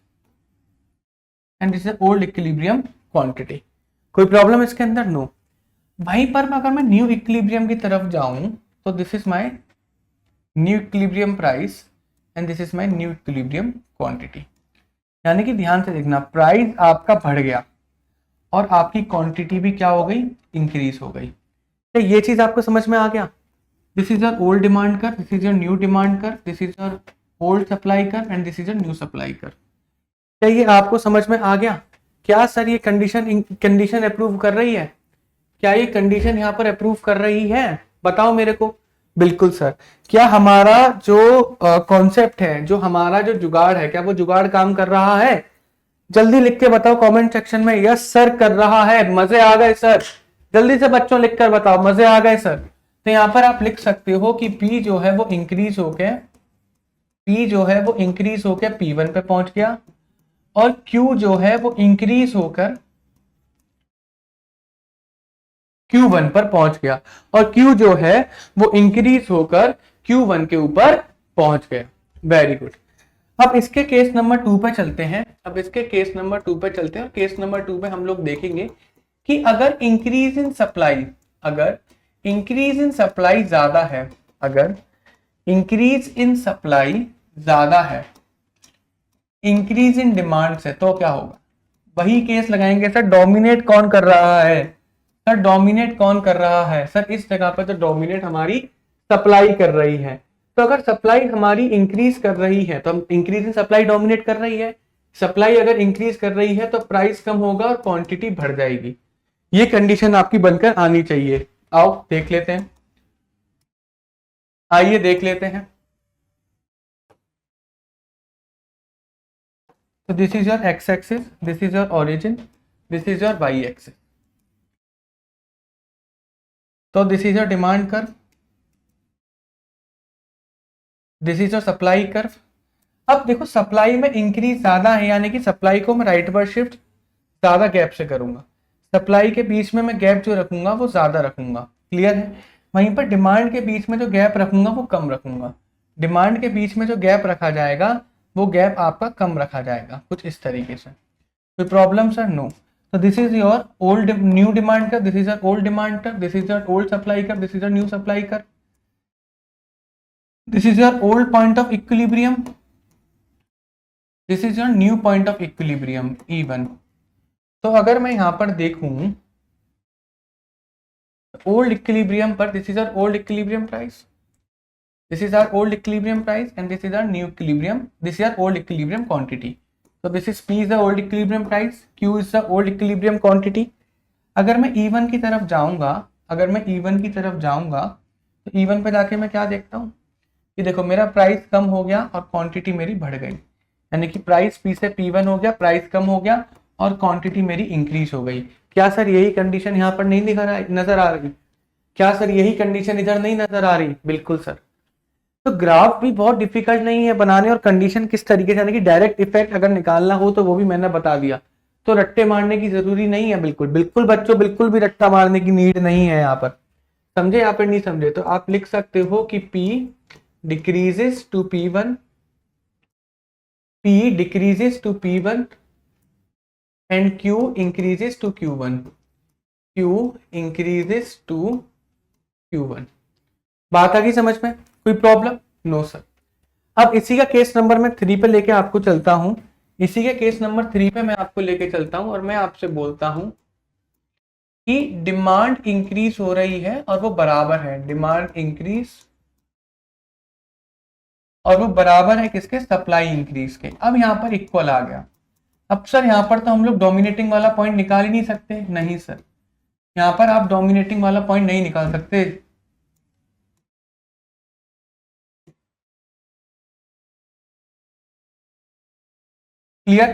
[SPEAKER 1] and this is old equilibrium quantity. कोई प्रॉब्लम इसके अंदर? नो। वहीं पर अगर मैं न्यू इक्विलिब्रियम की तरफ जाऊं तो this is my new equilibrium price and this is my new equilibrium quantity. यानी कि ध्यान से देखना, प्राइस आपका बढ़ गया और आपकी क्वांटिटी भी क्या हो गई, इंक्रीज हो गई। तो ये चीज आपको समझ में आ गया? This is your old demand curve, this is your new demand curve, this is your old supply curve and this is your new supply curve. क्या ये आपको समझ में आ गया? क्या सर ये कंडीशन अप्रूव कर रही है? क्या ये कंडीशन यहाँ पर अप्रूव कर रही है? बताओ मेरे को। बिल्कुल सर। क्या हमारा जो कॉन्सेप्ट है, जो हमारा जो जुगाड़ है, क्या वो जुगाड़ काम कर रहा है? जल्दी लिख के बताओ कमेंट सेक्शन में, यस सर कर रहा है, मजे आ गए सर। जल्दी से बच्चों लिख कर बताओ, मजे आ गए सर। तो यहाँ पर आप लिख सकते हो कि P जो है वो इंक्रीज होके, P जो है वो इंक्रीज होके P1 पे पहुंच गया और Q जो है वो इंक्रीज होकर Q1 पर पहुंच गया और Q जो है वो इंक्रीज होकर Q1 के ऊपर पहुंच गया। Very good. अब इसके केस नंबर 2 पे चलते हैं। अब इसके केस नंबर 2 पे चलते हैं और केस नंबर 2 पे हम लोग देखेंगे कि अगर इंक्रीज इन सप्लाई, अगर इंक्रीज इन सप्लाई ज्यादा है, अगर इंक्रीज इन सप्लाई ज्यादा है इंक्रीज इन डिमांड से, तो क्या होगा? वही केस लगाएंगे सर, डोमिनेट कौन कर रहा है? सर डोमिनेट कौन कर रहा है? सर इस जगह पर तो डोमिनेट हमारी सप्लाई कर रही है। तो अगर सप्लाई हमारी इंक्रीज कर रही है तो हम इंक्रीज इन सप्लाई डोमिनेट कर रही है। सप्लाई अगर इंक्रीज कर रही है तो प्राइस कम होगा और क्वांटिटी बढ़ जाएगी। ये कंडीशन आपकी बनकर आनी चाहिए। आओ देख लेते हैं, आइए देख लेते हैं। तो this is your X axis, this is your origin, this is your Y axis. तो this is your demand curve, this is your supply curve. अब देखो सप्लाई में इंक्रीज ज्यादा है, यानी कि सप्लाई को मैं राइट पर शिफ्ट ज्यादा गैप से करूंगा। सप्लाई के बीच में मैं गैप जो रखूंगा वो ज्यादा रखूंगा, क्लियर है? वहीं पर डिमांड के बीच में जो गैप रखूंगा वो कम रखूंगा। डिमांड के बीच में जो गैप रखा जाएगा वो गैप आपका कम रखा जाएगा, कुछ इस तरीके से। कोई प्रॉब्लम सर? नो। तो this is your old new demand curve, this is your old demand curve, this is your old supply curve, this is your new supply curve, this is your old point of equilibrium, this is your new point of equilibrium E1। तो अगर मैं यहां पर देखूं old equilibrium पर, this is our old equilibrium price, this is our old equilibrium price and this is our new equilibrium, this is our old equilibrium quantity. तो this is P is the old equilibrium price, Q is the old equilibrium quantity. अगर मैं E1 की तरफ जाऊंगा, अगर मैं E1 की तरफ जाऊंगा तो E1 पे जाके मैं क्या देखता हूँ कि देखो मेरा प्राइस कम हो गया और क्वांटिटी मेरी बढ़ गई, यानी कि प्राइस P से P1 हो गया, प्राइस कम हो गया और क्वांटिटी मेरी इंक्रीज हो गई। क्या सर यही कंडीशन यहाँ पर नहीं नजर आ रही? क्या सर यही कंडीशन इधर नहीं नजर आ रही? बिल्कुल सर। तो ग्राफ भी बहुत डिफिकल्ट नहीं है बनाने और कंडीशन किस तरीके से, यानी कि डायरेक्ट इफेक्ट अगर निकालना हो तो वो भी मैंने बता दिया। तो रट्टे मारने की जरूरी नहीं है, बिल्कुल बिल्कुल बच्चों, बिल्कुल भी रट्टा मारने की नीड नहीं है यहाँ पर। समझे या फिर नहीं समझे? तो आप लिख सकते हो कि P decreases to P1, P decreases to P1 and Q increases to Q1, Q increases to Q1। बात आ गई समझ में? कोई प्रॉब्लम? No sir. अब इसी का केस नंबर मैं 3 पे लेके आपको चलता हूं, इसी के केस नंबर 3 पे मैं आपको लेके चलता हूं और मैं आपसे बोलता हूं कि डिमांड इंक्रीज हो रही है और वो बराबर है, डिमांड इंक्रीज और वो बराबर है किसके? सप्लाई इंक्रीज के। अब यहां पर इक्वल आ गया। अब सर यहां पर तो हम लोग डोमिनेटिंग वाला पॉइंट निकाल ही नहीं सकते। नहीं सर, यहां पर आप डोमिनेटिंग वाला पॉइंट नहीं निकाल सकते। क्लियर?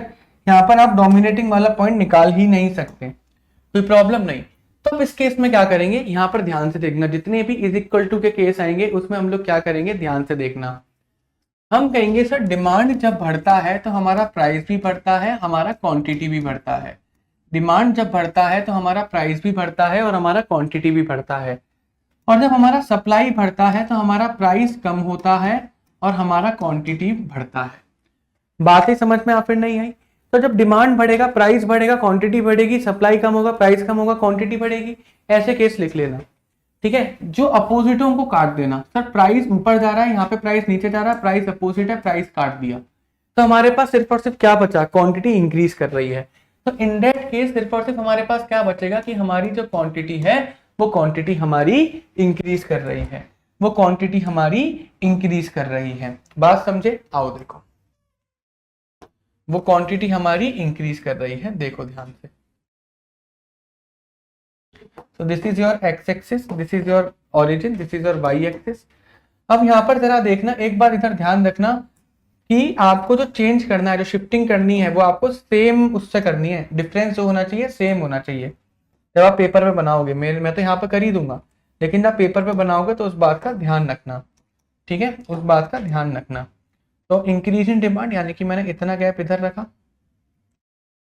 [SPEAKER 1] यहां पर आप डोमिनेटिंग वाला पॉइंट निकाल ही नहीं सकते, कोई प्रॉब्लम नहीं। तो अब इस केस में क्या करेंगे, यहां पर ध्यान से देखना, जितने भी इज इक्वल टू के केस आएंगे उसमें हम लोग क्या करेंगे, ध्यान से देखना। हम कहेंगे सर डिमांड जब बढ़ता है तो हमारा प्राइस भी बढ़ता है, हमारा क्वांटिटी भी बढ़ता है। डिमांड जब बढ़ता है तो हमारा प्राइस भी बढ़ता है और हमारा क्वांटिटी भी बढ़ता है। और जब हमारा सप्लाई बढ़ता है तो हमारा प्राइस कम होता है और हमारा क्वांटिटी बढ़ता है। बातें समझ में आ फिर नहीं आई? तो जब डिमांड बढ़ेगा प्राइस बढ़ेगा, क्वांटिटी बढ़ेगी, सप्लाई कम होगा प्राइस कम होगा, क्वांटिटी बढ़ेगी, ऐसे केस लिख लेना। ठीक है, जो अपोजिटों को काट देना। सर प्राइस ऊपर जा रहा है, यहाँ पे प्राइस नीचे जा रहा है, प्राइस अपोजिट है, प्राइस काट दिया, तो हमारे पास सिर्फ और सिर्फ क्या बचा, क्वांटिटी इंक्रीज कर रही है। तो इन दैट केस सिर्फ और सिर्फ हमारे पास क्या बचेगा कि हमारी जो क्वांटिटी है वो क्वांटिटी हमारी इंक्रीज कर रही है, वो क्वांटिटी हमारी इंक्रीज कर रही है। बात समझे? आओ देखो, वो क्वांटिटी हमारी इंक्रीज कर रही है, देखो ध्यान से। So this is your x axis, this is your origin, this is your y axis। अब यहाँ पर जरा देखना, एक बार इधर ध्यान रखना कि आपको जो चेंज करना है, जो शिफ्टिंग करनी है वो आपको सेम उससे करनी है, डिफरेंस जो होना चाहिए सेम होना चाहिए। जब आप पेपर पे बनाओगे, मैं तो यहाँ पर कर ही दूंगा, लेकिन जब पेपर पे बनाओगे तो उस बात का ध्यान रखना। ठीक है, उस बात का ध्यान रखना। तो इंक्रीज इन डिमांड यानी कि मैंने इतना गैप इधर रखा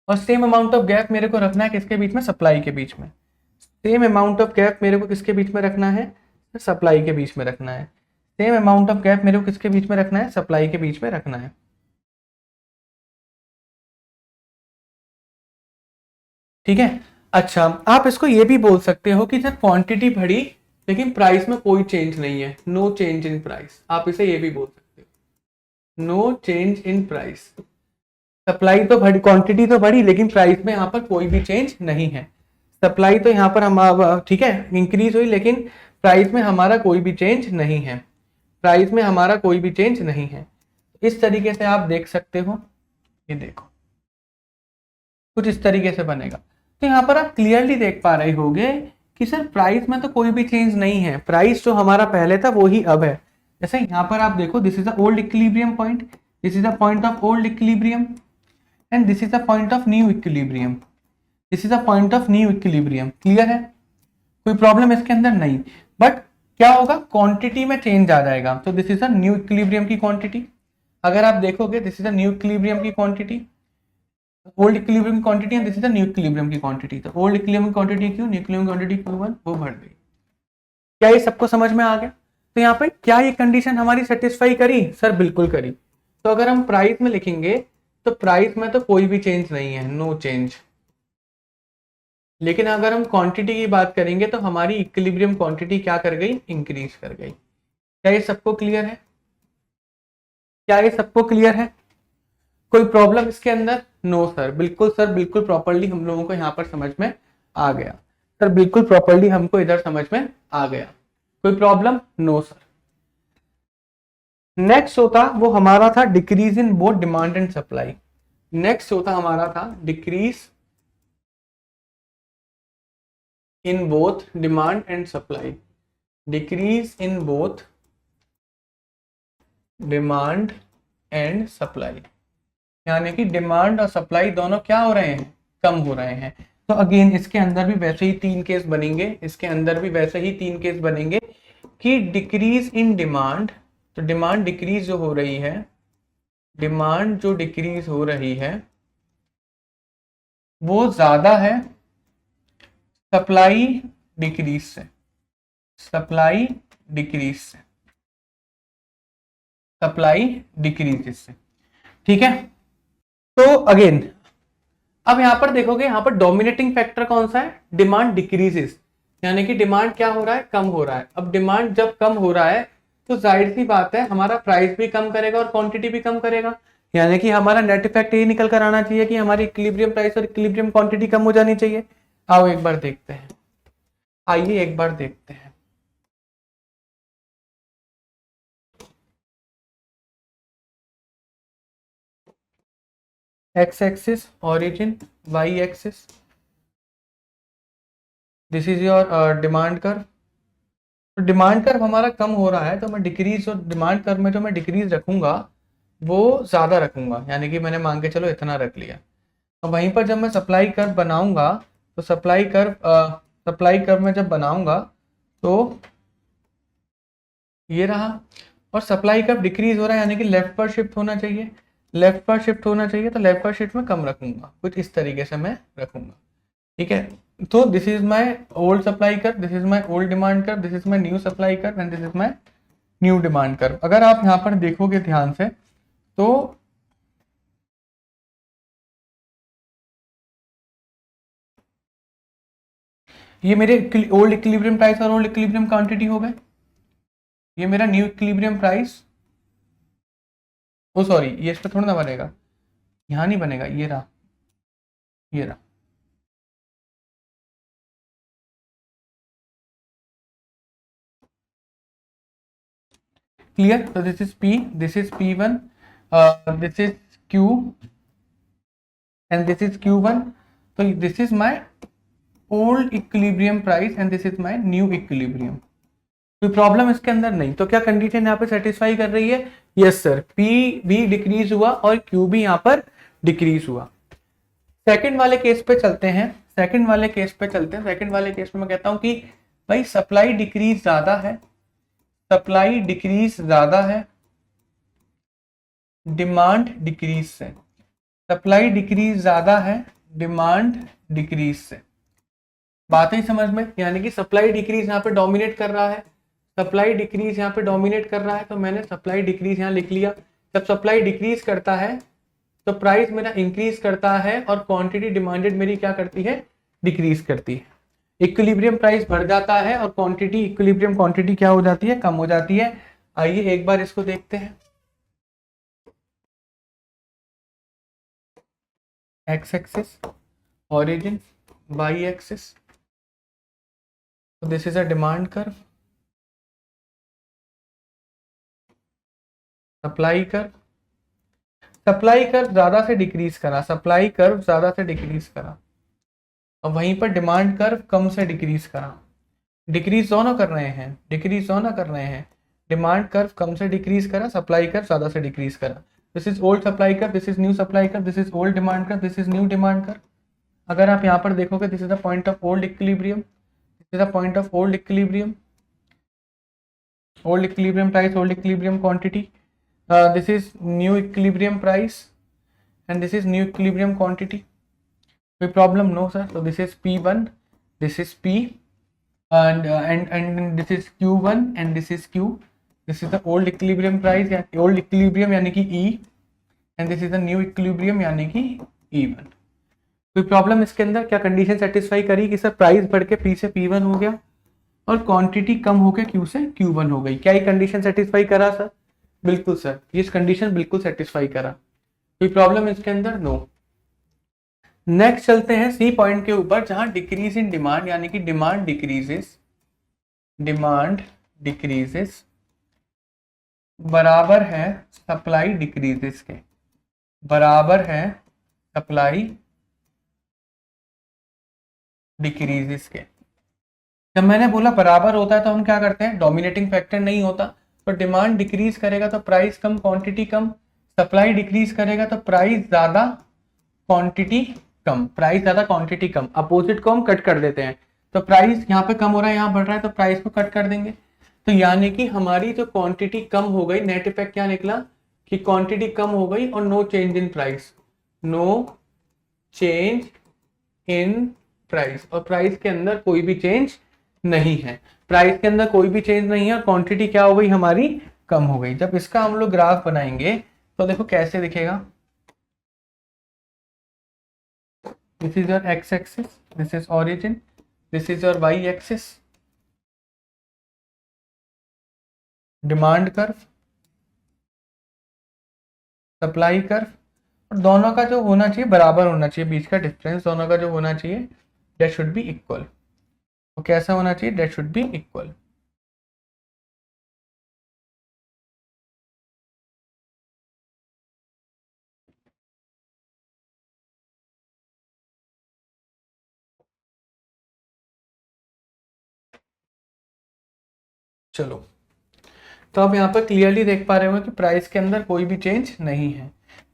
[SPEAKER 1] और सेम अमाउंट ऑफ गैप मेरे को रखना है किसके बीच में, सप्लाई के बीच में। सेम अमाउंट ऑफ गैप मेरे को किसके बीच में रखना है, सप्लाई के बीच में रखना है। सेम अमाउंट ऑफ गैप मेरे को किसके बीच में रखना है, सप्लाई के बीच में रखना है। ठीक है, अच्छा आप इसको ये भी बोल सकते हो कि सर क्वांटिटी बढ़ी लेकिन प्राइस में कोई चेंज नहीं है, नो चेंज इन प्राइस। आप इसे ये भी बोल सकते हो, no change in price. Supply तो बढ़ी, क्वांटिटी तो बढ़ी, लेकिन प्राइस में यहाँ पर कोई भी चेंज नहीं है। सप्लाई तो यहाँ पर हम ठीक है इंक्रीज हुई, लेकिन प्राइस में हमारा कोई भी चेंज नहीं है, प्राइस में हमारा कोई भी चेंज नहीं है। इस तरीके से आप देख सकते हो, ये देखो कुछ इस तरीके से बनेगा। तो यहाँ पर आप क्लियरली देख पा रहे होगे कि सर प्राइस में तो कोई भी चेंज नहीं है, प्राइस जो हमारा पहले था वो ही अब है। जैसे यहाँ पर आप देखो, this is the old equilibrium point, this is the point of old equilibrium and this is the point of new equilibrium, this is the point of new equilibrium. Clear है? कोई प्रॉब्लम इसके अंदर नहीं। बट क्या होगा, quantity में change आ जाएगा। तो this is the new equilibrium की क्वांटिटी, अगर आप देखोगे this is the new equilibrium की क्वांटिटी, ओल्ड इक्विलिब्रियम की quantity and this is the new equilibrium की क्वांटिटी। तो ओल्ड इक्विलिब्रियम की क्वांटिटी क्यों, न्यू इक्विलिब्रियम क्वांटिटी Q1 वो बढ़ गई। क्या ये सबको समझ में आ गया? तो यहाँ पे क्या ये कंडीशन हमारी सेटिस्फाई करी? सर बिल्कुल करी। तो अगर हम प्राइस में लिखेंगे तो प्राइस में तो कोई भी चेंज नहीं है, नो चेंज। लेकिन अगर हम क्वांटिटी की बात करेंगे तो हमारी इक्विलिब्रियम क्वांटिटी क्या कर गई, इंक्रीज कर गई। क्या ये सबको क्लियर है? क्या ये सबको क्लियर है? कोई प्रॉब्लम इसके अंदर? नो सर, बिल्कुल सर, बिल्कुल प्रॉपर्ली हम लोगों को यहाँ पर समझ में आ गया। सर बिल्कुल प्रॉपर्ली हमको इधर समझ में आ गया, कोई प्रॉब्लम? No sir. नेक्स्ट होता वो हमारा था decrease in both demand and supply. Next होता हमारा था decrease in both demand and supply, decrease in both demand and supply, यानी कि डिमांड और सप्लाई दोनों क्या हो रहे हैं, कम हो रहे हैं। तो अगेन इसके अंदर भी वैसे ही 3 केस बनेंगे, इसके अंदर भी वैसे ही 3 केस बनेंगे कि डिक्रीज इन डिमांड, तो डिमांड डिक्रीज जो हो रही है, डिमांड जो डिक्रीज हो रही है वो ज्यादा है सप्लाई डिक्रीज से, सप्लाई डिक्रीज से, सप्लाई डिक्रीज से। ठीक है, तो अगेन अब यहां पर देखोगे, यहां पर डोमिनेटिंग फैक्टर कौन सा है, डिमांड डिक्रीजेस, यानी कि डिमांड क्या हो रहा है, कम हो रहा है। अब डिमांड जब कम हो रहा है तो जाहिर सी बात है हमारा प्राइस भी कम करेगा और क्वांटिटी भी कम करेगा, यानी कि हमारा नेट इफेक्ट यही निकल कर आना चाहिए कि हमारी इक्विलिब्रियम प्राइस और इक्विलिब्रियम क्वांटिटी कम हो जानी चाहिए। आओ एक बार देखते हैं, आइए एक बार देखते हैं। X axis origin, Y axis, this is your demand curve. तो डिमांड कर्व हमारा कम हो रहा है तो मैं डिक्रीज, और डिमांड कर्व में जो मैं डिक्रीज रखूंगा वो ज्यादा रखूंगा, यानी कि मैंने मान के चलो इतना रख लिया। और वहीं पर जब मैं सप्लाई कर्व बनाऊंगा तो सप्लाई कर्व में जब बनाऊंगा तो ये रहा, और सप्लाई कर्व डिक्रीज हो रहा है यानी कि लेफ्ट पर शिफ्ट होना चाहिए, लेफ्ट पर शिफ्ट होना चाहिए, तो लेफ्ट पर शिफ्ट में कम रखूंगा, कुछ इस तरीके से मैं रखूंगा। ठीक है, तो this is my old supply curve, this is my old demand curve, this is my new supply curve and this is my new demand curve. अगर आप यहाँ पर देखोगे ध्यान से तो ये मेरे ओल्ड इक्विलिब्रियम प्राइस और ओल्ड इक्विलिब्रियम क्वांटिटी हो गए, ये मेरा न्यू इक्विलिब्रियम प्राइस, ओ सॉरी ये इस पर थोड़ा ना बनेगा, यहाँ नहीं बनेगा, ये रहा, ये रहा। क्लियर, तो this is P, this is P1, this is Q and this is Q1, तो this is my old equilibrium price and this is my new equilibrium. कोई प्रॉब्लम इसके अंदर नहीं, तो क्या कंडीशन यहाँ पे सेटिस्फाई कर रही है, यस सर, P भी डिक्रीज हुआ और Q भी यहाँ पर डिक्रीज हुआ। सेकंड वाले केस पे चलते हैं, सेकंड वाले केस पे चलते हैं। सेकंड वाले केस में मैं कहता हूं कि भाई सप्लाई डिक्रीज ज्यादा है, सप्लाई डिक्रीज ज्यादा है डिमांड डिक्रीज से, सप्लाई डिक्रीज ज्यादा है डिमांड डिक्रीज से। बात ही समझ में, यानी कि सप्लाई डिक्रीज यहाँ पे डोमिनेट कर रहा है, सप्लाई डिक्रीज यहाँ पे डोमिनेट कर रहा है, तो मैंने सप्लाई डिक्रीज यहाँ लिख लिया। जब सप्लाई डिक्रीज करता है तो प्राइस मेरा इंक्रीज करता है और क्वांटिटी डिमांडेड मेरी क्या करती है, डिक्रीज करती है। इक्विलिब्रियम प्राइस बढ़ जाता है और क्वांटिटी, इक्विलिब्रियम क्वांटिटी क्या हो जाती है, कम हो जाती है। आइए एक बार इसको देखते हैं। X axis origin, Y axis, this is a demand curve, supply curve, supply curve ज्यादा से डिक्रीज करा, सप्लाई कर्व ज्यादा से डिक्रीज करा, और वहीं पर डिमांड कर्व कम से डिक्रीज करा। डिक्रीज दोनों कर रहे हैं, डिक्रीज दोनों कर रहे हैं, डिमांड कर्व कम से डिक्रीज करा, सप्लाई कर्व ज्यादा से डिक्रीज करा। This is old supply curve, this is new supply curve, this is old demand curve, this is new demand curve. अगर आप यहाँ पर देखोगे, this is the point of old equilibrium, this is the point of old equilibrium, old equilibrium price, old equilibrium quantity, this is new equilibrium price and this is new equilibrium quantity. कोई problem? No sir. So this is P1, this is P and this is Q1 and this is Q. This is the old equilibrium price या old equilibrium यानी कि E and this is the new equilibrium यानी कि E1. कोई problem इसके अंदर? क्या condition satisfy करी कि सर प्राइस बढ़ के P से P1 हो गया और क्वांटिटी कम होकर Q से Q1 हो गई? क्या ये कंडीशन सेटिस्फाई करा सर? बिल्कुल सर, ये कंडीशन बिल्कुल सेटिस्फाई करा। कोई प्रॉब्लम इसके अंदर? नो। नेक्स्ट चलते हैं सी पॉइंट के ऊपर, जहां डिक्रीज इन डिमांड यानी कि डिमांड डिक्रीजेस बराबर है सप्लाई डिक्रीजेस के, बराबर है सप्लाई डिक्रीजेस के। जब मैंने बोला बराबर होता है तो हम क्या करते हैं, डोमिनेटिंग फैक्टर नहीं होता, तो डिमांड डिक्रीज करेगा तो प्राइस कम क्वांटिटी कम, सप्लाई डिक्रीज करेगा तो प्राइस ज्यादा क्वांटिटी कम, प्राइस ज्यादा क्वांटिटी कम। अपोजिट को हम कट कर देते हैं, तो प्राइस यहाँ पे कम हो रहा है, यहाँ बढ़ रहा है, तो प्राइस को कट कर देंगे। तो यानी कि हमारी जो क्वांटिटी कम हो गई, नेट इफेक्ट क्या निकला कि क्वांटिटी कम हो गई और no change in price, no change in price, और प्राइस के अंदर कोई भी चेंज नहीं है, प्राइस के अंदर कोई भी चेंज नहीं है और क्वांटिटी क्या हो गई हमारी, कम हो गई। जब इसका हम लोग ग्राफ बनाएंगे तो देखो कैसे दिखेगा, this is your X axis, this is origin, this is your Y axis, demand curve, supply curve, और दोनों का जो होना चाहिए बराबर होना चाहिए, बीच का डिफरेंस दोनों का जो होना चाहिए दैट शुड बी इक्वल। तो कैसा होना चाहिए, दैट शुड बी इक्वल। चलो, तो आप यहाँ पर क्लियरली देख पा रहे हो कि प्राइस के अंदर कोई भी चेंज नहीं है,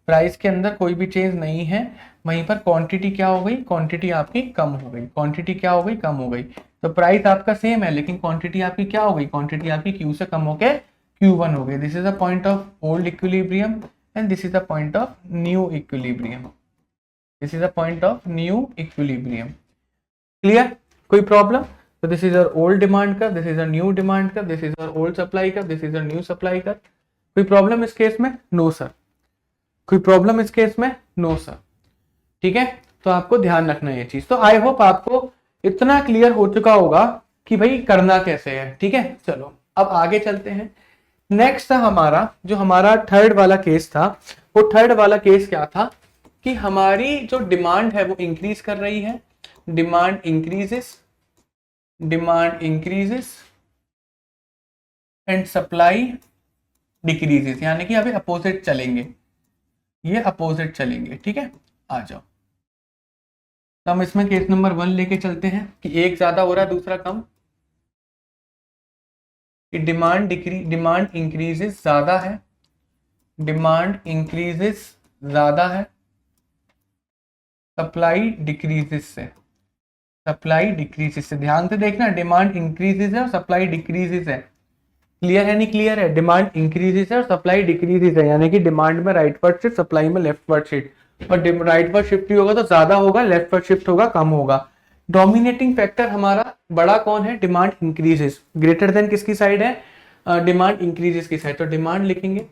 [SPEAKER 1] प्राइस के अंदर कोई भी चेंज नहीं है। वहीं पर क्वांटिटी क्या हो गई, क्वांटिटी आपकी कम हो गई, क्वांटिटी क्या हो गई, कम हो गई। तो प्राइस आपका सेम है लेकिन क्वांटिटी आपकी क्या हो गई, क्वांटिटी आपकी क्यू से कम होकर Q1 हो गई। This is the point of old equilibrium and this is the point of new equilibrium, this is the point of new equilibrium. Clear, कोई problem? So this is our old demand curve, this is our new demand curve, this is our old supply curve, this is our new supply curve। कोई problem इस case में? No sir. कोई problem इस case में? No sir. ठीक है, तो आपको ध्यान रखना है ये चीज। तो आई होप आपको इतना क्लियर हो चुका होगा कि भाई करना कैसे है। ठीक है, चलो अब आगे चलते हैं। नेक्स्ट था हमारा, जो हमारा थर्ड वाला केस था, वो थर्ड वाला केस क्या था कि हमारी जो डिमांड है वो इंक्रीज कर रही है, demand increases, demand increases and supply decreases, यानी कि अभी अपोजिट चलेंगे, ये अपोजिट चलेंगे। ठीक है, आ जाओ। तो हम इसमें केस नंबर 1 लेके चलते हैं कि एक ज्यादा हो रहा है दूसरा कम, कि डिमांड इंक्रीजेस ज्यादा है, डिमांड इंक्रीजेस ज्यादा है, सप्लाई डिक्रीजेस से, सप्लाई डिक्रीजेस से। ध्यान से देखना, डिमांड इंक्रीजेस है और सप्लाई डिक्रीजेस है। क्लियर है नहीं क्लियर है? डिमांड इंक्रीजेस है और सप्लाई डिक्रीजेस है, यानी कि डिमांड में राइटवर्ड शिफ्ट, सप्लाई में लेफ्टवर्ड शिफ्ट। और राइटवर्ड शिफ्ट भी होगा तो ज्यादा होगा, लेफ्टवर्ड शिफ्ट होगा कम होगा। डोमिनेटिंग फैक्टर हमारा बड़ा कौन है? Demand increases. ग्रेटर देन किसकी साइड है? डिमांड इंक्रीजेस की साइड। तो डिमांड लिखेंगे,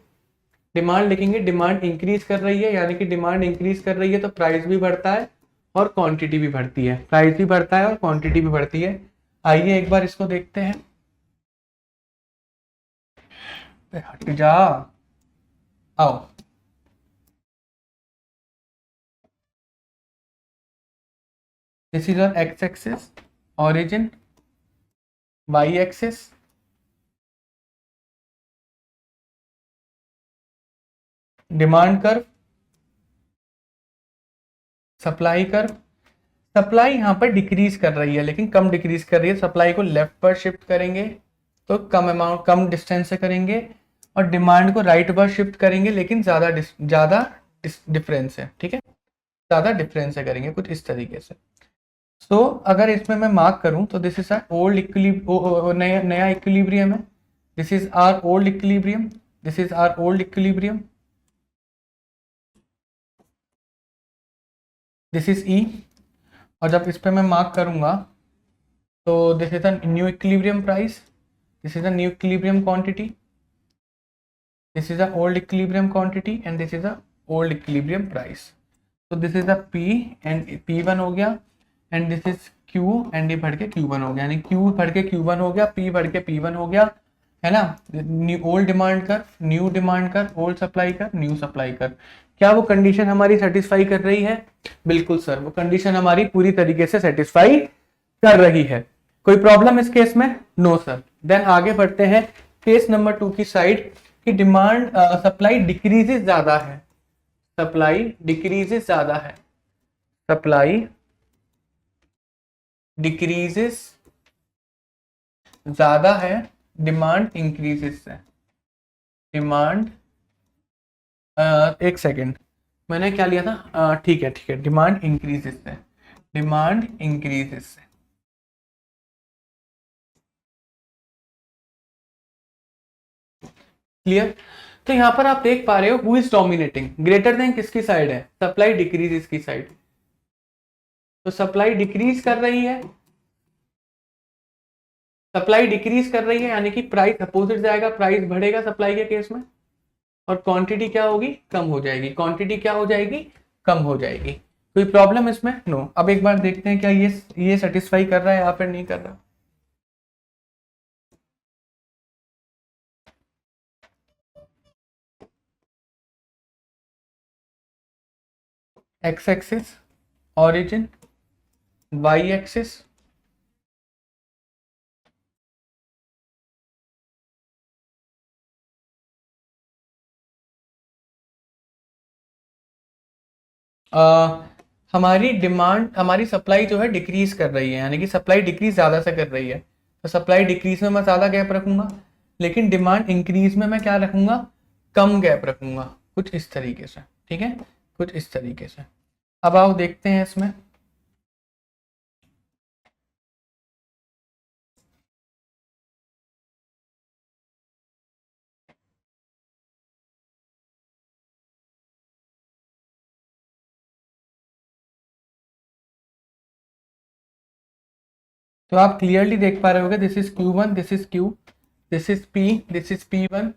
[SPEAKER 1] डिमांड लिखेंगे, डिमांड इंक्रीज कर रही है, यानी कि डिमांड इंक्रीज कर रही है तो प्राइस भी बढ़ता है और क्वांटिटी भी बढ़ती है, प्राइस भी बढ़ता है और क्वांटिटी भी बढ़ती है। आइए एक बार इसको देखते हैं। हट जा, आओ। This is on X axis origin, Y axis demand curve, supply curve. Supply यहाँ पर डिक्रीज कर रही है लेकिन कम डिक्रीज कर रही है, सप्लाई को लेफ्ट पर शिफ्ट करेंगे तो कम अमाउंट, कम डिस्टेंस से करेंगे, और डिमांड को राइट पर शिफ्ट करेंगे लेकिन ज्यादा डिफरेंस है। ठीक है, ज्यादा डिफरेंस से करेंगे कुछ इस तरीके से। सो अगर इसमें मैं मार्क करूं तो दिस इज ओल्ड इक्विलिब्रियम, नया इक्विलिब्रियम है, this is our old equilibrium, this is our old equilibrium, this is E. और जब इस पे मैं मार्क करूंगा तो this is the new equilibrium price, this is the new equilibrium quantity, this is the old equilibrium quantity and this is the old equilibrium price. तो this is the P and P1 हो गया and this is Q and ये बढ़ के Q1 हो गया, यानी Q बढ़ के Q1 हो गया, P बढ़ के P1 हो गया, है ना। ओल्ड डिमांड कर, न्यू डिमांड कर, ओल्ड सप्लाई कर, न्यू सप्लाई कर। क्या वो कंडीशन हमारी सेटिस्फाई कर रही है? बिल्कुल सर, वो कंडीशन हमारी पूरी तरीके से सेटिस्फाई कर रही है। कोई प्रॉब्लम इस केस में? No sir. देन आगे बढ़ते हैं केस नंबर 2 की साइड कि डिमांड सप्लाई डिक्रीजेस ज्यादा है, सप्लाई डिक्रीजेस ज्यादा है, सप्लाई डिक्रीजेस ज्यादा है, डिमांड इंक्रीजेस है, डिमांड एक सेकेंड, मैंने क्या लिया था? ठीक है ठीक है, डिमांड इंक्रीजेस है, डिमांड इंक्रीजेस है। क्लियर? तो यहां पर आप देख पा रहे हो who is dominating, greater than किसकी साइड है? सप्लाई डिक्रीजेस की साइड। तो सप्लाई डिक्रीज कर रही है, सप्लाई डिक्रीज कर रही है, यानी कि प्राइस अपोजिट जाएगा, प्राइस बढ़ेगा सप्लाई के केस में, और क्वांटिटी क्या होगी, कम हो जाएगी। क्वांटिटी क्या हो जाएगी, कम हो जाएगी। कोई प्रॉब्लम इसमें, नो। अब एक बार देखते हैं क्या ये सेटिस्फाई कर रहा है या फिर नहीं कर रहा। X axis origin, Y axis, हमारी डिमांड, हमारी सप्लाई जो है डिक्रीज कर रही है, यानी कि सप्लाई डिक्रीज ज्यादा से कर रही है। तो सप्लाई डिक्रीज में मैं ज्यादा गैप रखूंगा, लेकिन डिमांड इंक्रीज में मैं क्या रखूंगा, कम गैप रखूंगा, कुछ इस तरीके से। ठीक है, कुछ इस तरीके से। अब आओ देखते हैं इसमें। तो आप क्लियरली देख पा रहे होगे, this is Q1, this is Q, this is P, this is P1,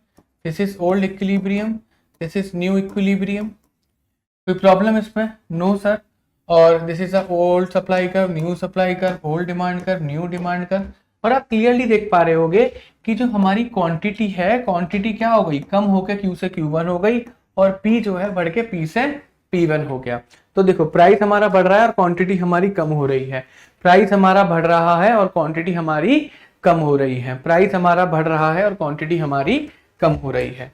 [SPEAKER 1] this is old equilibrium, this is new equilibrium. कोई प्रॉब्लम इसमें, नो सर। और this is a old supply curve, new supply curve, old demand curve, new demand curve. और आप clearly देख पा रहे होगे कि जो हमारी क्वांटिटी है, क्वांटिटी क्या हो गई, कम होकर Q से Q1 हो गई, और P जो है बढ़ के P से P1 हो गया। तो देखो प्राइस हमारा बढ़ रहा है और क्वांटिटी हमारी कम हो रही है। प्राइस हमारा बढ़ रहा है और क्वांटिटी हमारी कम हो रही है। प्राइस हमारा बढ़ रहा है और क्वांटिटी हमारी कम हो रही है।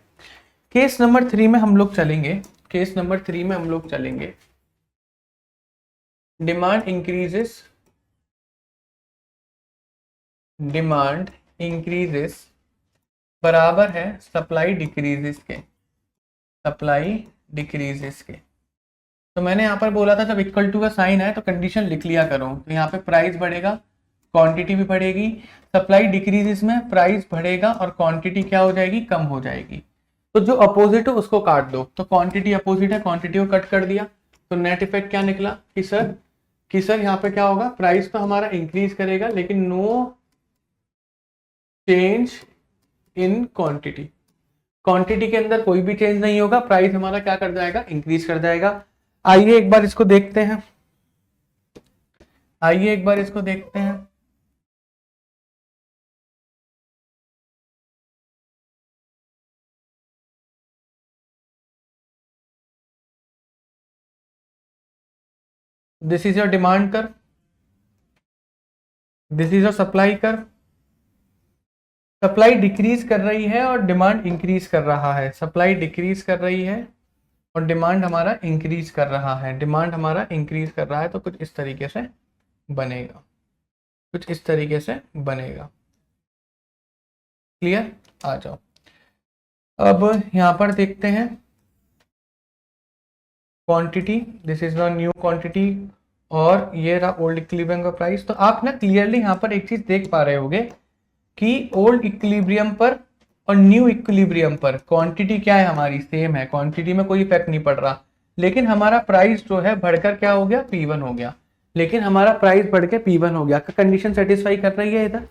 [SPEAKER 1] केस नंबर 3 में हम लोग चलेंगे। केस नंबर 3 में हम लोग चलेंगे। डिमांड इंक्रीजेस, डिमांड इंक्रीजेस बराबर है सप्लाई डिक्रीजेस के, सप्लाई डिक्रीजेस के। तो मैंने यहाँ पर बोला था जब इक्वल टू का साइन है तो कंडीशन लिख लिया करो। तो यहाँ पे प्राइस बढ़ेगा, क्वांटिटी भी बढ़ेगी। सप्लाई डिक्रीजेस में प्राइस बढ़ेगा और क्वांटिटी क्या हो जाएगी, कम हो जाएगी। तो जो अपोजिट हो उसको काट दो। तो क्वांटिटी अपोजिट है, क्वांटिटी को कट कर दिया, तो नेट इफेक्ट क्या निकला कि सर यहाँ पे क्या होगा, प्राइस तो हमारा इंक्रीज करेगा लेकिन no change in quantity. Quantity के अंदर कोई भी चेंज नहीं होगा, प्राइस हमारा क्या कर जाएगा, इंक्रीज कर जाएगा। आइए एक बार इसको देखते हैं, आइए एक बार इसको देखते हैं। This is your demand curve, this is your supply curve. Supply decrease कर रही है और डिमांड इंक्रीज कर रहा है। सप्लाई डिक्रीज कर रही है और डिमांड हमारा इंक्रीज कर रहा है। डिमांड हमारा इंक्रीज कर रहा है, तो कुछ इस तरीके से बनेगा, कुछ इस तरीके से बनेगा। क्लियर, आ जाओ। अब यहां पर देखते हैं quantity, this is the new quantity, और ये रहा ओल्ड इक्विलिब्रियम का प्राइस। तो आप ना क्लियरली यहाँ पर एक चीज देख पा रहे होगे कि ओल्ड इक्विलिब्रियम पर और न्यू इक्विलिब्रियम पर क्वांटिटी क्या है, हमारी सेम है, क्वांटिटी में कोई इफेक्ट नहीं पड़ रहा। लेकिन हमारा प्राइस जो है बढ़कर क्या हो गया, P1 हो गया। लेकिन हमारा प्राइस बढ़ के P1 हो गया। कंडीशन सेटिस्फाई कर रही है इधर,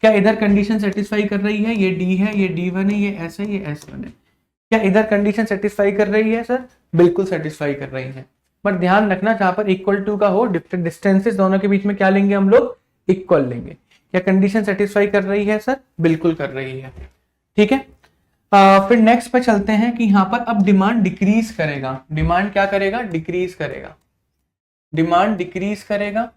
[SPEAKER 1] क्या इधर कंडीशन सेटिस्फाई कर रही है, ये D है, ये D1 है, ये S है, ये S1 है। क्या इधर कंडीशन सेटिस्फाई कर रही है सर, बिल्कुल सेटिस्फाई कर रही है। बट ध्यान रखना जहां पर इक्वल टू का हो, डिफरेंट डिस्टेंसेस दोनों के बीच में क्या लेंगे हम लोग, इक्वल लेंगे। क्या कंडीशन सेटिस्फाई कर रही है सर, बिल्कुल कर रही है। ठीक है, फिर नेक्स्ट पे चलते हैं कि यहां पर अब डिमांड डिक्रीज करेगा। डिमांड क्या करेगा, डिक्रीज करेगा। डिमांड डिक्रीज करेगा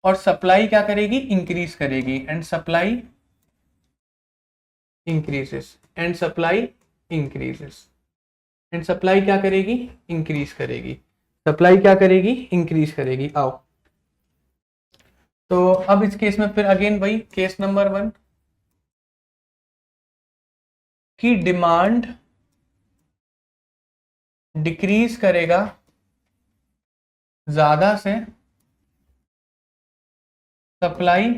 [SPEAKER 1] और सप्लाई क्या करेगी, इंक्रीज करेगी। And supply increases, and supply increases, and supply क्या करेगी, इंक्रीज करेगी। सप्लाई क्या करेगी, इंक्रीज करेगी। आओ, तो अब इस केस में फिर अगेन वही केस नंबर 1 की डिमांड डिक्रीज करेगा ज्यादा से, सप्लाई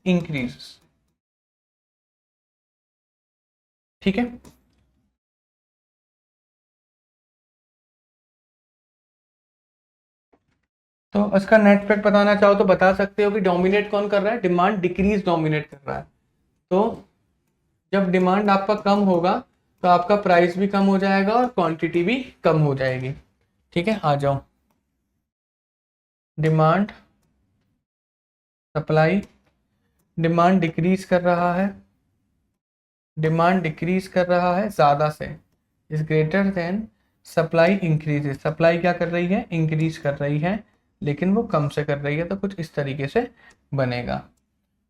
[SPEAKER 1] इंक्रीज। ठीक है, तो इसका नेट इफेक्ट बताना चाहो तो बता सकते हो कि डोमिनेट कौन कर रहा है, डिमांड डिक्रीज डोमिनेट कर रहा है। तो जब डिमांड आपका कम होगा तो आपका प्राइस भी कम हो जाएगा और क्वांटिटी भी कम हो जाएगी। ठीक है, आ जाओ। डिमांड सप्लाई, डिमांड डिक्रीज कर रहा है, डिमांड डिक्रीज कर रहा है ज़्यादा से, is greater than supply increases. Supply क्या कर रही है, इंक्रीज कर रही है, लेकिन वो कम से कर रही है। तो कुछ इस तरीके से बनेगा,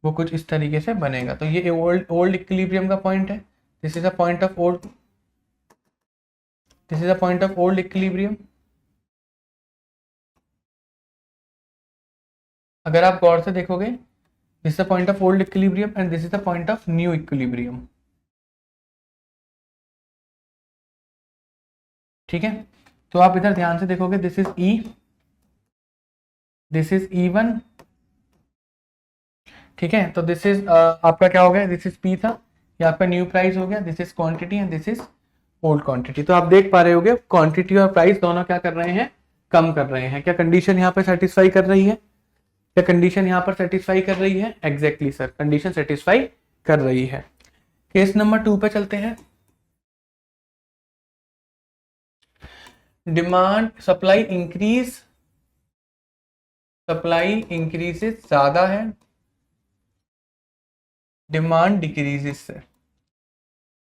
[SPEAKER 1] वो कुछ इस तरीके से बनेगा। तो ये ओल्ड इक्विलिब्रियम का पॉइंट है। This is a point of old, this is a point of old equilibrium. अगर आप गौर से देखोगे, this is the point of old equilibrium and this is the point of new equilibrium. ठीक है, तो आप इधर ध्यान से देखोगे, this is E, this is E1। ठीक है, तो दिस इज आपका क्या हो गया, दिस इज पी था, ये आपका न्यू प्राइस हो गया, this is quantity and this is old quantity. तो आप देख पा रहे होगे क्वांटिटी और प्राइस दोनों क्या कर रहे हैं, कम कर रहे हैं। क्या कंडीशन यहाँ पे सेटिस्फाई कर रही है, क्या कंडीशन यहाँ पर सेटिस्फाई कर रही है? एग्जैक्टली सर, कंडीशन सेटिस्फाई कर रही है। केस नंबर 2 पे चलते हैं। Demand supply increase, supply increases ज्यादा है, डिमांड डिक्रीजेस से,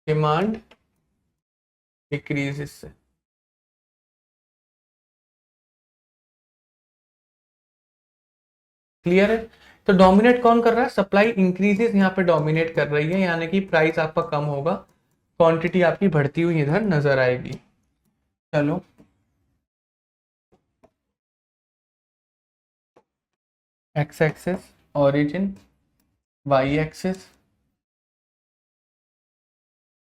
[SPEAKER 1] डिमांड डिक्रीजेस से। क्लियर है? तो डोमिनेट कौन कर रहा है, सप्लाई इंक्रीजेस यहाँ पे डोमिनेट कर रही है, यानी कि प्राइस आपका कम होगा, क्वांटिटी आपकी बढ़ती हुई इधर नजर आएगी। चलो X axis origin, Y axis,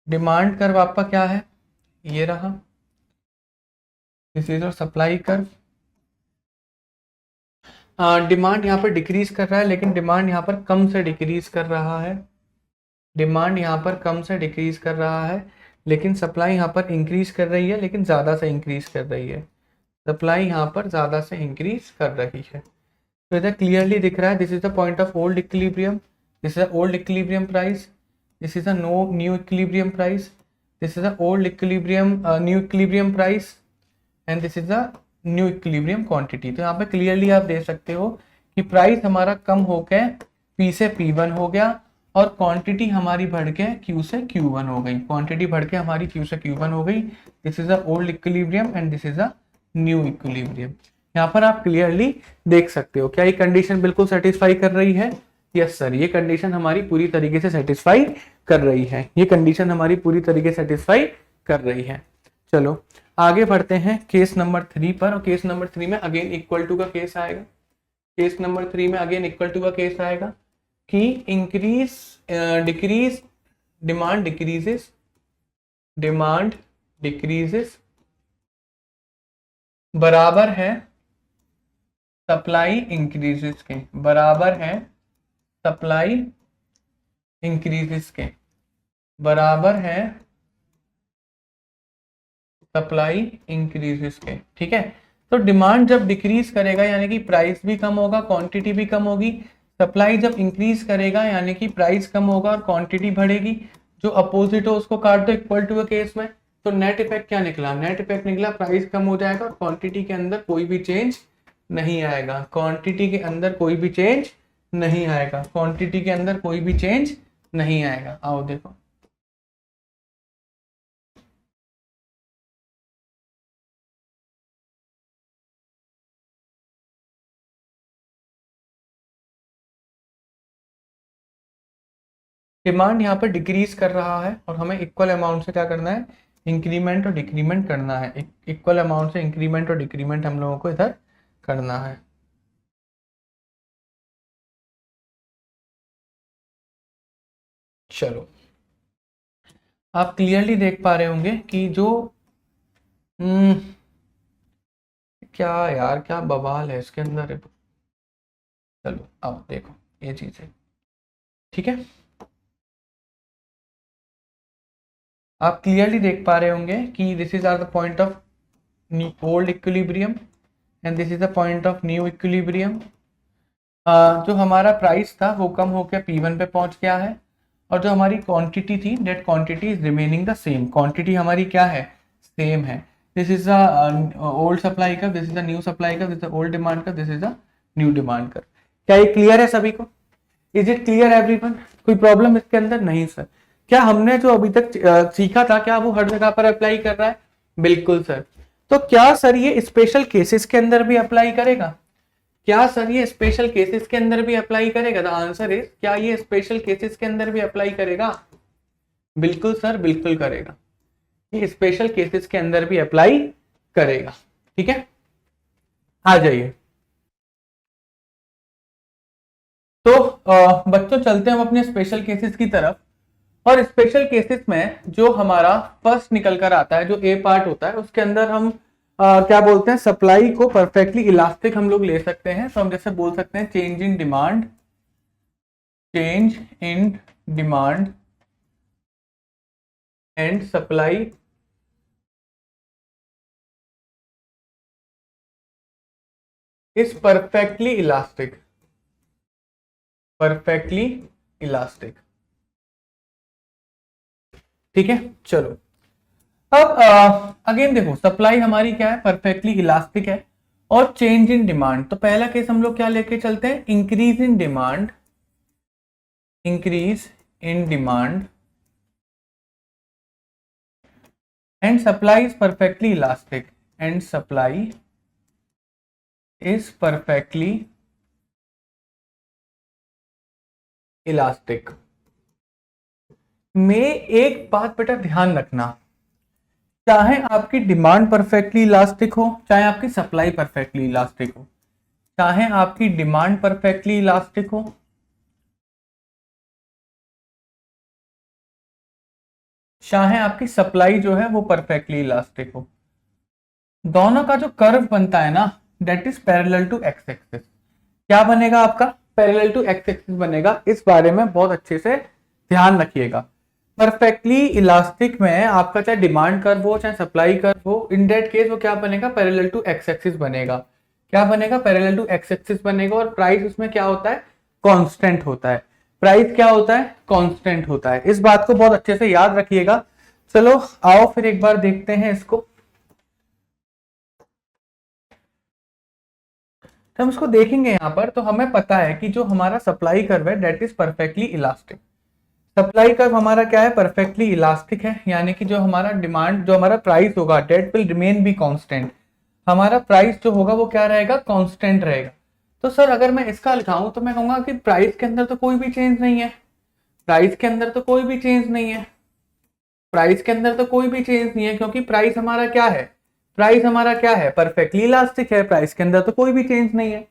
[SPEAKER 1] demand curve आपका क्या है, ये रहा, this is supply curve. Demand यहाँ पर डिक्रीज कर रहा है, लेकिन डिमांड यहाँ पर कम से डिक्रीज कर रहा है, डिमांड यहाँ पर कम से डिक्रीज कर रहा है, लेकिन सप्लाई यहाँ पर इंक्रीज कर रही है, लेकिन ज़्यादा से इंक्रीज कर रही है, सप्लाई यहाँ पर ज़्यादा से इंक्रीज कर रही है। तो इधर क्लियरली दिख रहा है, this is the point of old equilibrium, this is the old equilibrium price, this is the new equilibrium price, this is the old equilibrium new equilibrium price and this is the new equilibrium quantity. तो यहाँ पे clearly आप देख सकते हो कि price हमारा कम होकर P से P1 हो गया और क्वांटिटी हमारी बढ़ के Q से Q1 हो गई, क्वांटिटी बढ़ के हमारी Q से Q1 हो गई। This is the old equilibrium and this is the new equilibrium. यहाँ पर आप क्लियरली देख सकते हो, क्या ये कंडीशन बिल्कुल सेटिस्फाई कर रही है? यस सर, ये कंडीशन हमारी पूरी तरीके से सेटिस्फाई कर रही है, ये कंडीशन हमारी पूरी तरीके से सेटिस्फाई कर रही है। चलो आगे बढ़ते हैं केस नंबर 3 पर, और केस नंबर 3 में अगेन इक्वल टू का केस आएगा। केस नंबर 3 में अगेन इक्वल टू का केस आएगा कि increase decrease, demand decreases, demand decreases बराबर है सप्लाई इंक्रीजेस के, बराबर है सप्लाई इंक्रीजेस के, बराबर है सप्लाई इंक्रीजेस के। ठीक है, तो डिमांड जब डिक्रीज करेगा यानी कि प्राइस भी कम होगा, क्वांटिटी भी कम होगी, सप्लाई जब इंक्रीज करेगा यानी कि प्राइस कम होगा और क्वांटिटी बढ़ेगी। जो अपोजिट हो उसको काट दो इक्वल टू के केस में, तो नेट इफेक्ट क्या निकला, नेट इफेक्ट निकला प्राइस कम हो जाएगा और क्वांटिटी के अंदर कोई भी चेंज नहीं आएगा, क्वांटिटी के अंदर कोई भी चेंज नहीं आएगा, क्वांटिटी के अंदर कोई भी चेंज नहीं आएगा। आओ देखो, डिमांड यहाँ पर डिक्रीज कर रहा है और हमें इक्वल अमाउंट से क्या करना है, इंक्रीमेंट और डिक्रीमेंट करना है, इक्वल अमाउंट से इंक्रीमेंट और डिक्रीमेंट हम लोगों को इधर करना है। चलो आप क्लियरली देख पा रहे होंगे कि जो क्या यार, क्या बवाल है इसके अंदर है। चलो आओ देखो ये चीज है, ठीक है, आप क्लियरली देख पा रहे होंगे कि this is our the point of old equilibrium and this is the point of new equilibrium. जो हमारा प्राइस था वो कम होकर P1 पे पहुंच गया है, और जो हमारी क्वांटिटी थी that quantity is remaining the same. Quantity हमारी क्या है, सेम है। This is the old supply curve, this is the new supply curve, this is the old demand curve, this is the new demand curve. क्या ये clear है सभी को? Is it clear everyone? कोई प्रॉब्लम इसके अंदर? नहीं सर। क्या हमने जो अभी तक सीखा था क्या वो हर जगह पर अप्लाई कर रहा है? बिल्कुल सर। तो क्या सर ये स्पेशल केसेस के अंदर भी अप्लाई करेगा? क्या सर ये स्पेशल केसेस के अंदर भी अप्लाई करेगा? द आंसर इज, क्या ये स्पेशल केसेस के अंदर भी अप्लाई करेगा? बिल्कुल सर, बिल्कुल करेगा। ये स्पेशल केसेस के अंदर भी अप्लाई करेगा। ठीक है, आ जाइए। तो बच्चों चलते हैं हम अपने स्पेशल केसेस की तरफ। और स्पेशल केसेस में जो हमारा फर्स्ट निकल कर आता है, जो ए पार्ट होता है, उसके अंदर हम क्या बोलते हैं, सप्लाई को परफेक्टली इलास्टिक हम लोग ले सकते हैं। तो हम जैसे बोल सकते हैं change in demand, change in demand and supply is perfectly elastic, perfectly elastic. ठीक है, चलो अब अगेन देखो, सप्लाई हमारी क्या है, परफेक्टली इलास्टिक है। और चेंज इन डिमांड, तो पहला केस हम लोग क्या लेके चलते हैं, increase in demand, increase in demand and supply is perfectly elastic, and supply is perfectly elastic. में एक बात बेटा ध्यान रखना, चाहे आपकी डिमांड परफेक्टली इलास्टिक हो, चाहे आपकी सप्लाई परफेक्टली इलास्टिक हो, चाहे आपकी डिमांड परफेक्टली इलास्टिक हो, चाहे आपकी सप्लाई जो है वो परफेक्टली इलास्टिक हो, दोनों का जो कर्व बनता है ना, that is parallel to X axis. क्या बनेगा आपका, पैरेलल टू एक्स एक्सिस बनेगा। इस बारे में बहुत अच्छे से ध्यान रखिएगा। परफेक्टली इलास्टिक में आपका चाहे डिमांड कर्व हो चाहे सप्लाई कर्व हो, इन दैट केस वो क्या बनेगा, पैरेलल टू एक्स एक्सिस बनेगा। क्या बनेगा, पैरेलल टू एक्स एक्सिस बनेगा। और प्राइस उसमें क्या होता है, कांस्टेंट होता है। प्राइस क्या होता है, कांस्टेंट होता है। इस बात को बहुत अच्छे से याद रखिएगा। चलो आओ फिर एक बार देखते हैं इसको। तो हम इसको देखेंगे यहाँ पर, तो हमें पता है कि जो हमारा सप्लाई कर्व है that is perfectly elastic. Supply curve हमारा क्या है, परफेक्टली इलास्टिक है, यानी कि जो हमारा डिमांड, जो हमारा प्राइस होगा that will remain be constant. हमारा प्राइस जो होगा वो क्या रहेगा, कांस्टेंट रहेगा। तो सर अगर मैं इसका लिखाऊं तो मैं कहूंगा कि प्राइस के अंदर तो कोई भी चेंज नहीं है, प्राइस के अंदर तो कोई भी चेंज नहीं है, प्राइस के अंदर तो कोई भी चेंज नहीं है, क्योंकि प्राइस हमारा क्या है, प्राइस हमारा क्या है, परफेक्टली इलास्टिक है। प्राइस के अंदर तो कोई भी चेंज नहीं है।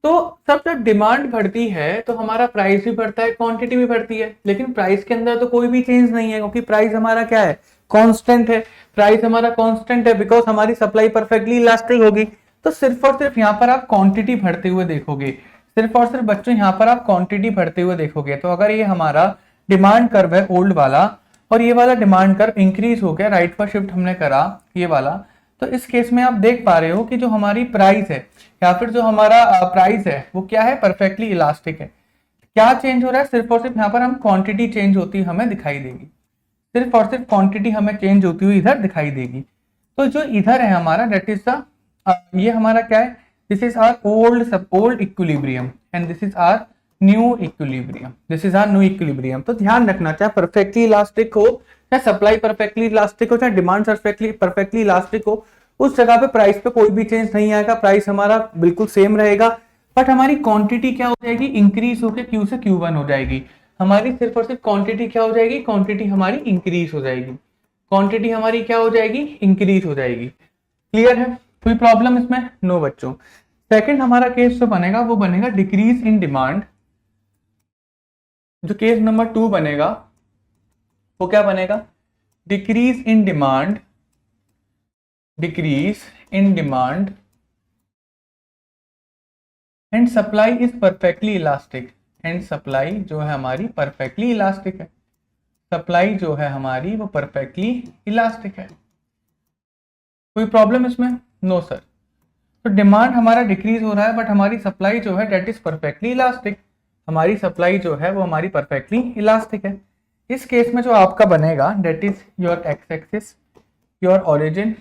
[SPEAKER 1] तो सब जब डिमांड बढ़ती है तो हमारा प्राइस भी बढ़ता है, क्वांटिटी भी बढ़ती है, लेकिन प्राइस के अंदर तो कोई भी चेंज नहीं है, क्योंकि प्राइस हमारा क्या है, कांस्टेंट है। प्राइस हमारा कांस्टेंट है बिकॉज हमारी सप्लाई परफेक्टली इलास्टिक होगी। तो सिर्फ और सिर्फ यहाँ पर आप क्वांटिटी बढ़ते हुए देखोगे, सिर्फ और सिर्फ बच्चों यहाँ पर आप क्वांटिटी बढ़ते हुए देखोगे। तो अगर ये हमारा डिमांड कर्व है ओल्ड वाला, और ये वाला डिमांड कर्व इंक्रीज हो गया, राइट पर शिफ्ट हमने करा ये वाला, तो इस केस में आप देख पा रहे हो कि जो हमारी प्राइस है या फिर जो हमारा प्राइस है वो क्या है, परफेक्टली इलास्टिक है। क्या चेंज हो रहा है, सिर्फ और सिर्फ यहाँ पर हम क्वांटिटी चेंज होती हुई हमें दिखाई देगी, सिर्फ और सिर्फ क्वांटिटी हमें चेंज होती हुई इधर दिखाई देगी। तो जो इधर है हमारा दैट इज द, ये हमारा क्या है, this is our old equilibrium and this is our new equilibrium, this is our new equilibrium. तो ध्यान रखना, चाहे परफेक्टली इलास्टिक हो, चाहे सप्लाई परफेक्टली इलास्टिक हो, चाहे डिमांड परफेक्टली इलास्टिक हो, उस जगह पे प्राइस पे कोई भी चेंज नहीं आएगा, प्राइस हमारा बिल्कुल सेम रहेगा। बट हमारी क्वांटिटी क्या हो जाएगी, इंक्रीज होकर क्यू से Q1 हो जाएगी। हमारी सिर्फ और सिर्फ क्वांटिटी क्या हो जाएगी, क्वांटिटी हमारी इंक्रीज हो जाएगी, क्वांटिटी हमारी क्या हो जाएगी, इंक्रीज हो जाएगी। क्लियर है, कोई प्रॉब्लम इसमें? नो बच्चों। सेकंड हमारा केस जो बनेगा वो बनेगा डिक्रीज इन डिमांड। जो केस नंबर 2 बनेगा वो क्या बनेगा, decrease in demand, decrease in demand and supply is perfectly elastic, and supply जो है हमारी परफेक्टली इलास्टिक है, सप्लाई जो है हमारी वो परफेक्टली इलास्टिक है। कोई प्रॉब्लम इसमें? No sir. तो डिमांड हमारा डिक्रीज हो रहा है बट हमारी सप्लाई जो है डेट इज परफेक्टली इलास्टिक, हमारी सप्लाई जो है वो हमारी परफेक्टली इलास्टिक है। इस केस में जो आपका बनेगा that is your X axis, your origin,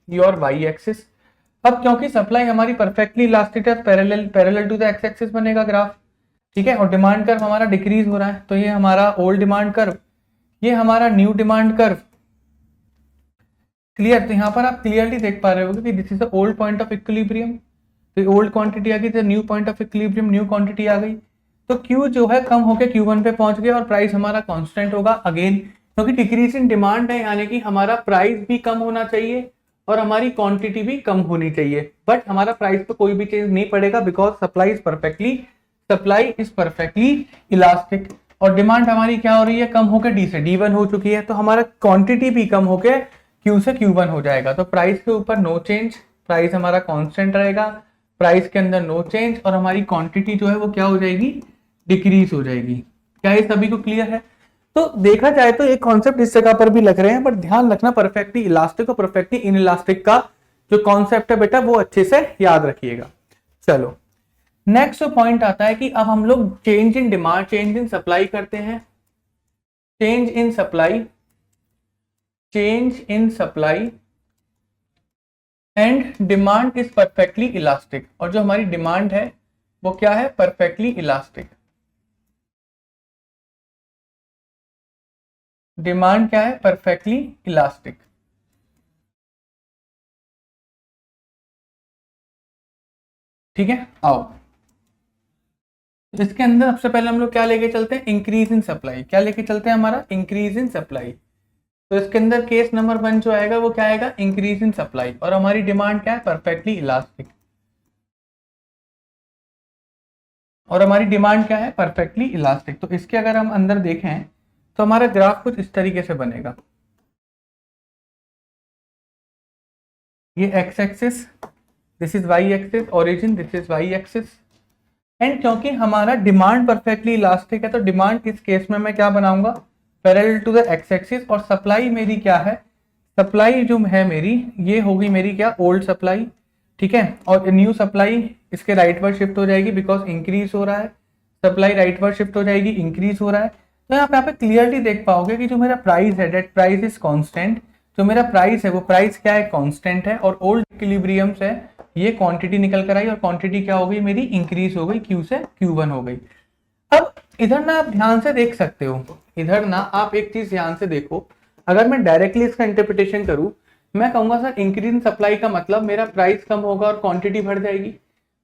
[SPEAKER 1] your Y axis. अब क्योंकि सप्लाई हमारी परफेक्टली इलास्टिक है, parallel to the X axis बनेगा ग्राफ, ठीक है। और डिमांड कर्व हमारा डिक्रीज हो रहा है, तो ये हमारा ओल्ड डिमांड कर्व, ये हमारा न्यू डिमांड कर्व। क्लियर? तो यहाँ पर आप क्लियरली देख पा रहे होगे कि this is the old point of equilibrium, तो ओल्ड क्वांटिटी आ गई, तो new point of equilibrium, new quantity आ गई। तो Q जो है कम होकर Q1 पे पहुंच गया और प्राइस हमारा कांस्टेंट होगा अगेन, क्योंकि डिक्रीज इन डिमांड है, यानी कि हमारा प्राइस भी कम होना चाहिए और हमारी क्वांटिटी भी कम होनी चाहिए, बट हमारा प्राइस पे कोई भी चेंज नहीं पड़ेगा because supply is perfectly elastic. और डिमांड हमारी क्या हो रही है? कम होकर D से D1 हो चुकी है, तो हमारा क्वांटिटी भी कम होकर Q से Q1 हो जाएगा। तो प्राइस के ऊपर नो चेंज, प्राइस हमारा कांस्टेंट रहेगा, प्राइस के अंदर नो चेंज, और हमारी क्वांटिटी जो है वो क्या हो जाएगी? डिक्रीज हो जाएगी। क्या ये सभी को क्लियर है? तो देखा जाए तो एक कॉन्सेप्ट इस जगह पर भी लग रहे हैं, बट ध्यान रखना परफेक्टली इलास्टिक और परफेक्टली इनइलास्टिक का जो कॉन्सेप्ट है बेटा वो अच्छे से याद रखिएगा। चलो नेक्स्ट पॉइंट आता है कि अब हम लोग change in demand, change in supply करते हैं। Change in supply and demand is perfectly elastic, और जो हमारी डिमांड है वो क्या है? Perfectly elastic. डिमांड क्या है? Perfectly elastic. ठीक है, आओ इसके अंदर सबसे पहले हम लोग क्या लेके चलते हैं? Increase in supply. क्या लेके चलते हैं? हमारा इंक्रीज इन सप्लाई। तो इसके अंदर केस नंबर 1 जो आएगा वो क्या आएगा? इंक्रीज इन सप्लाई, और हमारी डिमांड क्या है? Perfectly elastic. और हमारी डिमांड क्या है? Perfectly elastic. तो इसके अगर हम अंदर देखें तो हमारा ग्राफ कुछ इस तरीके से बनेगा, ये X axis, this is Y axis, origin, this is Y axis. And क्योंकि हमारा डिमांड परफेक्टली इलास्टिक है तो डिमांड इस केस में मैं क्या बनाऊंगा? Parallel to the X axis. और सप्लाई मेरी क्या है? सप्लाई जो है मेरी ये होगी मेरी क्या? ओल्ड सप्लाई, ठीक है। और न्यू सप्लाई इसके राइट पर शिफ्ट हो जाएगी बिकॉज इंक्रीज हो रहा है, सप्लाई राइट पर शिफ्ट हो जाएगी, इंक्रीज हो रहा है। तो यहाँ पे क्लियरली देख पाओगे कि जो मेरा प्राइस है डेट प्राइस इज कांस्टेंट, जो मेरा प्राइस है वो प्राइस क्या है? कांस्टेंट है। और ओल्ड इक्विलिब्रियम से ये क्वांटिटी निकल कर आई और क्वांटिटी क्या हो गई मेरी? इंक्रीज हो गई, Q से Q1 हो गई। अब इधर ना आप ध्यान से देख सकते हो, इधर ना आप एक चीज ध्यान से देखो, अगर मैं डायरेक्टली इसका इंटरप्रिटेशन करूं, मैं कहूंगा सर इंक्रीज इन सप्लाई का मतलब मेरा प्राइस कम होगा और क्वांटिटी बढ़ जाएगी।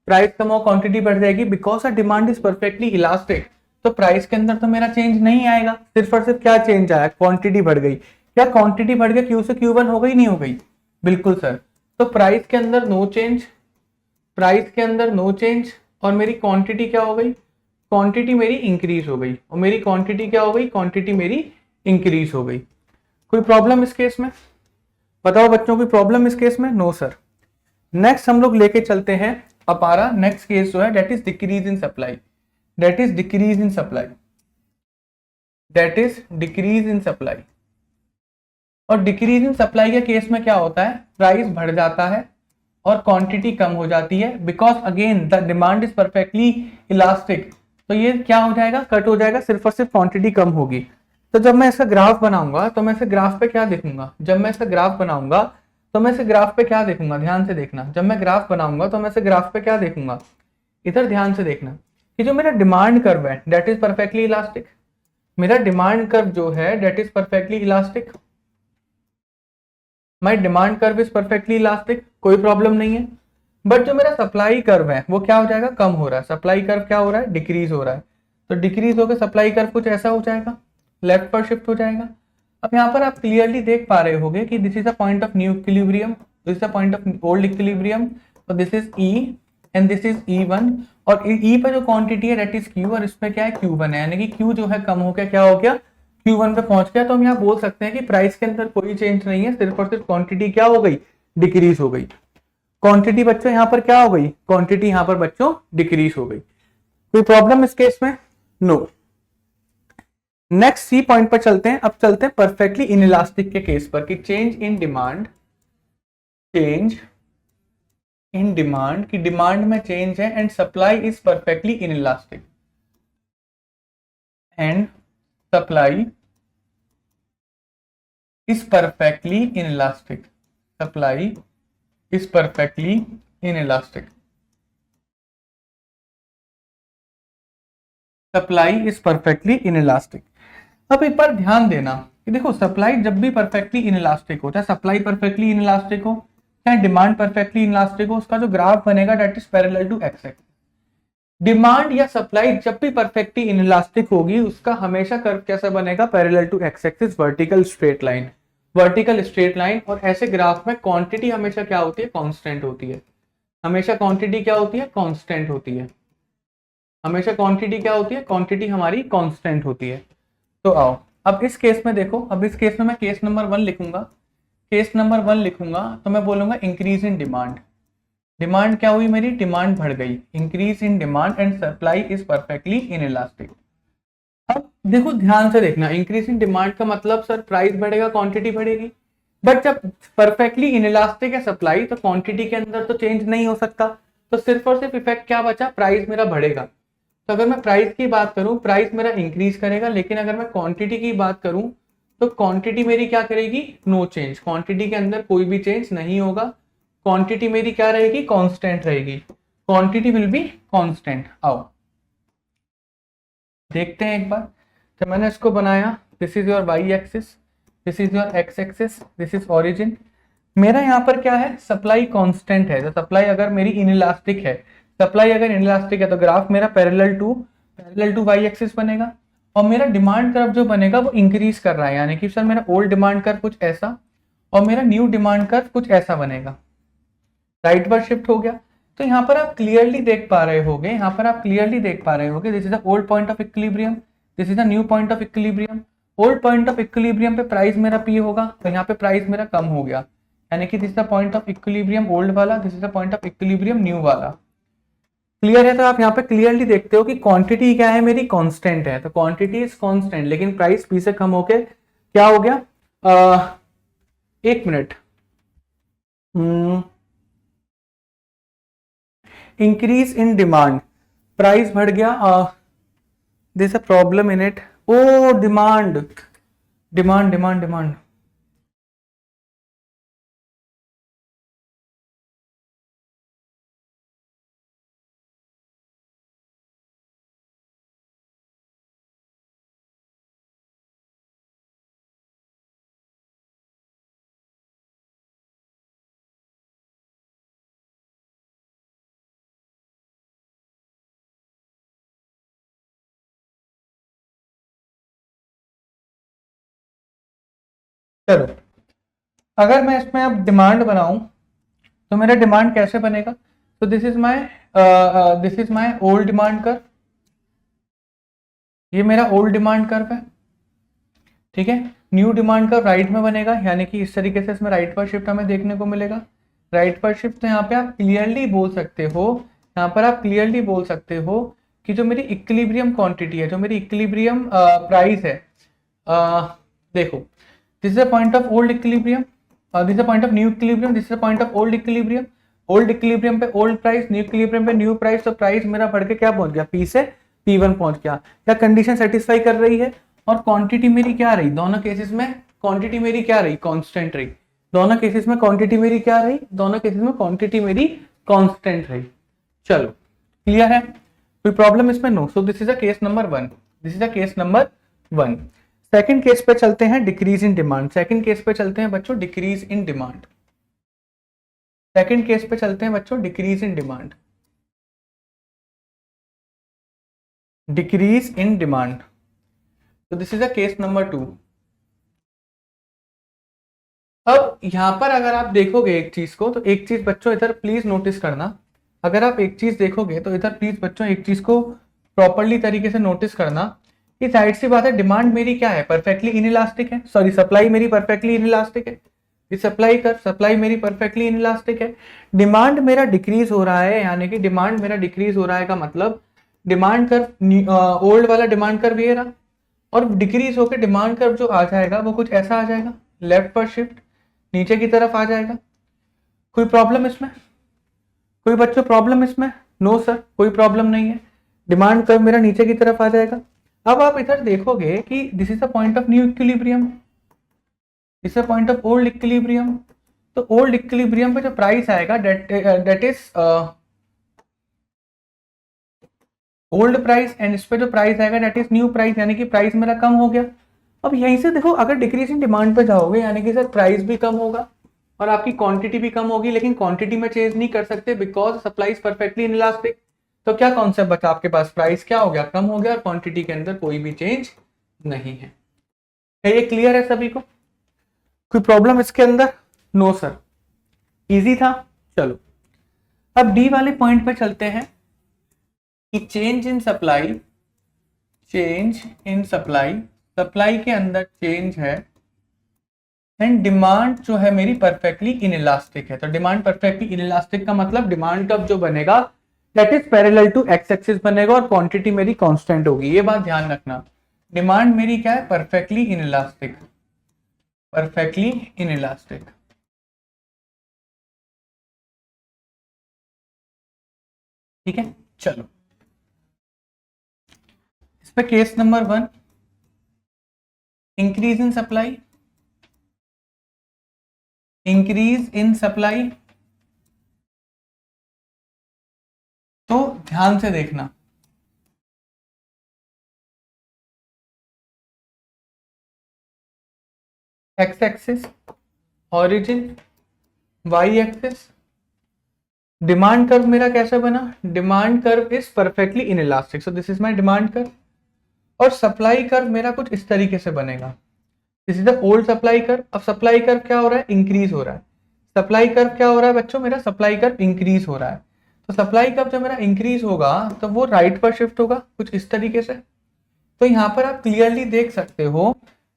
[SPEAKER 1] प्राइस कम और क्वांटिटी बढ़ जाएगी because demand is perfectly elastic. तो प्राइस के अंदर तो मेरा चेंज नहीं आएगा, सिर्फ और सिर्फ क्या चेंज आया? क्वांटिटी बढ़ गई। क्या क्वांटिटी बढ़ गया? Q से Q1 हो गई, नहीं हो गई? बिल्कुल सर। तो प्राइस के अंदर नो चेंज, प्राइस के अंदर नो चेंज, और मेरी क्वांटिटी क्या हो गई? क्वांटिटी मेरी इंक्रीज हो गई। और मेरी क्वांटिटी क्या हो गई? क्वांटिटी मेरी इंक्रीज हो गई। कोई प्रॉब्लम इस केस में? बताओ बच्चों, कोई प्रॉब्लम इस केस में? No sir. नेक्स्ट हम लोग लेके चलते हैं हमारा नेक्स्ट केस जो है that is decrease in supply. That is decrease in supply, that is decrease in supply. और डिक्रीज इन सप्लाई के केस में क्या होता है? प्राइस बढ़ जाता है और क्वांटिटी कम हो जाती है because again the demand is perfectly elastic. तो ये क्या हो जाएगा? कट हो जाएगा, सिर्फ और सिर्फ क्वांटिटी कम होगी। तो जब मैं इसका ग्राफ बनाऊंगा तो मैं इसे ग्राफ पे क्या देखूंगा? जब मैं इसका ग्राफ बनाऊंगा तो मैं इसे ग्राफ पे क्या देखूंगा? ध्यान से देखना, जब मैं ग्राफ बनाऊंगा तो मैं इसे ग्राफ पे क्या देखूंगा? इधर ध्यान से देखना कि जो मेरा डिमांड कर्व है डेट इज परफेक्टली इलास्टिक। मेरा डिमांड कर्व जो है that is perfectly elastic, my demand curve is perfectly elastic, कोई प्रॉब्लम नहीं है। बट जो मेरा सप्लाई कर्व है वो क्या हो जाएगा? कम हो रहा है। सप्लाई कर्व क्या हो रहा है? डिक्रीज हो रहा है। तो डिक्रीज होकर सप्लाई कर्व कुछ ऐसा हो जाएगा, लेफ्ट पर शिफ्ट हो जाएगा। अब यहाँ पर आप क्लियरली देख पा रहे होगे कि this is a point of new equilibrium, this is a point of old equilibrium, तो this is E and this is E1। और E पे जो क्वांटिटी है डेट इज Q और इस पे क्या है? Q1 है, यानी कि Q जो है कम हो गया, क्या हो गया? Q1 पे पहुंच गया। तो हम यहाँ बोल सकते हैं कि प्राइस के अंदर कोई चेंज नहीं है, सिर्फ और सिर्फ क्वांटिटी क्या हो गई? डिक्रीज हो गई। क्वांटिटी बच्चों यहाँ पर क्या हो गई? क्वांटिटी यहाँ पर बच्चों डिक्रीज हो गई। कोई प्रॉब्लम इस केस में? नो। नेक्स्ट सी पॉइंट पर चलते हैं। अब चलते हैं परफेक्टली इनइलास्टिक के केस पर कि change in demand, change in demand की डिमांड में चेंज है and supply is perfectly in elastic and supply is perfectly inelastic. Supply is perfectly inelastic. Supply is perfectly inelastic. अब एक बार ध्यान देना कि देखो सप्लाई जब भी परफेक्टली इनइलास्टिक हो, चाहे सप्लाई परफेक्टली इनइलास्टिक हो चाहे डिमांड परफेक्टली इनइलास्टिक हो, उसका जो ग्राफ बनेगा that is parallel to X axis. Demand या सप्लाई जब भी परफेक्टली इनइलास्टिक होगी उसका हमेशा कर्व कैसा बनेगा, parallel to X axis, vertical straight line, vertical straight line. और ऐसे ग्राफ में क्वांटिटी हमेशा क्या होती है, कांस्टेंट होती है। हमेशा क्वांटिटी क्या होती है, कांस्टेंट होती है। हमेशा क्वांटिटी क्या होती है, क्वांटिटी हमारी कांस्टेंट होती है। तो आओ अब इस केस में देखो, अब इस केस में मैं केस नंबर 1 लिखूंगा। केस नंबर 1 लिखूंगा तो मैं बोलूंगा इंक्रीज इन डिमांड। डिमांड क्या हुई मेरी, डिमांड बढ़ गई, increase in demand and supply is perfectly inelastic. अब देखो ध्यान से देखना, इंक्रीज इन डिमांड का मतलब सर प्राइस बढ़ेगा, क्वांटिटी बढ़ेगी। बट जब परफेक्टली इनइलास्टिक है सप्लाई तो क्वांटिटी के अंदर तो चेंज नहीं हो सकता, तो सिर्फ और सिर्फ इफेक्ट क्या बचा, प्राइस मेरा बढ़ेगा। तो अगर मैं प्राइस की बात करूं, प्राइस मेरा इंक्रीज करेगा, लेकिन अगर मैं क्वांटिटी की बात करूं तो क्वांटिटी मेरी क्या करेगी, नो चेंज। क्वांटिटी के अंदर कोई भी चेंज नहीं होगा, क्वांटिटी मेरी क्या रहेगी, कांस्टेंट रहेगी। Quantity will be constant. आओ देखते हैं एक बार। तो मैंने इसको बनाया, this is your Y axis, this is your X axis, this is origin. मेरा यहाँ पर क्या है, सप्लाई कांस्टेंट है। तो सप्लाई अगर मेरी इनइलास्टिक है, सप्लाई अगर इनइलास्टिक है तो ग्राफ मेरा पैरेलल टू वाई एक्सिस बनेगा। और मेरा डिमांड कर्व जो बनेगा वो इंक्रीज कर रहा है, यानी कि सर मेरा ओल्ड डिमांड कर्व कुछ ऐसा और मेरा न्यू डिमांड कर्व कुछ ऐसा बनेगा, राइट पर शिफ्ट हो गया। तो यहाँ पर आप क्लियरली देख पा रहे होगे, यहाँ पर आप क्लियरली देख पा रहे होगे, this is the old point of equilibrium, this is the new point of equilibrium. Old point of equilibrium पे प्राइस मेरा पी होगा, तो यहाँ पे प्राइस मेरा कम हो गया, यानी कि this is the point of equilibrium old वाला, this is the point of equilibrium new वाला। क्लियर है? तो आप यहाँ पे क्लियरली देखते हो कि क्वांटिटी क्या है मेरी, कांस्टेंट है। तो क्वांटिटी इज कांस्टेंट, लेकिन प्राइस पी से कम होके क्या हो गया, एक मिनट, इंक्रीज इन डिमांड, प्राइस बढ़ गया, this a problem in it, oh demand demand demand demand, चलो अगर मैं इसमें अब डिमांड बनाऊं तो मेरा डिमांड कैसे बनेगा, तो this is my old demand curve, ये मेरा ओल्ड डिमांड कर्व है, ठीक है। न्यू डिमांड कर्व राइट में बनेगा, यानी कि इस तरीके से इसमें राइट पर शिफ्ट हमें देखने को मिलेगा, राइट पर शिफ्ट। तो यहाँ पे आप क्लियरली बोल सकते हो, यहाँ पर आप क्लियरली बोल सकते हो कि जो मेरी इक्विलिब्रियम क्वांटिटी है, जो मेरी इक्विलिब्रियम प्राइस है, देखो this is the point of old equilibrium, this is the point of new equilibrium, this is the point of old equilibrium. Old equilibrium पे ओल्ड प्राइस, न्यू इक्विलिब्रियम पे new price, तो price मेरा बढ़ के क्या पहुंच गया, पी से P1 पहुंच गया। क्या कंडीशन सेटिस्फाई कर रही है? और क्वांटिटी मेरी क्या रही, दोनों केसेस में क्वांटिटी मेरी क्या रही, कांस्टेंट रही। दोनों केसेस में क्वांटिटी मेरी क्या रही, दोनों केसेस में क्वांटिटी मेरी कांस्टेंट रही। चलो क्लियर है, कोई प्रॉब्लम इसमें? No. So this is a case number 1, this is a case number 1। Second case पे चलते हैं, decrease in demand. Second case पे चलते हैं बच्चों, decrease in demand. Second case पे चलते हैं बच्चों, decrease in demand, decrease in demand. तो this is a case number 2। अब यहां पर अगर आप देखोगे एक चीज को, तो एक चीज बच्चों इधर प्लीज नोटिस करना, अगर आप एक चीज देखोगे तो इधर प्लीज बच्चों एक चीज को प्रॉपरली तरीके से नोटिस करना कि साइड सी बात है, डिमांड मेरी क्या है, परफेक्टली इनइलास्टिक है, सॉरी सप्लाई मेरी परफेक्टली इनइलास्टिक है, सप्लाई मेरी परफेक्टली इनइलास्टिक है। डिमांड मेरा डिक्रीज हो रहा है, यानी कि डिमांड मेरा डिक्रीज हो रहा है का मतलब डिमांड कर्व ओल्ड वाला डिमांड कर्व ये रहा, और डिक्रीज होकर डिमांड कर्व जो आ जाएगा वो कुछ ऐसा आ जाएगा, लेफ्ट पर शिफ्ट नीचे की तरफ आ जाएगा। कोई प्रॉब्लम इसमें? कोई बच्चों प्रॉब्लम इसमें? नो सर, कोई प्रॉब्लम नहीं है। डिमांड कर्व मेरा नीचे की तरफ आ जाएगा। अब आप इधर देखोगे कि this is the point of new equilibrium, this is point of old equilibrium. तो ओल्ड इक्विलिब्रियम पे जो प्राइस आएगा that is old price, and इस पे जो प्राइस आएगा दैट इज न्यू प्राइस, यानी कि प्राइस मेरा कम हो गया। अब यहीं से देखो, अगर डिक्रीज इन डिमांड पे जाओगे यानी कि सर प्राइस भी कम होगा और आपकी क्वांटिटी भी कम होगी, लेकिन क्वांटिटी में चेंज नहीं कर सकते because supply is perfectly inelastic. तो क्या कॉन्सेप्ट बचा आपके पास? प्राइस क्या हो गया? कम हो गया, और क्वांटिटी के अंदर कोई भी चेंज नहीं है। ये क्लियर है सभी को? कोई प्रॉब्लम इसके अंदर? नो सर, इजी था। चलो अब डी वाले पॉइंट पे चलते हैं कि change in supply, change in supply, supply के अंदर चेंज है एंड डिमांड जो है मेरी परफेक्टली इनइलास्टिक है। तो डिमांड परफेक्टली इनइलास्टिक का मतलब डिमांड कब जो बनेगा that is parallel to X axis बनेगा और क्वांटिटी मेरी कांस्टेंट होगी। ये बात ध्यान रखना, डिमांड मेरी क्या है? Perfectly inelastic, perfectly inelastic. ठीक है, चलो इस पे case number 1, increase in supply, increase in supply. तो ध्यान से देखना, X axis origin, Y axis, demand curve मेरा कैसे बना? Demand curve is perfectly inelastic, so this is my demand curve. और सप्लाई कर्व मेरा कुछ इस तरीके से बनेगा, this is the old supply curve. अब सप्लाई कर्व क्या हो रहा है? इंक्रीज हो रहा है। सप्लाई कर्व क्या हो रहा है बच्चों? मेरा सप्लाई कर्व इंक्रीज हो रहा है। तो सप्लाई कर्व जब मेरा इंक्रीज होगा तो वो राइट पर शिफ्ट होगा कुछ इस तरीके से। तो यहाँ पर आप क्लियरली देख सकते हो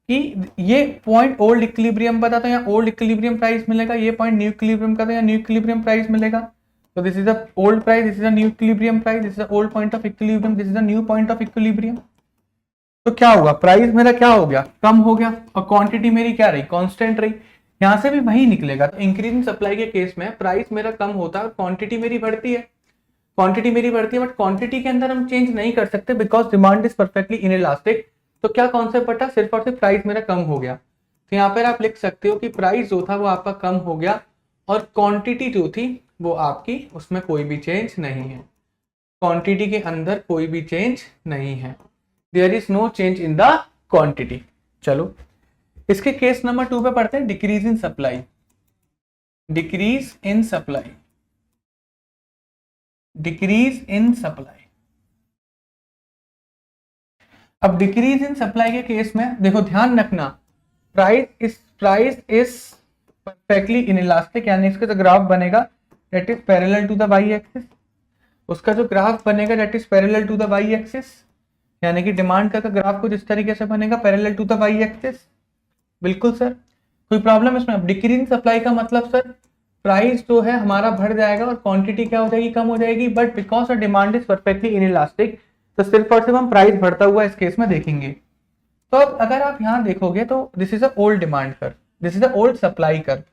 [SPEAKER 1] कि ये पॉइंट ओल्ड इक्विलिब्रियम का था तो यहाँ ओल्ड इक्विलिब्रियम प्राइस मिलेगा, ये पॉइंट न्यू इक्विलिब्रियम का था, यहाँ न्यू इक्विलिब्रियम प्राइस मिलेगा। तो this is the old price, this is the new equilibrium price, this is the old point of equilibrium, this is the new point of equilibrium. तो क्या होगा? Price मेरा क्या हो गया? कम हो गया, और क्वांटिटी मेरी क्या रही? कांस्टेंट रही। यहां से भी वही निकलेगा। तो इंक्रीज इन सप्लाई के केस में प्राइस मेरा कम होता है और क्वांटिटी मेरी बढ़ती है, क्वांटिटी मेरी बढ़ती है, बट क्वांटिटी के अंदर हम चेंज नहीं कर सकते because demand is perfectly inelastic. तो क्या कॉन्सेप्ट बटा? सिर्फ और सिर्फ प्राइस मेरा कम हो गया। तो यहाँ पर आप लिख सकते हो कि प्राइस जो था वो आपका कम हो गया और क्वांटिटी जो थी वो आपकी, उसमें कोई भी चेंज नहीं है, क्वांटिटी के अंदर कोई भी चेंज नहीं है, there is no change in the quantity. चलो इसके केस नंबर 2 पे पढ़ते हैं, decrease in supply, decrease in supply, decrease in supply. अब डिक्रीज इन सप्लाई के केस में देखो ध्यान रखना, प्राइस इज परफेक्टली इनइलास्टिक, यानी इसका जो ग्राफ बनेगा that is parallel to the Y axis, उसका जो ग्राफ बनेगा that is parallel to the Y axis, यानी कि डिमांड का ग्राफ कुछ इस तरीके से बनेगा parallel to the Y axis. बिल्कुल सर, कोई प्रॉब्लम इसमें? अब डिक्रीज इन सप्लाई का मतलब सर प्राइस जो है हमारा बढ़ जाएगा और क्वांटिटी क्या हो जाएगी? कम हो जाएगी, but because the demand is perfectly inelastic तो सिर्फ और सिर्फ हम प्राइस बढ़ता हुआ इस केस में देखेंगे। तो अब अगर आप यहाँ देखोगे तो this is a old demand curve, this is a old supply curve,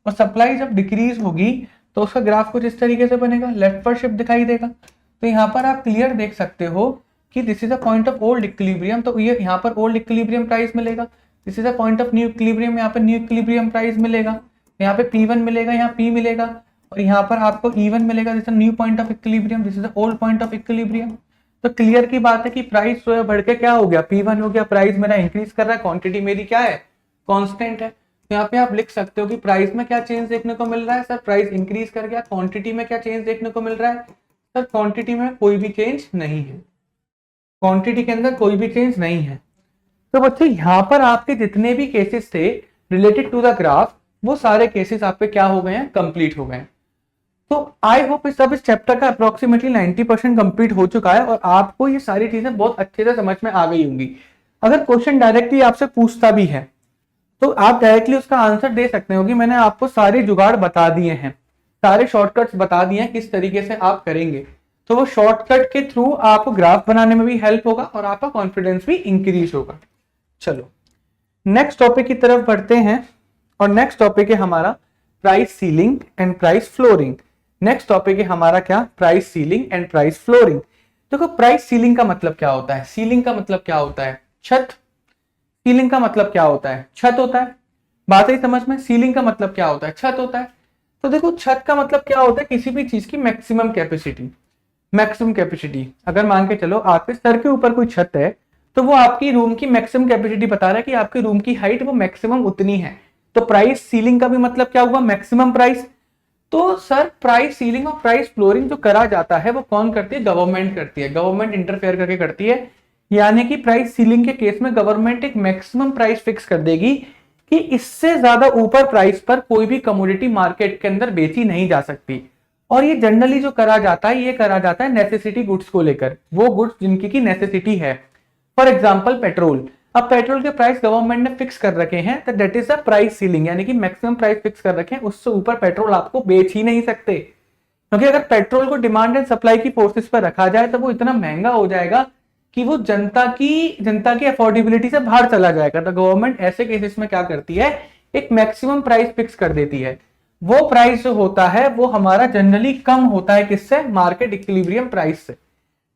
[SPEAKER 1] और सप्लाई जब डिक्रीज होगी तो उसका ग्राफ कुछ इस तरीके से बनेगा, लेफ्ट पर शिफ्ट दिखाई देगा। तो यहाँ पर आप क्लियर देख सकते हो कि this is a point of old equilibrium, तो ये यहाँ पर ओल्ड इक्विलिब्रियम प्राइस मिलेगा। This is a point of new equilibrium, यहाँ पर न्यू इक्विलिब्रियम प्राइस मिलेगा, यहाँ पे P1 मिलेगा, यहाँ P मिलेगा, और यहाँ पर आपको E1 मिलेगा, this is new point of equilibrium, this is old point of equilibrium. तो क्लियर की बात है कि प्राइस जो है बढ़ के क्या हो गया? P1 हो गया, प्राइस मेरा इंक्रीज कर रहा है, क्वांटिटी मेरी क्या है? कांस्टेंट है। तो यहाँ पे आप लिख सकते हो कि प्राइस में क्या चेंज देखने को मिल रहा है? सर प्राइस इंक्रीज कर गया। क्वांटिटी में क्या चेंज देखने को मिल रहा है? सर क्वांटिटी में कोई भी चेंज नहीं है, क्वांटिटी के अंदर कोई भी चेंज नहीं है। तो बच्चे यहाँ पर आपके जितने भी केसेस थे रिलेटेड टू द ग्राफ, वो सारे केसेस आपके क्या हो गए हैं? कंप्लीट हो गए हैं। तो आई होप इस चैप्टर का अप्रोक्सीमेटली 90% कंप्लीट हो चुका है और आपको ये सारी चीजें बहुत अच्छे से समझ में आ गई होंगी। अगर क्वेश्चन डायरेक्टली आपसे पूछता भी है तो आप डायरेक्टली उसका आंसर दे सकते हो कि मैंने आपको सारे जुगाड़ बता दिए हैं, सारे शॉर्टकट्स बता दिए हैं किस तरीके से आप करेंगे। तो वो शॉर्टकट के थ्रू आपको ग्राफ बनाने में भी हेल्प होगा और आपका कॉन्फिडेंस भी इंक्रीज होगा। चलो नेक्स्ट टॉपिक की तरफ बढ़ते हैं और नेक्स्ट टॉपिक है हमारा price ceiling and price flooring. Next topic है हमारा क्या, price ceiling and price flooring. देखो प्राइस सीलिंग का मतलब क्या होता है, सीलिंग का मतलब क्या होता है, छत। सीलिंग का मतलब क्या होता है, छत होता है। बात है समझ में, सीलिंग का मतलब क्या होता है, छत होता है। तो देखो छत का मतलब क्या होता है, किसी भी चीज की मैक्सिमम कैपेसिटी। मैक्सिमम कैपेसिटी, अगर मान के चलो आपके सर के ऊपर कोई छत है, तो वो आपकी रूम की मैक्सिमम कैपेसिटी बता रहा है कि आपके रूम की हाइट वो मैक्सिमम उतनी है। तो प्राइस सीलिंग का भी मतलब क्या हुआ, मैक्सिमम प्राइस। तो सर प्राइस सीलिंग और प्राइस फ्लोरिंग जो करा जाता है वो कौन करती है, गवर्नमेंट करती है। गवर्नमेंट इंटरफेयर करके करती है, यानी कि प्राइस सीलिंग के केस में गवर्नमेंट एक मैक्सिमम प्राइस फिक्स कर देगी कि इससे ज्यादा ऊपर प्राइस पर कोई भी कमोडिटी मार्केट के अंदर बेची नहीं जा सकती। और ये जनरली जो करा जाता है, ये करा जाता है नेसेसिटी गुड्स को लेकर, वो गुड्स जिनकी की नेसेसिटी है। For example petrol. अब पेट्रोल के प्राइस गवर्नमेंट ने फिक्स कर रखे हैं, तो that is the price ceiling, यानी कि मैक्सिमम प्राइस फिक्स कर रखे हैं, उससे ऊपर पेट्रोल आपको बेच ही नहीं सकते। क्योंकि अगर पेट्रोल को डिमांड एंड सप्लाई की फोर्सेस पर रखा जाए तो वो इतना महंगा हो जाएगा कि वो जनता की अफोर्डेबिलिटी से बाहर चला जाएगा। तो गवर्नमेंट ऐसे केसेस में क्या करती है, एक मैक्सिमम प्राइस फिक्स कर देती है। वो प्राइस जो होता है वो हमारा जनरली कम होता है, किससे, मार्केट इक्विलिब्रियम प्राइस से।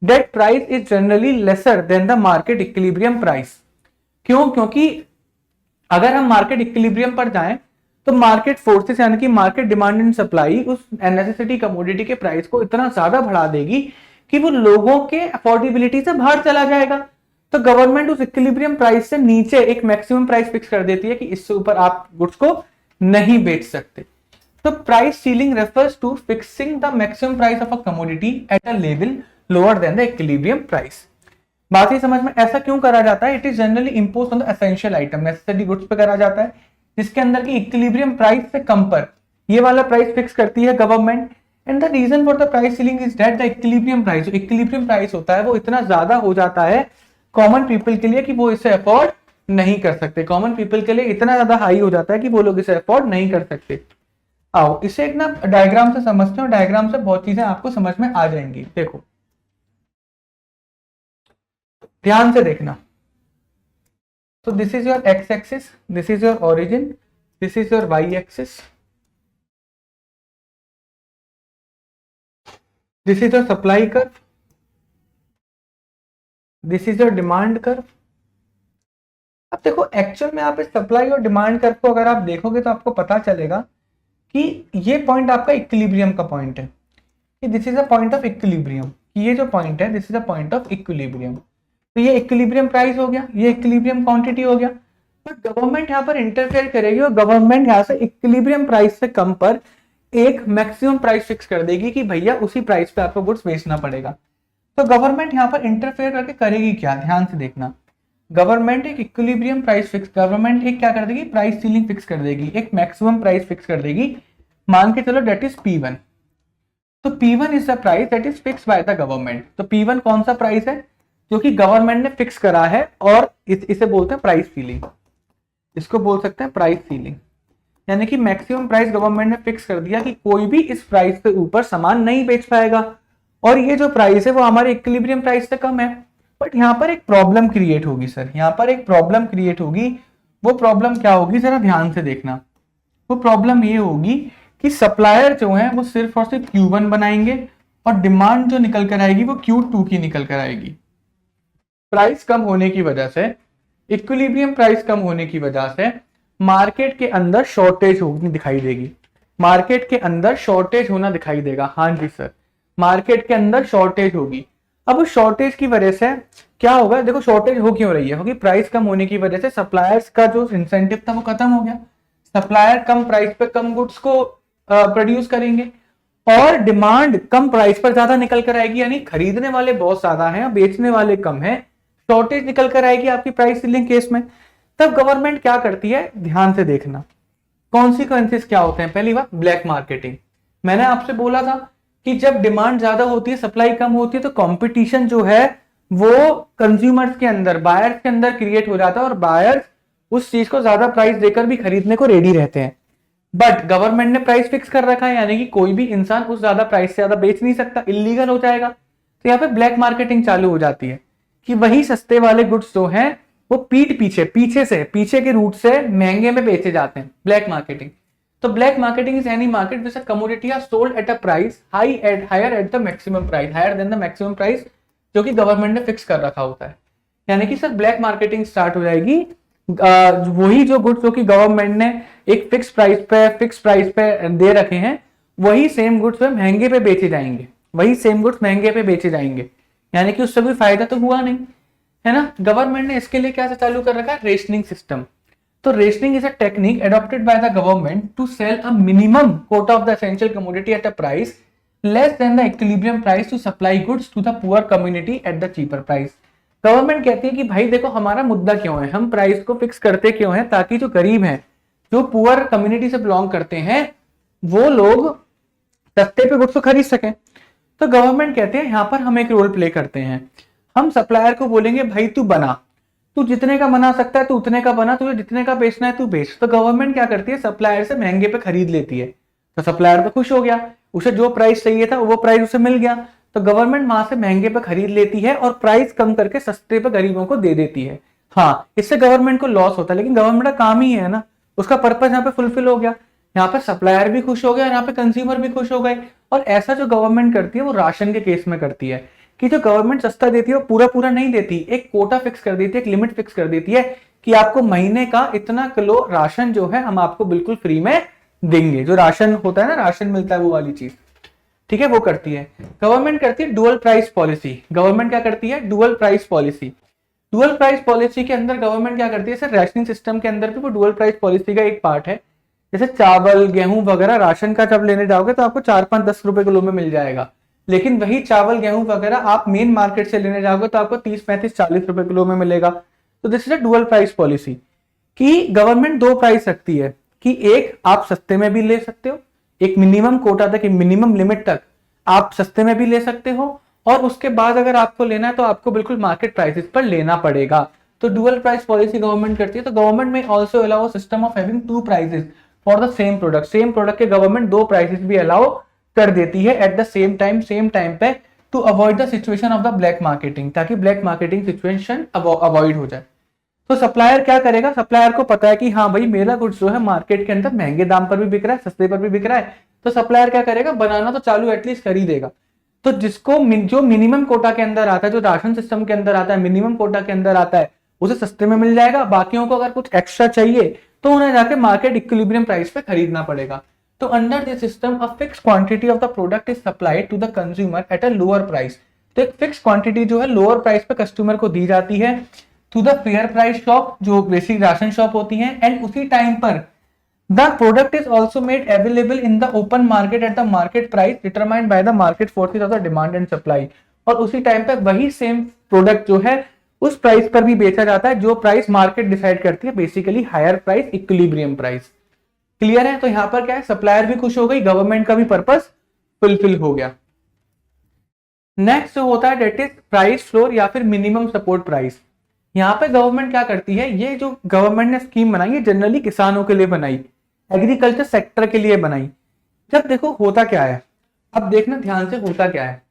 [SPEAKER 1] That price is generally lesser than the market equilibrium price. क्यों, क्योंकि अगर हम मार्केट इक्विलिब्रियम पर जाएं तो मार्केट फोर्सेस यानी कि मार्केट डिमांड एंड सप्लाई उस नेसेसिटी कमोडिटी के प्राइस को इतना ज्यादा बढ़ा देगी कि वो लोगों के अफोर्डेबिलिटी से बाहर चला जाएगा। तो गवर्नमेंट उस इक्विलिब्रियम प्राइस से नीचे एक मैक्सिमम प्राइस फिक्स कर देती है कि इससे ऊपर आप गुड्स को नहीं बेच सकते। तो price ceiling refers to fixing the maximum price of a commodity at a level lower than the equilibrium price. बात ही समझ में, ऐसा क्यों करा जाता है, it is generally imposed on the essential item, necessary goods पे करा जाता है, जिसके अंदर की इक्विलिब्रियम प्राइस से कम पर ये वाला प्राइस फिक्स करती है government. And the reason for the price ceiling is that the equilibrium price, जो इक्विलिब्रियम प्राइस होता है वो इतना ज्यादा हो जाता है कॉमन पीपल के लिए कि वो इसे अफोर्ड नहीं कर सकते। कॉमन पीपल के लिए इतना ज्यादा हाई हो जाता है कि वो लोग इसे अफोर्ड नहीं कर सकते। आओ इसे एक ना डायग्राम से समझते हैं, डायग्राम से बहुत चीजें आपको समझ में आ जाएंगी। देखो ध्यान से देखना। So this is your x axis, this is your origin, this is your y axis, this is your supply curve, this is your demand curve। अब देखो एक्चुअल में आप इस सप्लाई और डिमांड कर्व को अगर आप देखोगे तो आपको पता चलेगा कि ये पॉइंट आपका इक्विलिब्रियम का पॉइंट है, कि this is a point of equilibrium, कि ये जो पॉइंट है this is a point of equilibrium. तो ये इक्विलिब्रियम प्राइस हो गया, ये इक्विलिब्रियम क्वांटिटी हो गया। बट गवर्नमेंट यहाँ पर इंटरफेयर करेगी और गवर्नमेंट यहाँ से इक्विलिब्रियम प्राइस से कम पर एक मैक्सिमम प्राइस फिक्स कर देगी कि भैया उसी प्राइस पे आपको गुड्स बेचना पड़ेगा। तो गवर्नमेंट यहाँ पर इंटरफेयर करके करेगी क्या, ध्यान से देखना। गवर्नमेंट एक इक्विलिब्रियम प्राइस फिक्स, गवर्नमेंट एक क्या कर देगी, प्राइस सीलिंग फिक्स कर देगी, एक मैक्सिमम प्राइस फिक्स कर देगी। मान के चलो दैट इज P1। तो P1 is the price that is fix by the government. तो P1 कौन सा प्राइस है जो कि गवर्नमेंट ने फिक्स करा है, और इसे बोलते हैं प्राइस सीलिंग। इसको बोल सकते हैं प्राइस सीलिंग, यानी कि मैक्सिमम प्राइस गवर्नमेंट ने फिक्स कर दिया कि कोई भी इस प्राइस से ऊपर सामान नहीं बेच पाएगा, और ये जो प्राइस है वो हमारे इक्विलिब्रियम प्राइस से कम है। बट यहाँ पर एक प्रॉब्लम क्रिएट होगी सर, यहाँ पर एक प्रॉब्लम क्रिएट होगी। वो प्रॉब्लम क्या होगी, जरा ध्यान से देखना। वो प्रॉब्लम ये होगी कि सप्लायर जो है वो सिर्फ और सिर्फ Q1 बनाएंगे, और डिमांड जो निकल कर आएगी वो Q2 की निकल कर आएगी। प्राइस कम होने की वजह से, इक्विलिब्रियम प्राइस कम होने की वजह से मार्केट के अंदर शॉर्टेज होनी दिखाई देगी। मार्केट के अंदर शॉर्टेज होना दिखाई देगा, हाँ जी सर, मार्केट के अंदर शॉर्टेज होगी। अब उस शॉर्टेज की वजह से क्या होगा, देखो शॉर्टेज हो क्यों रही है, क्योंकि प्राइस कम होने की वजह से सप्लायर्स का जो इंसेंटिव था वो खत्म हो गया। सप्लायर कम प्राइस पे कम गुड्स को प्रोड्यूस करेंगे, और डिमांड कम प्राइस पर ज्यादा निकल कर आएगी, यानी खरीदने वाले बहुत ज्यादा हैं, बेचने वाले कम हैं, शॉर्टेज निकल कर आएगी आपकी प्राइस सीलिंग केस में। तब गवर्नमेंट क्या करती है, ध्यान से देखना कॉन्सिक्वेंसेस क्या होते हैं। पहली बात, ब्लैक मार्केटिंग। मैंने आपसे बोला था कि जब डिमांड ज्यादा होती है, सप्लाई कम होती है, तो कंपटीशन जो है वो कंज्यूमर्स के अंदर, बायर्स के अंदर क्रिएट हो जाता है, और बायर्स उस चीज को ज्यादा प्राइस देकर भी खरीदने को रेडी रहते हैं। बट गवर्नमेंट ने प्राइस फिक्स कर रखा है, यानी कि कोई भी इंसान उस ज्यादा प्राइस से ज्यादा बेच नहीं सकता, इलीगल हो जाएगा। तो यहाँ पे ब्लैक मार्केटिंग चालू हो जाती है कि वही सस्ते वाले गुड्स जो हैं वो पीछे के रूट से महंगे में बेचे जाते हैं, ब्लैक मार्केटिंग। तो black marketing is any market which commodity are sold at a price higher at the maximum price, higher than the maximum price जो कि गवर्नमेंट ने फिक्स कर रखा होता है। यानी कि सर ब्लैक मार्केटिंग स्टार्ट हो जाएगी, वही जो गुड्स जो कि गवर्नमेंट ने एक फिक्स प्राइस पे दे रखे हैं, वही सेम गुड्स पे महंगे पे बेचे जाएंगे, वही सेम गुड्स महंगे पे बेचे जाएंगे। यानी कि उससे कोई फायदा तो हुआ नहीं, है ना। गवर्नमेंट ने इसके लिए क्या चालू कर रखा है, रेशनिंग सिस्टम। तो rationing is a technique adopted by the government to sell a minimum quota of the essential commodity at a price less than the equilibrium price to supply goods to the poor community at the cheaper price। Government कहती है कि भाई देखो हमारा मुद्दा क्यों है, हम प्राइस को फिक्स करते क्यों है, ताकि जो गरीब हैं, जो पुअर कम्युनिटी से बिलोंग करते हैं, वो लोग सस्ते पे गुड्स को खरीद सकें। तो गवर्नमेंट कहते हैं यहाँ पर हम एक रोल प्ले करते हैं, हम सप्लायर को बोलेंगे भाई तू बना, तू जितने का बना सकता है तू उतने का बना, तुझे जितने का बेचना है तू बेच। तो गवर्नमेंट क्या करती है, सप्लायर से महंगे पे खरीद लेती है। तो सप्लायर तो खुश हो गया, उसे जो प्राइस चाहिए था वो प्राइस उसे मिल गया, तो गवर्नमेंट वहां से महंगे पे खरीद लेती है और प्राइस कम करके सस्ते पे गरीबों को दे देती है। हाँ, इससे गवर्नमेंट को लॉस होता है, लेकिन गवर्नमेंट का काम ही है ना, उसका पर्पज यहाँ पे फुलफिल हो गया। यहाँ पे सप्लायर भी खुश हो गया और यहाँ पे कंज्यूमर भी खुश हो गए। और ऐसा जो गवर्नमेंट करती है वो राशन के केस में करती है कि जो गवर्नमेंट सस्ता देती है वो पूरा पूरा नहीं देती, एक कोटा फिक्स कर देती है, एक लिमिट फिक्स कर देती है कि आपको महीने का इतना किलो राशन जो है हम आपको बिल्कुल फ्री में देंगे। जो राशन होता है ना, राशन मिलता है वो वाली चीज, ठीक है, वो करती है। गवर्नमेंट करती है डुअल प्राइस पॉलिसी। गवर्नमेंट क्या करती है, dual price policy. Dual price policy के अंदर गवर्नमेंट क्या करती है, सर राशनिंग सिस्टम के अंदर भी वो डुअल प्राइस पॉलिसी का एक पार्ट है। जैसे चावल गेहूं वगैरह राशन का जब लेने जाओगे तो आपको 4-5-10 रुपए किलो में मिल जाएगा, लेकिन वही चावल गेहूं वगैरह आप मेन मार्केट से लेने जाओगे तो आपको 30-35-40 रुपए किलो में मिलेगा। तो this is a dual price policy कि गवर्नमेंट दो प्राइस रखती है कि एक आप सस्ते में भी ले सकते हो, एक मिनिमम कोटा तक, मिनिमम लिमिट तक आप सस्ते में भी ले सकते हो, और उसके बाद अगर आपको लेना है तो आपको बिल्कुल मार्केट प्राइसेस पर लेना पड़ेगा। तो डुअल प्राइस पॉलिसी गवर्नमेंट करती है। तो government may also allow system of having two prices for the same product. Same product के गवर्नमेंट दो प्राइसेस भी अलाउ कर देती है एट द सेम टाइम पे, to avoid the situation of the black marketing, ताकि ब्लैक मार्केटिंग सिचुएशन अवॉइड हो जाए। तो सप्लायर क्या करेगा, सप्लायर को पता है कि हाँ भाई मेरा गुड्स जो है मार्केट के अंदर महंगे दाम पर भी बिक रहा है, सस्ते पर भी बिक रहा है, तो सप्लायर क्या करेगा, बनाना तो चालू एटलीस्ट कर ही देगा। तो जिसको जो मिनिमम कोटा के अंदर आता है, जो राशन सिस्टम के अंदर आता है, मिनिमम कोटा के अंदर आता है, उसे सस्ते में मिल जाएगा। बाकियों को अगर कुछ एक्स्ट्रा चाहिए तो उन्हें जाके मार्केट इक्विलिब्रियम प्राइस पे खरीदना पड़ेगा। तो under this system a fix quantity of the product is supplied to the consumer at a lower price. तो एक फिक्स क्वांटिटी जो है लोअर प्राइस पे कस्टमर को दी जाती है to the fair price shop, जो बेसिक राशन शॉप होती है, एंड उसी टाइम पर the product is also made available in the open market at the market price determined by the market forces of the demand and supply. और उसी time पे वही same product जो है उस प्राइस पर भी बेचा जाता है जो प्राइस मार्केट डिसाइड करती है, basically higher price, equilibrium price. Clear है। तो यहां पर क्या है, सप्लायर भी खुश हो गई, गवर्नमेंट का भी पर्पस फुलफिल हो गया। नेक्स्ट जो होता है डेट इज प्राइस फ्लोर या फिर मिनिमम सपोर्ट प्राइस। यहाँ पे गवर्नमेंट क्या करती है, ये जो गवर्नमेंट ने स्कीम बनाई है जनरली किसानों के लिए बनाई, एग्रीकल्चर सेक्टर के लिए बनाई। जब देखो होता क्या है, अब देखना ध्यान से होता क्या है,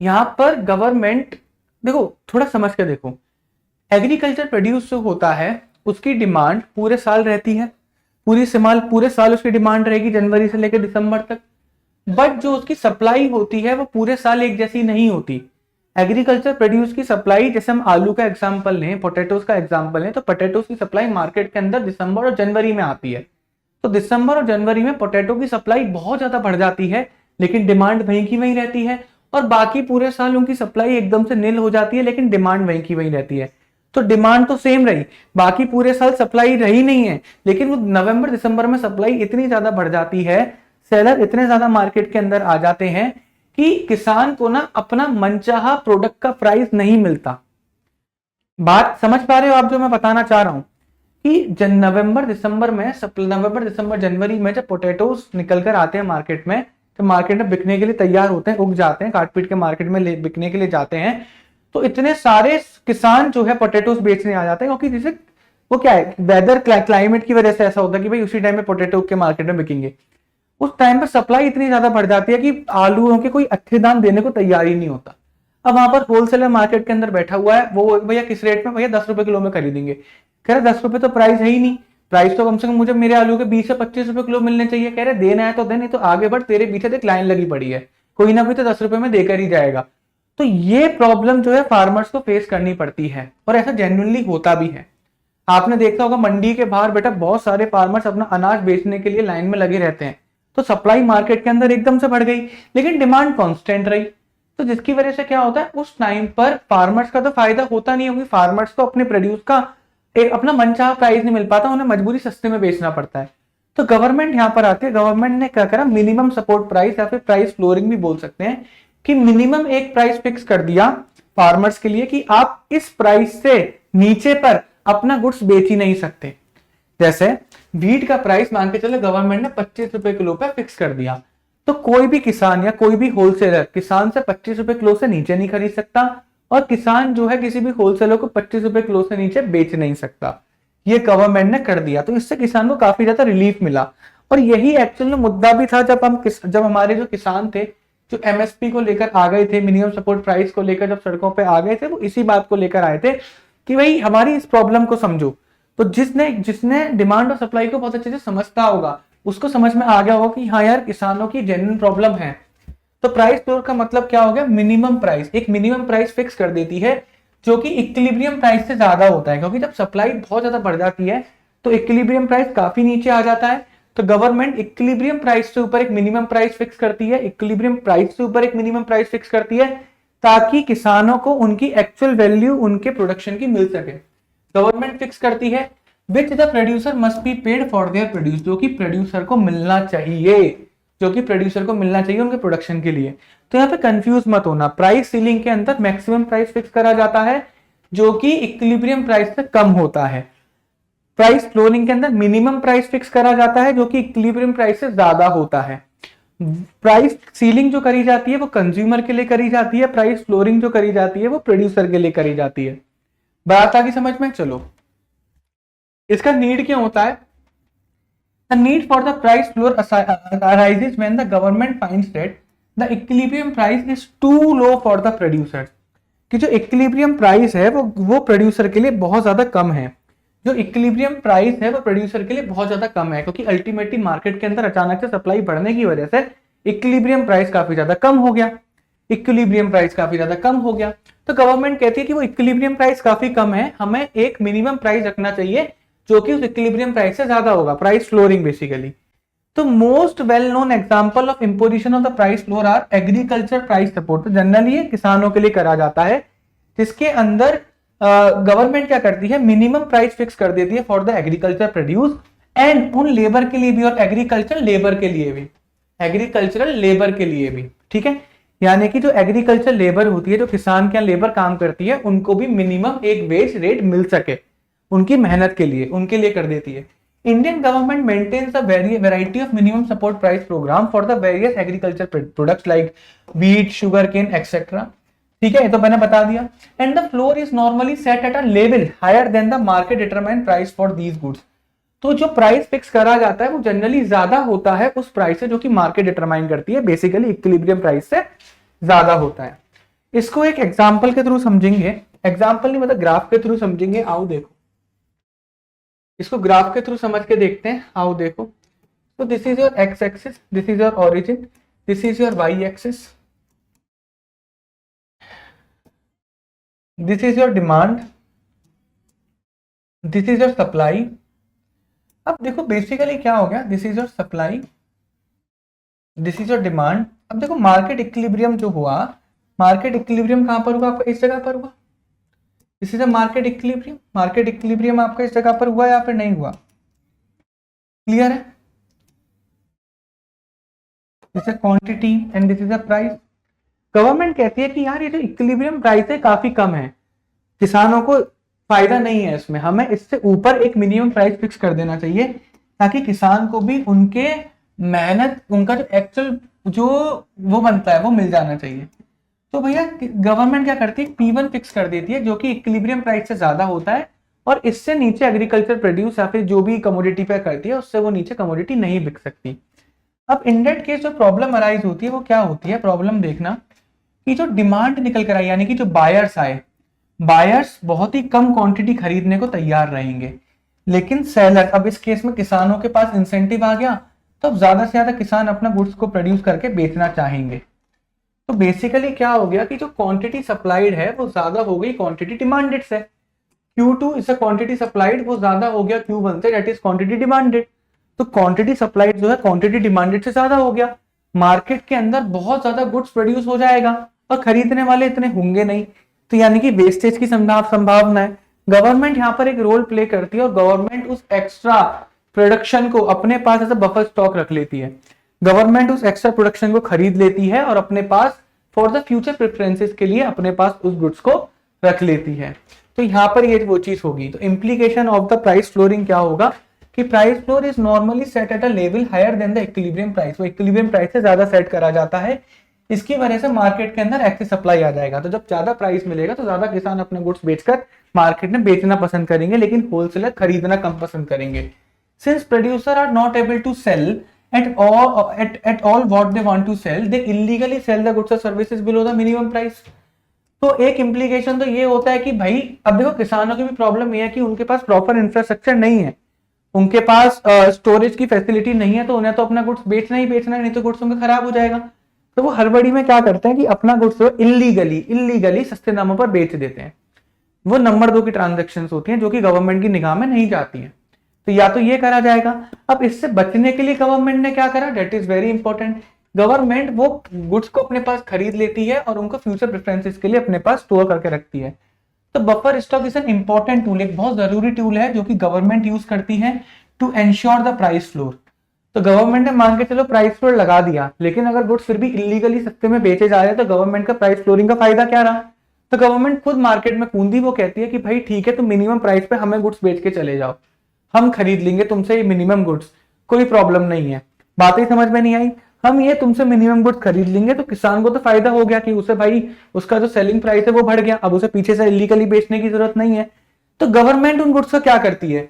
[SPEAKER 1] यहां पर गवर्नमेंट देखो थोड़ा समझ के देखो, एग्रीकल्चर प्रोड्यूस जो होता है उसकी डिमांड पूरे साल रहती है, पूरे साल उसकी डिमांड रहेगी जनवरी से लेकर दिसंबर तक। बट जो उसकी सप्लाई होती है वो पूरे साल एक जैसी नहीं होती। एग्रीकल्चर प्रोड्यूस की सप्लाई, जैसे हम आलू का एग्जांपल लें, पोटैटोज का एग्जांपल लें, तो पोटैटोज की सप्लाई मार्केट के अंदर दिसंबर और जनवरी में आती है। तो दिसंबर और जनवरी में पोटैटो की सप्लाई बहुत ज्यादा बढ़ जाती है, लेकिन डिमांड वहीं की वहीं रहती है। और बाकी पूरे साल उनकी सप्लाई एकदम से नील हो जाती है, लेकिन डिमांड वहीं की वहीं रहती है। तो डिमांड तो सेम रही, बाकी पूरे साल सप्लाई रही नहीं है, लेकिन वो नवंबर दिसंबर में सप्लाई इतनी ज्यादा बढ़ जाती है, सेलर इतने ज्यादा मार्केट के अंदर आ जाते हैं कि किसान को ना अपना मनचाहा प्रोडक्ट का प्राइस नहीं मिलता। बात समझ पा रहे हो आप जो मैं बताना चाह रहा हूं कि नवंबर दिसंबर जनवरी में जब पोटैटोज निकल कर आते हैं मार्केट में, तो मार्केट में बिकने के लिए तैयार होते हैं, उग जाते हैं, काट पीट के मार्केट में बिकने के लिए जाते हैं, तो इतने सारे किसान जो है पोटैटोज बेचने आ जाते हैं, क्योंकि जैसे वो क्या है, वेदर क्लाइमेट की वजह से ऐसा होता है कि भाई उसी टाइम में पोटैटो के मार्केट में बिकेंगे। उस टाइम पर सप्लाई इतनी ज्यादा बढ़ जाती है कि आलूओं के कोई अच्छे दाम देने को तैयार ही नहीं होता। अब वहां पर होलसेलर मार्केट के अंदर बैठा हुआ है, वो भैया किस रेट में, भैया 10 रुपए किलो में खरीदेंगे। कह रहे 10 रुपए तो प्राइस है ही नहीं, प्राइस तो कम से कम मुझे मेरे आलू के 20 से 25 रुपए किलो मिलने चाहिए। कह रहे देना है तो दे, नहीं तो आगे बढ़, तेरे पीछे देख लाइन लगी पड़ी है, कोई ना कोई तो 10 रुपए में देकर ही जाएगा। तो ये प्रॉब्लम जो है फार्मर्स को फेस करनी पड़ती है, और ऐसा जेन्युइनली होता भी है। आपने देखा होगा मंडी के बाहर बेटा बहुत सारे फार्मर्स अपना अनाज बेचने के लिए लाइन में लगे रहते हैं, तो सप्लाई मार्केट के अंदर एकदम से बढ़ गई, लेकिन डिमांड कांस्टेंट रही। तो जिसकी वजह से क्या होता है, उस टाइम पर फार्मर्स का तो फायदा होता नहीं, होगी फार्मर्स को अपने प्रोड्यूस का एक अपना मनचाहा प्राइस नहीं मिल पाता, उन्हें मजबूरी सस्ते में बेचना पड़ता है। तो गवर्नमेंट यहाँ पर आती है, गवर्नमेंट ने क्या करा, मिनिमम सपोर्ट प्राइस या फिर प्राइस फ्लोरिंग भी बोल सकते हैं, कि मिनिमम एक प्राइस फिक्स कर दिया फार्मर्स के लिए कि आप इस प्राइस से नीचे पर अपना गुड्स बेच ही नहीं सकते। जैसे वीट का प्राइस मान के चलो गवर्नमेंट ने 25 रुपए किलो पे फिक्स कर दिया, तो कोई भी किसान या कोई भी होलसेलर किसान से 25 रुपए किलो से नीचे नहीं खरीद सकता, और किसान जो है किसी भी होलसेलर को 25 रुपए किलो से नीचे बेच नहीं सकता। ये गवर्नमेंट ने कर दिया, तो इससे किसान को काफी ज्यादा रिलीफ मिला। और यही एक्चुअल में मुद्दा भी था जब हमारे जो किसान थे, जो एमएसपी को लेकर आ गए थे, मिनिमम सपोर्ट प्राइस को लेकर जब सड़कों पे आ गए थे, वो इसी बात को लेकर आए थे कि भाई हमारी इस प्रॉब्लम को समझो। तो जिसने डिमांड और सप्लाई को बहुत अच्छे से समझता होगा, उसको समझ में आ गया होगा कि हाँ यार किसानों की जेन्युइन प्रॉब्लम है। तो प्राइस फ्लोर का मतलब क्या हो गया, मिनिमम प्राइस, एक मिनिमम प्राइस फिक्स कर देती है जो कि इक्विलिब्रियम प्राइस से ज्यादा होता है, क्योंकि जब सप्लाई बहुत ज्यादा बढ़ जाती है तो इक्विलिब्रियम प्राइस काफी नीचे आ जाता है। तो गवर्नमेंट इक्विलिब्रियम प्राइस से ऊपर एक मिनिमम प्राइस फिक्स करती है, इक्विलिब्रियम प्राइस से ऊपर एक मिनिमम प्राइस फिक्स करती है, ताकि किसानों को उनकी एक्चुअल वैल्यू उनके प्रोडक्शन की मिल सके। गवर्नमेंट फिक्स करती है विच the producer must be paid for their produce, जो कि प्रोड्यूसर को मिलना चाहिए, जो कि प्रोड्यूसर को मिलना चाहिए उनके प्रोडक्शन के लिए। तो यहाँ पे कंफ्यूज मत होना, प्राइस सीलिंग के अंदर मैक्सिमम प्राइस फिक्स करा जाता है जो कि इक्विलिब्रियम प्राइस से कम होता है। प्राइस फ्लोरिंग के अंदर मिनिमम प्राइस फिक्स करा जाता है जो कि इक्विलिब्रियम प्राइस से ज्यादा होता है। प्राइस सीलिंग जो करी जाती है वो कंज्यूमर के लिए करी जाती है, प्राइस फ्लोरिंग जो करी जाती है वो प्रोड्यूसर के लिए करी जाती है। बात आ गई समझ में? चलो, इसका नीड क्यों होता है? The need for the price floor arises when the government finds that the equilibrium price is too low for the producer, कि जो इक्विलिब्रियम प्राइस है वो प्रोड्यूसर के लिए बहुत ज्यादा कम है। जो इक्विलिब्रियम प्राइस है वो प्रोड्यूसर के लिए बहुत ज्यादा कम है, क्योंकि अल्टीमेटली मार्केट के अंदर अचानक से सप्लाई बढ़ने की वजह से इक्विलिब्रियम प्राइस काफी ज्यादा कम हो गया, इक्विलिब्रियम प्राइस काफी ज्यादा कम हो गया। तो गवर्नमेंट कहती है कि वो इक्विलिब्रियम प्राइस काफी कम है, हमें एक मिनिमम प्राइस रखना चाहिए जो कि उस इक्विलिब्रियम प्राइस से ज्यादा होगा, प्राइस फ्लोरिंग बेसिकली। तो most well known example of imposition of the price floor are agriculture price support. तो जनरली ये किसानों के लिए करा जाता है, जिसके अंदर गवर्नमेंट क्या करती है, मिनिमम प्राइस फिक्स कर देती है for the agriculture produce and उन लेबर के लिए भी और एग्रीकल्चर लेबर के लिए भी, एग्रीकल्चरल लेबर के लिए भी, ठीक है। यानी कि जो एग्रीकल्चर लेबर होती है, जो किसान के यहाँ लेबर काम करती है, उनको भी मिनिमम एक वेज रेट मिल सके उनकी मेहनत के लिए, उनके लिए कर देती है। Indian government maintains a variety of minimum support price program for the various agriculture products like wheat, sugar cane etcetera, ठीक है, ये तो मैंने बता दिया। And the floor is normally set at a level higher than the market determined price for these goods. तो जो price fix करा जाता है वो जनरली ज्यादा होता है उस प्राइस से जो कि मार्केट डिटरमाइन करती है, बेसिकली इक्विलिब्रियम प्राइस से ज्यादा होता है। इसको एक एग्जांपल के थ्रू समझेंगे, एग्जांपल नहीं मतलब ग्राफ के थ्रू समझेंगे। आओ देखो, इसको ग्राफ के थ्रू समझ के देखते हैं। आओ देखो, तो this is your X axis, this is your origin, this is your Y axis, this is your demand, this is your supply. अब देखो बेसिकली क्या हो गया, this is your supply, this is your demand. अब देखो market equilibrium जो हुआ, market equilibrium कहां पर हुआ आपका, इस जगह पर हुआ। This is a market equilibrium, market equilibrium आपका इस जगह पर हुआ या फिर नहीं हुआ? क्लियर है? This is quantity and this is a price. Government कहती है कि यार ये जो इक्विलिब्रियम प्राइस है काफी कम है, किसानों को फायदा नहीं है इसमें, हमें इससे ऊपर एक मिनिमम प्राइस फिक्स कर देना चाहिए ताकि किसान को भी उनके मेहनत, उनका जो एक्चुअल जो वो बनता है वो मिल जाना चाहिए। तो भैया गवर्नमेंट क्या करती है, P1 फिक्स कर देती है जो कि इक्विलिब्रियम प्राइस से ज्यादा होता है, और इससे नीचे एग्रीकल्चर प्रोड्यूस या फिर जो भी कमोडिटी पे करती है उससे वो नीचे कमोडिटी नहीं बिक सकती। अब इन दैट केस जो प्रॉब्लम अराइज होती है वो क्या होती है, प्रॉब्लम देखना कि जो डिमांड निकल कर आई, यानी कि जो बायर्स आए, बायर्स बहुत ही कम क्वांटिटी खरीदने को तैयार रहेंगे, लेकिन सेलर, अब इस केस में किसानों के पास इंसेंटिव आ गया, तो अब ज्यादा से ज्यादा किसान अपना गुड्स को प्रोड्यूस करके बेचना चाहेंगे। तो बेसिकली क्या हो गया कि जो क्वांटिटी सप्लाइड है वो ज्यादा हो गई क्वांटिटी डिमांडेड से। Q2 is a quantity supplied, वो ज्यादा हो गया Q1 से, दैट इज क्वांटिटी डिमांडेड। तो क्वांटिटी सप्लाइड जो है क्वांटिटी डिमांडेड से ज्यादा हो गया, मार्केट के अंदर बहुत ज्यादा गुड्स प्रोड्यूस हो जाएगा और खरीदने वाले इतने होंगे नहीं, तो यानी कि वेस्टेज की संभावना है। गवर्नमेंट यहाँ पर एक रोल प्ले करती है और गवर्नमेंट उस एक्स्ट्रा प्रोडक्शन को अपने पास ऐसा बफर स्टॉक रख लेती है। गवर्नमेंट उस एक्स्ट्रा प्रोडक्शन को खरीद लेती है और अपने पास फॉर द फ्यूचर प्रेफरेंसेस के लिए अपने पास उस गुड्स को रख लेती है। तो यहाँ पर ये वो चीज होगी। तो implication of the price flooring क्या होगा कि price floor is normally set at a level higher than the equilibrium price, वो इक्विलिब्रियम प्राइस से ज्यादा सेट करा जाता है। इसकी वजह से मार्केट के अंदर एक्सेस सप्लाई आ जाएगा, तो जब ज्यादा प्राइस मिलेगा तो ज्यादा किसान अपने गुड्स बेचकर मार्केट में बेचना पसंद करेंगे, लेकिन होलसेलर खरीदना कम पसंद करेंगे। Since producer are not able to sell at all what they want to sell, they illegally sell the goods or services below the minimum price। तो एक इम्प्लीकेशन तो ये होता है कि भाई अब देखो किसानों की भी प्रॉब्लम ये है कि उनके पास प्रॉपर इंफ्रास्ट्रक्चर नहीं है, उनके पास स्टोरेज की फैसिलिटी नहीं है, तो उन्हें तो अपना गुड्स बेचना ही बेचना है, नहीं तो गुड्स उनका खराब हो जाएगा। तो वो हड़बड़ी में क्या करते हैं कि अपना गुड्स इल्लीगली सस्ते दामों पर बेच देते हैं। वो नंबर 2 की ट्रांजेक्शन होती हैं जो कि गवर्नमेंट की निगाह में नहीं जाती हैं। तो या तो ये करा जाएगा। अब इससे बचने के लिए गवर्नमेंट ने क्या करा, that is very important. Government वो गुड्स को अपने पास खरीद लेती है और उनको फ्यूचर प्रेफरेंसेस के लिए अपने पास स्टोर करके रखती है। तो buffer stock is an important tool, एक बहुत जरूरी टूल है जो कि गवर्नमेंट यूज करती है to ensure the price floor. तो गवर्नमेंट ने मान के चलो प्राइस फ्लोर लगा दिया, लेकिन अगर गुड्स फिर भी इलीगली सस्ते में बेचे जा रहे हैं तो गवर्नमेंट का प्राइस फ्लोरिंग का फायदा क्या रहा। तो गवर्नमेंट खुद मार्केट में कूदी, वो कहती है कि भाई ठीक है, तुम मिनिमम प्राइस पे हमें गुड्स बेच के चले जाओ, हम खरीद लेंगे तुमसे ये मिनिमम गुड्स, कोई प्रॉब्लम नहीं है। बात ही समझ में नहीं आई, हम ये तुमसे मिनिमम गुड्स खरीद लेंगे, तो किसान को तो फायदा हो गया कि उसे भाई उसका जो सेलिंग प्राइस है वो बढ़ गया, अब उसे पीछे से इलीगली बेचने की जरूरत नहीं है। तो गवर्नमेंट उन गुड्स को क्या करती है,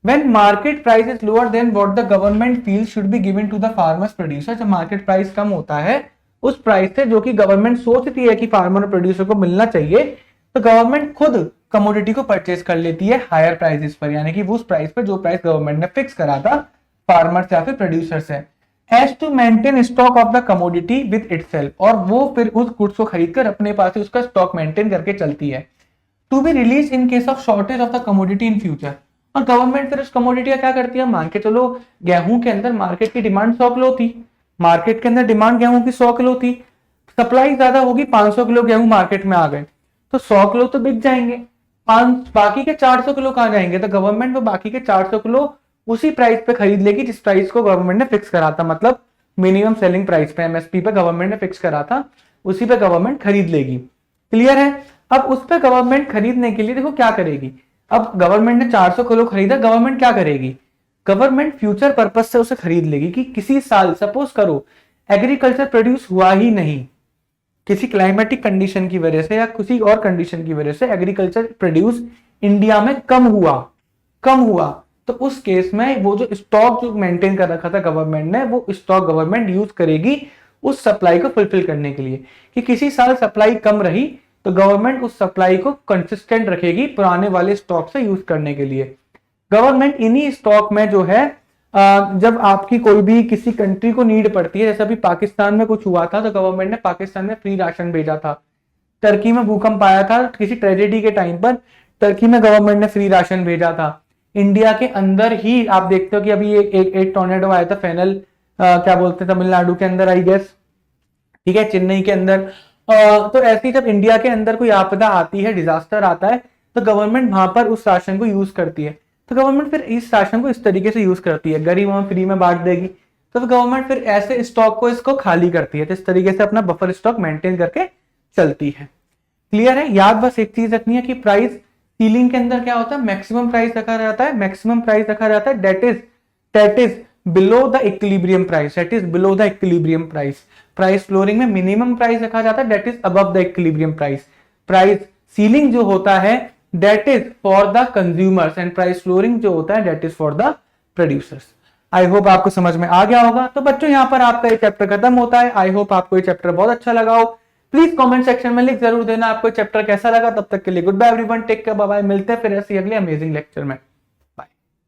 [SPEAKER 1] when market price is lower than what the government feels should be given to the farmers producer, जब मार्केट प्राइस कम होता है उस प्राइस से जो कि गवर्नमेंट सोचती है कि फार्मर और प्रोड्यूसर को मिलना चाहिए, तो गवर्नमेंट खुद कमोडिटी को परचेज कर लेती है हायर प्राइसेस पर, यानी कि वो उस प्राइस पर जो प्राइस गवर्नमेंट ने फिक्स करा था फार्मर से या फिर प्रोड्यूसर से, as to maintain stock of the commodity with itself, और वो फिर उस गुड्स को खरीदकर अपने पास ही उसका स्टॉक मेंटेन करके चलती है, to be release in case of shortage of the commodity in future. और गवर्नमेंट फिर उस कमोडिटी का क्या करती है, मान के चलो गेहूं के अंदर मार्केट की डिमांड 100 किलो थी, मार्केट के अंदर डिमांड गेहूं की 100 किलो थी, सप्लाई ज्यादा होगी, 500 किलो गेहूं मार्केट में आ गए, तो 100 किलो तो बिक जाएंगे, बाकी के 400 किलो कहां जाएंगे, तो गवर्नमेंट वो बाकी के 400 किलो उसी प्राइस पे खरीद लेगी जिस प्राइस को गवर्नमेंट ने फिक्स करा था, मतलब मिनिमम सेलिंग प्राइस पे, एमएसपी पे गवर्नमेंट ने फिक्स करा था, उसी पे गवर्नमेंट खरीद लेगी। क्लियर है। अब उस पे गवर्नमेंट खरीदने के लिए देखो क्या करेगी, अब गवर्नमेंट ने 400 किलो खरीदा, गवर्नमेंट क्या करेगी, गवर्नमेंट फ्यूचर पर्पज से उसे खरीद लेगी कि किसी साल सपोज करो एग्रीकल्चर प्रोड्यूस हुआ ही नहीं, किसी क्लाइमेटिक कंडीशन की वजह से या किसी और कंडीशन की वजह से एग्रीकल्चर प्रोड्यूस इंडिया में कम हुआ, तो उस केस में वो जो स्टॉक जो मेंटेन कर रखा था गवर्नमेंट ने, वो स्टॉक गवर्नमेंट यूज करेगी उस सप्लाई को फुलफिल करने के लिए, कि किसी साल सप्लाई कम रही तो गवर्नमेंट उस सप्लाई को कंसिस्टेंट रखेगी पुराने वाले स्टॉक से यूज करने के लिए। गवर्नमेंट इन्हीं स्टॉक में जो है जब आपकी कोई भी किसी कंट्री को नीड पड़ती है, जैसे अभी पाकिस्तान में कुछ हुआ था तो गवर्नमेंट ने पाकिस्तान में फ्री राशन भेजा था, टर्की में भूकंप आया था किसी ट्रेजेडी के टाइम पर, टर्की में गवर्नमेंट ने फ्री राशन भेजा था। इंडिया के अंदर ही आप देखते हो कि अभी एक टोर्नेडो आया था फेनल, क्या बोलते हैं तमिलनाडु के अंदर आई गेस, ठीक है, चेन्नई के अंदर, तो ऐसी जब इंडिया के अंदर कोई आपदा आती है, डिजास्टर आता है, तो गवर्नमेंट वहां पर उस राशन को यूज करती है, तो गवर्नमेंट फिर इस राशन को इस तरीके से यूज करती है, गरीबों में फ्री में बांट देगी, तो गवर्नमेंट फिर ऐसे स्टॉक को इसको खाली करती है, तो इस तरीके से अपना बफर स्टॉक मेंटेन करके चलती है। क्लियर है। याद बस एक चीज रखनी है कि प्राइस सीलिंग के अंदर क्या होता है, मैक्सिमम प्राइस रखा रहता है, मैक्सिमम प्राइस रखा रहता है, that is below the equilibrium price, that is below the equilibrium price. Price flooring में मिनिमम प्राइस रखा जाता है, that is above the equilibrium price. Price ceiling जो होता है that is for the consumers, and price flooring जो होता है that is for the producers. I hope आपको समझ में आ गया होगा। तो बच्चों यहाँ पर आपका ये चैप्टर खत्म होता है। आई होप आपको ये चैप्टर बहुत अच्छा लगा हो। प्लीज कमेंट सेक्शन में लिख जरूर देना आपको चैप्टर कैसा लगा। तब तक के लिए good bye everyone, take care, bye bye, मिलते हैं फिर ऐसे अगले अमेजिंग लेक्चर में।